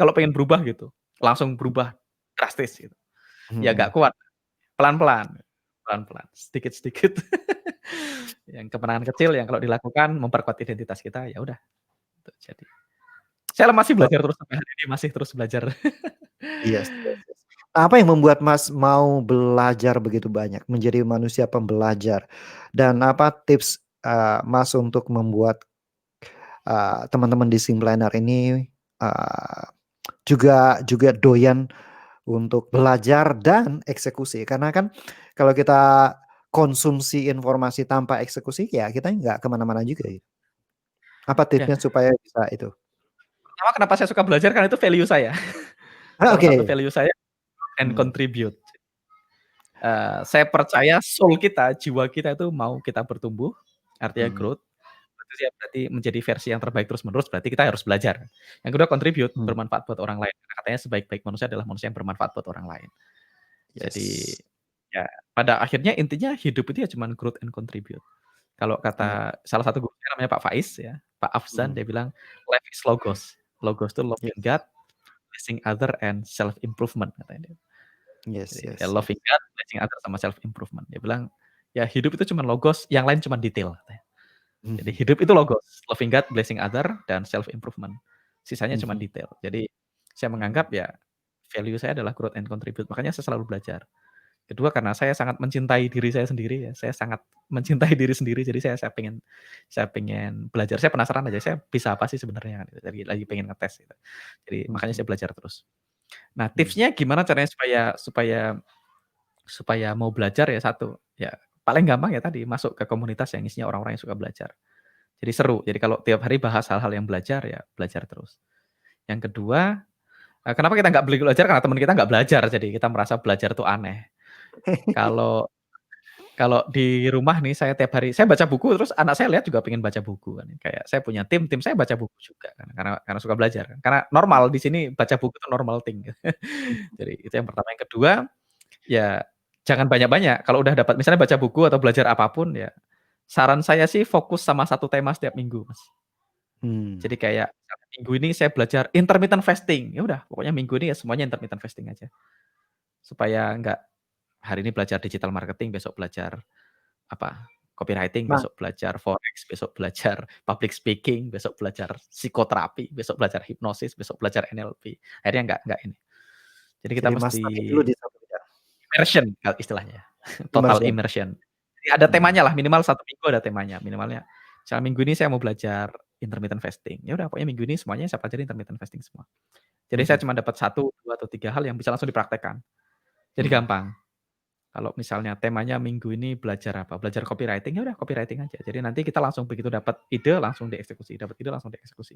kalau pengen berubah gitu, langsung berubah drastis gitu. Ya Mhm. nggak kuat, pelan-pelan pelan-pelan, sedikit-sedikit. Yang kemenangan kecil yang kalau dilakukan memperkuat identitas kita, ya udah itu jadi. Saya masih Oh, belajar terus sampai hari ini, masih terus belajar. yes, yes, yes. Apa yang membuat Mas mau belajar begitu banyak, menjadi manusia pembelajar? Dan apa tips, Mas untuk membuat, teman-teman di Simplenar ini, eee, juga juga doyan untuk belajar dan eksekusi? Karena kan kalau kita konsumsi informasi tanpa eksekusi, ya kita nggak ke mana-mana juga gitu. Apa Ya, tipsnya supaya bisa itu? pertama kenapa saya suka belajar karena itu value saya. Salah satu Oke. value saya and Mhm, contribute. Saya percaya soul kita, jiwa kita itu mau kita bertumbuh, artinya mhm, growth, itu ya berarti menjadi versi yang terbaik terus-menerus, berarti kita harus belajar. Yang kedua contribute, mhm. bermanfaat buat orang lain, karena katanya sebaik-baik manusia adalah manusia yang bermanfaat buat orang lain. Jadi, Yes. ya pada akhirnya intinya hidup itu ya cuman growth and contribute. Kalau Iya. kata salah satu guru saya namanya Pak Faiz ya, Pak Afzan, Mhm. dia bilang, "Life is logos." Logos itu loving Yes. God, blessing other, and self improvement katanya dia. Yes, Jadi ya yes, yes. loving God, blessing other, sama self improvement. Dia bilang, "Ya hidup itu cuman logos, yang lain cuman detail," katanya. Jadi Mhm, hidup itu logos, loving God, blessing other, dan self improvement. Sisanya cuman mhm, detail. Jadi saya mhm, menganggap ya value saya adalah growth and contribute, makanya saya selalu belajar. Kedua karena saya sangat mencintai diri saya sendiri ya, saya sangat mencintai diri sendiri, jadi saya pengen belajar, saya penasaran aja, saya bisa apa sih sebenarnya gitu, lagi pengen ngetes gitu. Jadi makanya mhm, saya belajar terus. Nah mhm, tipsnya gimana caranya supaya supaya supaya mau belajar ya satu, ya paling gampang ya tadi masuk ke komunitas yang isinya orang-orang yang suka belajar. Jadi seru, jadi kalau tiap hari bahas hal-hal yang belajar, ya belajar terus. Yang kedua, kenapa kita nggak belajar, karena teman kita nggak belajar, jadi kita merasa belajar tuh aneh. Kalau Kalau di rumah nih saya tiap hari saya baca buku terus anak saya lihat juga pengen baca buku kan, kayak saya punya tim saya baca buku juga kan karena suka belajar kan, karena normal di sini baca buku itu normal thing. Jadi itu yang pertama, yang kedua, ya jangan banyak-banyak, kalau udah dapat misalnya baca buku atau belajar apapun ya, saran saya sih fokus sama satu tema setiap minggu, Mas. mmm, Jadi kayak misalnya minggu ini saya belajar intermittent fasting, ya udah pokoknya minggu ini ya semuanya intermittent fasting aja. Supaya nggak hari ini belajar digital marketing, besok belajar apa, copywriting, nah, besok belajar forex, besok belajar public speaking, besok belajar psikoterapi, besok belajar hipnosis, besok belajar NLP. Akhirnya nggak ini. Jadi kita jadi mesti mastery dulu di satu bidang, immersion istilahnya, total immersion? immersion. Jadi ada Mhm, temanya lah, minimal 1 minggu ada temanya, minimalnya misalnya minggu ini saya mau belajar intermittent fasting, ya udah pokoknya minggu ini semuanya saya pelajari intermittent fasting semua. Jadi saya mhm, cuma dapat 1, 2, atau 3 hal yang bisa langsung dipraktekkan. Jadi mhm. gampang. Kalau misalnya temanya minggu ini belajar apa, belajar copywriting, ya udah copywriting aja. Jadi nanti kita langsung begitu dapat ide langsung dieksekusi, dapat ide langsung dieksekusi.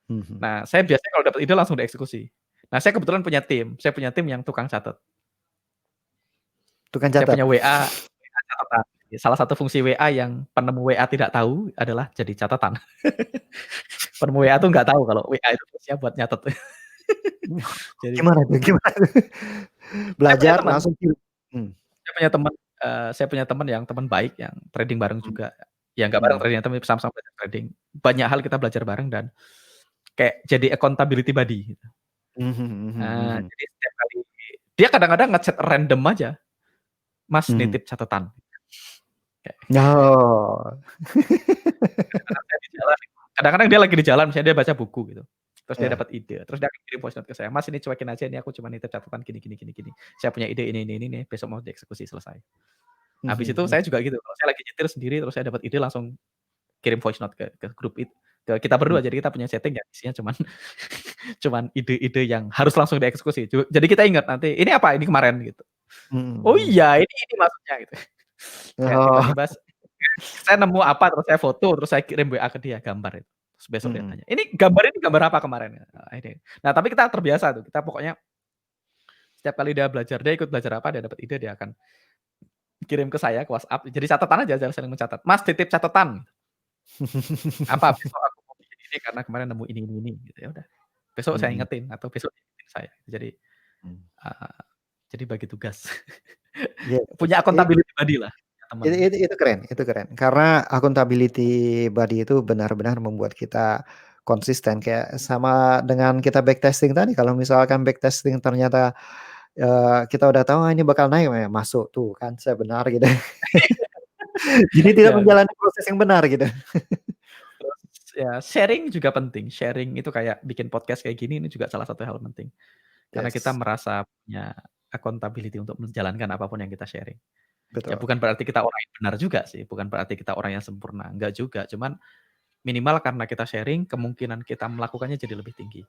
Mhm. Nah, saya biasanya kalau dapat ide langsung dieksekusi. Nah, saya kebetulan punya tim, saya punya tim yang tukang catat. Tukang Saya catat. punya WA catatan. Salah satu fungsi WA yang penemu WA tidak tahu adalah jadi catatan. Penemu WA tuh nggak tahu kalau WA itu fungsinya buat nyatet. Jadi Gimana tuh, gimana tuh? saya punya Belajar teman langsung tiru? Mmm, saya punya teman, saya punya teman yang teman baik yang trading bareng mhm, juga. Ya nggak bareng mhm, trading, tapi sama-sama belajar trading. Banyak hal kita belajar bareng dan kayak jadi accountability buddy gitu. mhm, mhm, mhm, Jadi setiap kali dia kadang-kadang nge-chat random aja, "Mas mhm. nitip catatan." Kayak Oh. kadang-kadang saya di jalan kadang-kadang dia lagi di jalan misalnya dia baca buku gitu, terus dia Iya. dapat ide, terus dia kirim voice note ke saya, "Mas ini cuekin aja ini aku cuma nitip catatan gini. Saya punya ide ini nih, besok mau dieksekusi selesai." Mhm, Habis itu mhm, saya juga gitu, kalau saya lagi nyetir sendiri terus saya dapat ide langsung kirim voice note ke grup ke kita berdua, mhm. jadi kita punya setting yang isinya cuman cuman ide-ide yang harus langsung dieksekusi. Jadi kita ingat nanti, "Ini apa? Ini kemarin," gitu. Oh Mhm. iya, ini maksudnya gitu. Kayak Oh. tiba-tiba saya nemu apa, terus saya foto, terus saya kirim WA ke dia gambar itu. Terus besok dia Mhm. tanya, "Ini gambar apa kemarin?" Ini. Nah, tapi kita terbiasa tuh, kita pokoknya setiap kali dia ikut belajar apa, dia dapat ide, dia akan kirim ke saya ke WhatsApp. Jadi catatan aja, saling mencatat. "Mas, titip catatan." Apa, "Besok aku mau bikin ini karena kemarin nemu ini," gitu. Ya udah, besok saya Mhm. ingetin atau besok dia ingetin saya. Mmm. Eee, jadi bagi tugas. Iya, Punya accountability buddy lah, punya temen. itu keren itu keren. Karena accountability buddy itu benar-benar membuat kita konsisten, kayak sama dengan kita backtesting tadi, kalau misalkan backtesting ternyata, kita udah tahu, ini bakal naik, masuk tuh kan, saya benar gitu. Jadi tidak Ya, menjalani proses yang benar gitu. terus ya sharing juga penting, sharing itu kayak bikin podcast kayak gini, ini juga salah satu hal penting. Karena kita Yes, merasa punya accountability untuk menjalankan apa pun yang kita sharing. Ya betul. bukan berarti kita orang yang benar juga sih, bukan berarti kita orang yang sempurna, enggak juga, cuman minimal karena kita sharing, kemungkinan kita melakukannya jadi lebih tinggi.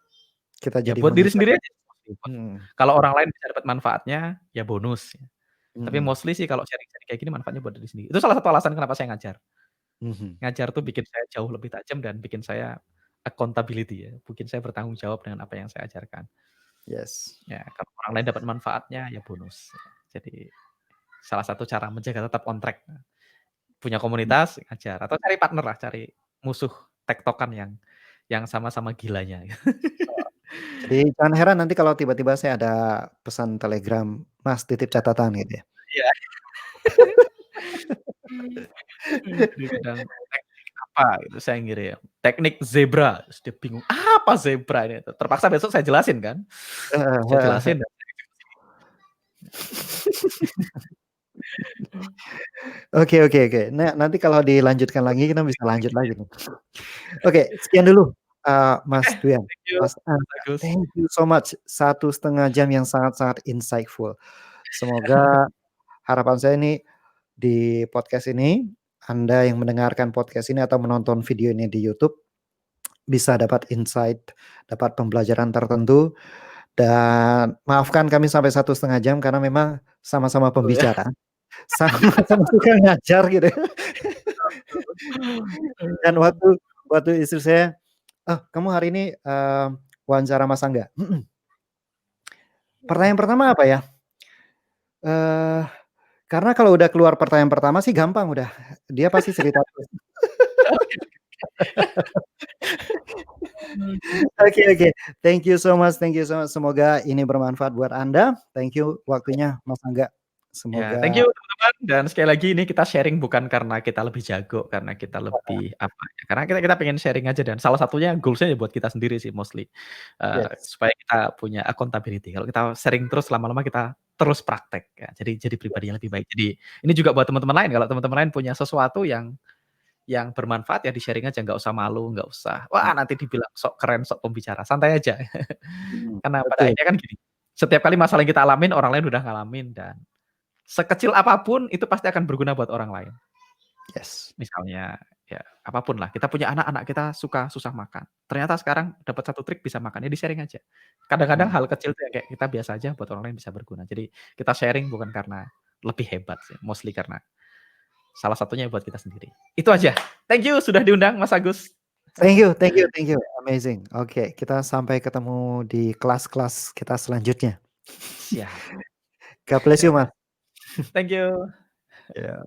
Kita Ya jadi buat diri sendiri meningkatkan. aja, Mhm. kalau orang lain bisa dapat manfaatnya, ya bonus. Tapi Mhm. mostly sih kalau sharing-sharing kayak gini manfaatnya buat diri sendiri. Itu salah satu alasan kenapa saya ngajar. Mhm. Ngajar tuh bikin saya jauh lebih tajam dan bikin saya accountability ya, bikin saya bertanggung jawab dengan apa yang saya ajarkan. Yes. Ya kalau orang lain dapat manfaatnya, ya bonus. Jadi salah satu cara menjaga tetap on track. Punya Mmm. komunitas, ngajar, atau cari partner lah, cari musuh tektokan yang sama-sama gilanya. Jadi jangan heran nanti kalau tiba-tiba saya ada pesan Telegram, "Mas, titip catatan," gitu ya. Iya. Jadi kadang teknik apa gitu saya ngirim, teknik zebra, terus dia bingung, "Apa zebra ini?" Terpaksa besok saya jelasin kan, Heeh saya heeh heeh. jelasin dan Oke oke oke. Nah, nanti kalau dilanjutkan lagi kita bisa lanjut lagi nih. Oke, sekian dulu, oke, Mas Duyan, thank you Mas Mas Angga, Agus. thank you so much, 1,5 jam yang sangat-sangat insightful. Semoga harapan saya nih di podcast ini, Anda yang mendengarkan podcast ini atau menonton video ini di YouTube, bisa dapat insight, dapat pembelajaran tertentu, dan maafkan kami sampai 1,5 jam karena memang sama-sama Oh ya, pembicara, sama-sama suka ngajar gitu ya. Dan waktu istri saya, "Oh, kamu hari ini, wawancara Mas Angga?" "Mhm." "Pertanyaan pertama apa ya?" Eee, karena kalau udah keluar pertanyaan pertama sih gampang udah, dia pasti cerita terus. Oke oke, thank you so much, semoga ini bermanfaat buat Anda. Thank you waktunya Mas Angga, ya, thank semoga you teman-teman, dan sekali lagi ini kita sharing bukan karena kita lebih jago, karena kita lebih apa ya, karena kita pengen sharing aja dan salah satunya goals-nya ya buat kita sendiri sih mostly, yes, supaya kita punya accountability. Kalau kita sharing terus lama-lama kita terus praktek ya, jadi pribadi yang lebih baik. Jadi ini juga buat teman-teman lain, kalau teman-teman lain punya sesuatu yang bermanfaat ya di-sharing aja, nggak usah malu, nggak usah, "Wah, nanti dibilang sok keren, sok pembicara." Santai aja. Karena pada betul, akhirnya kan gini, setiap kali masalah yang kita alamin, orang lain udah ngalamin dan sekecil apapun itu pasti akan berguna buat orang lain. yes, Misalnya, ya apapun lah, kita punya anak kita suka susah makan, ternyata sekarang dapat satu trik bisa makan, ya di-sharing aja. Kadang-kadang mhm, hal kecil tuh yang kayak kita biasa aja buat orang lain bisa berguna. Jadi kita sharing bukan karena lebih hebat sih, mostly karena salah satunya buat kita sendiri. Itu aja. Thank you sudah diundang Mas Agus. thank you, amazing. Oke, kita sampai ketemu di kelas-kelas kita selanjutnya. Siap. God bless you, Mas. Thank you. Ya.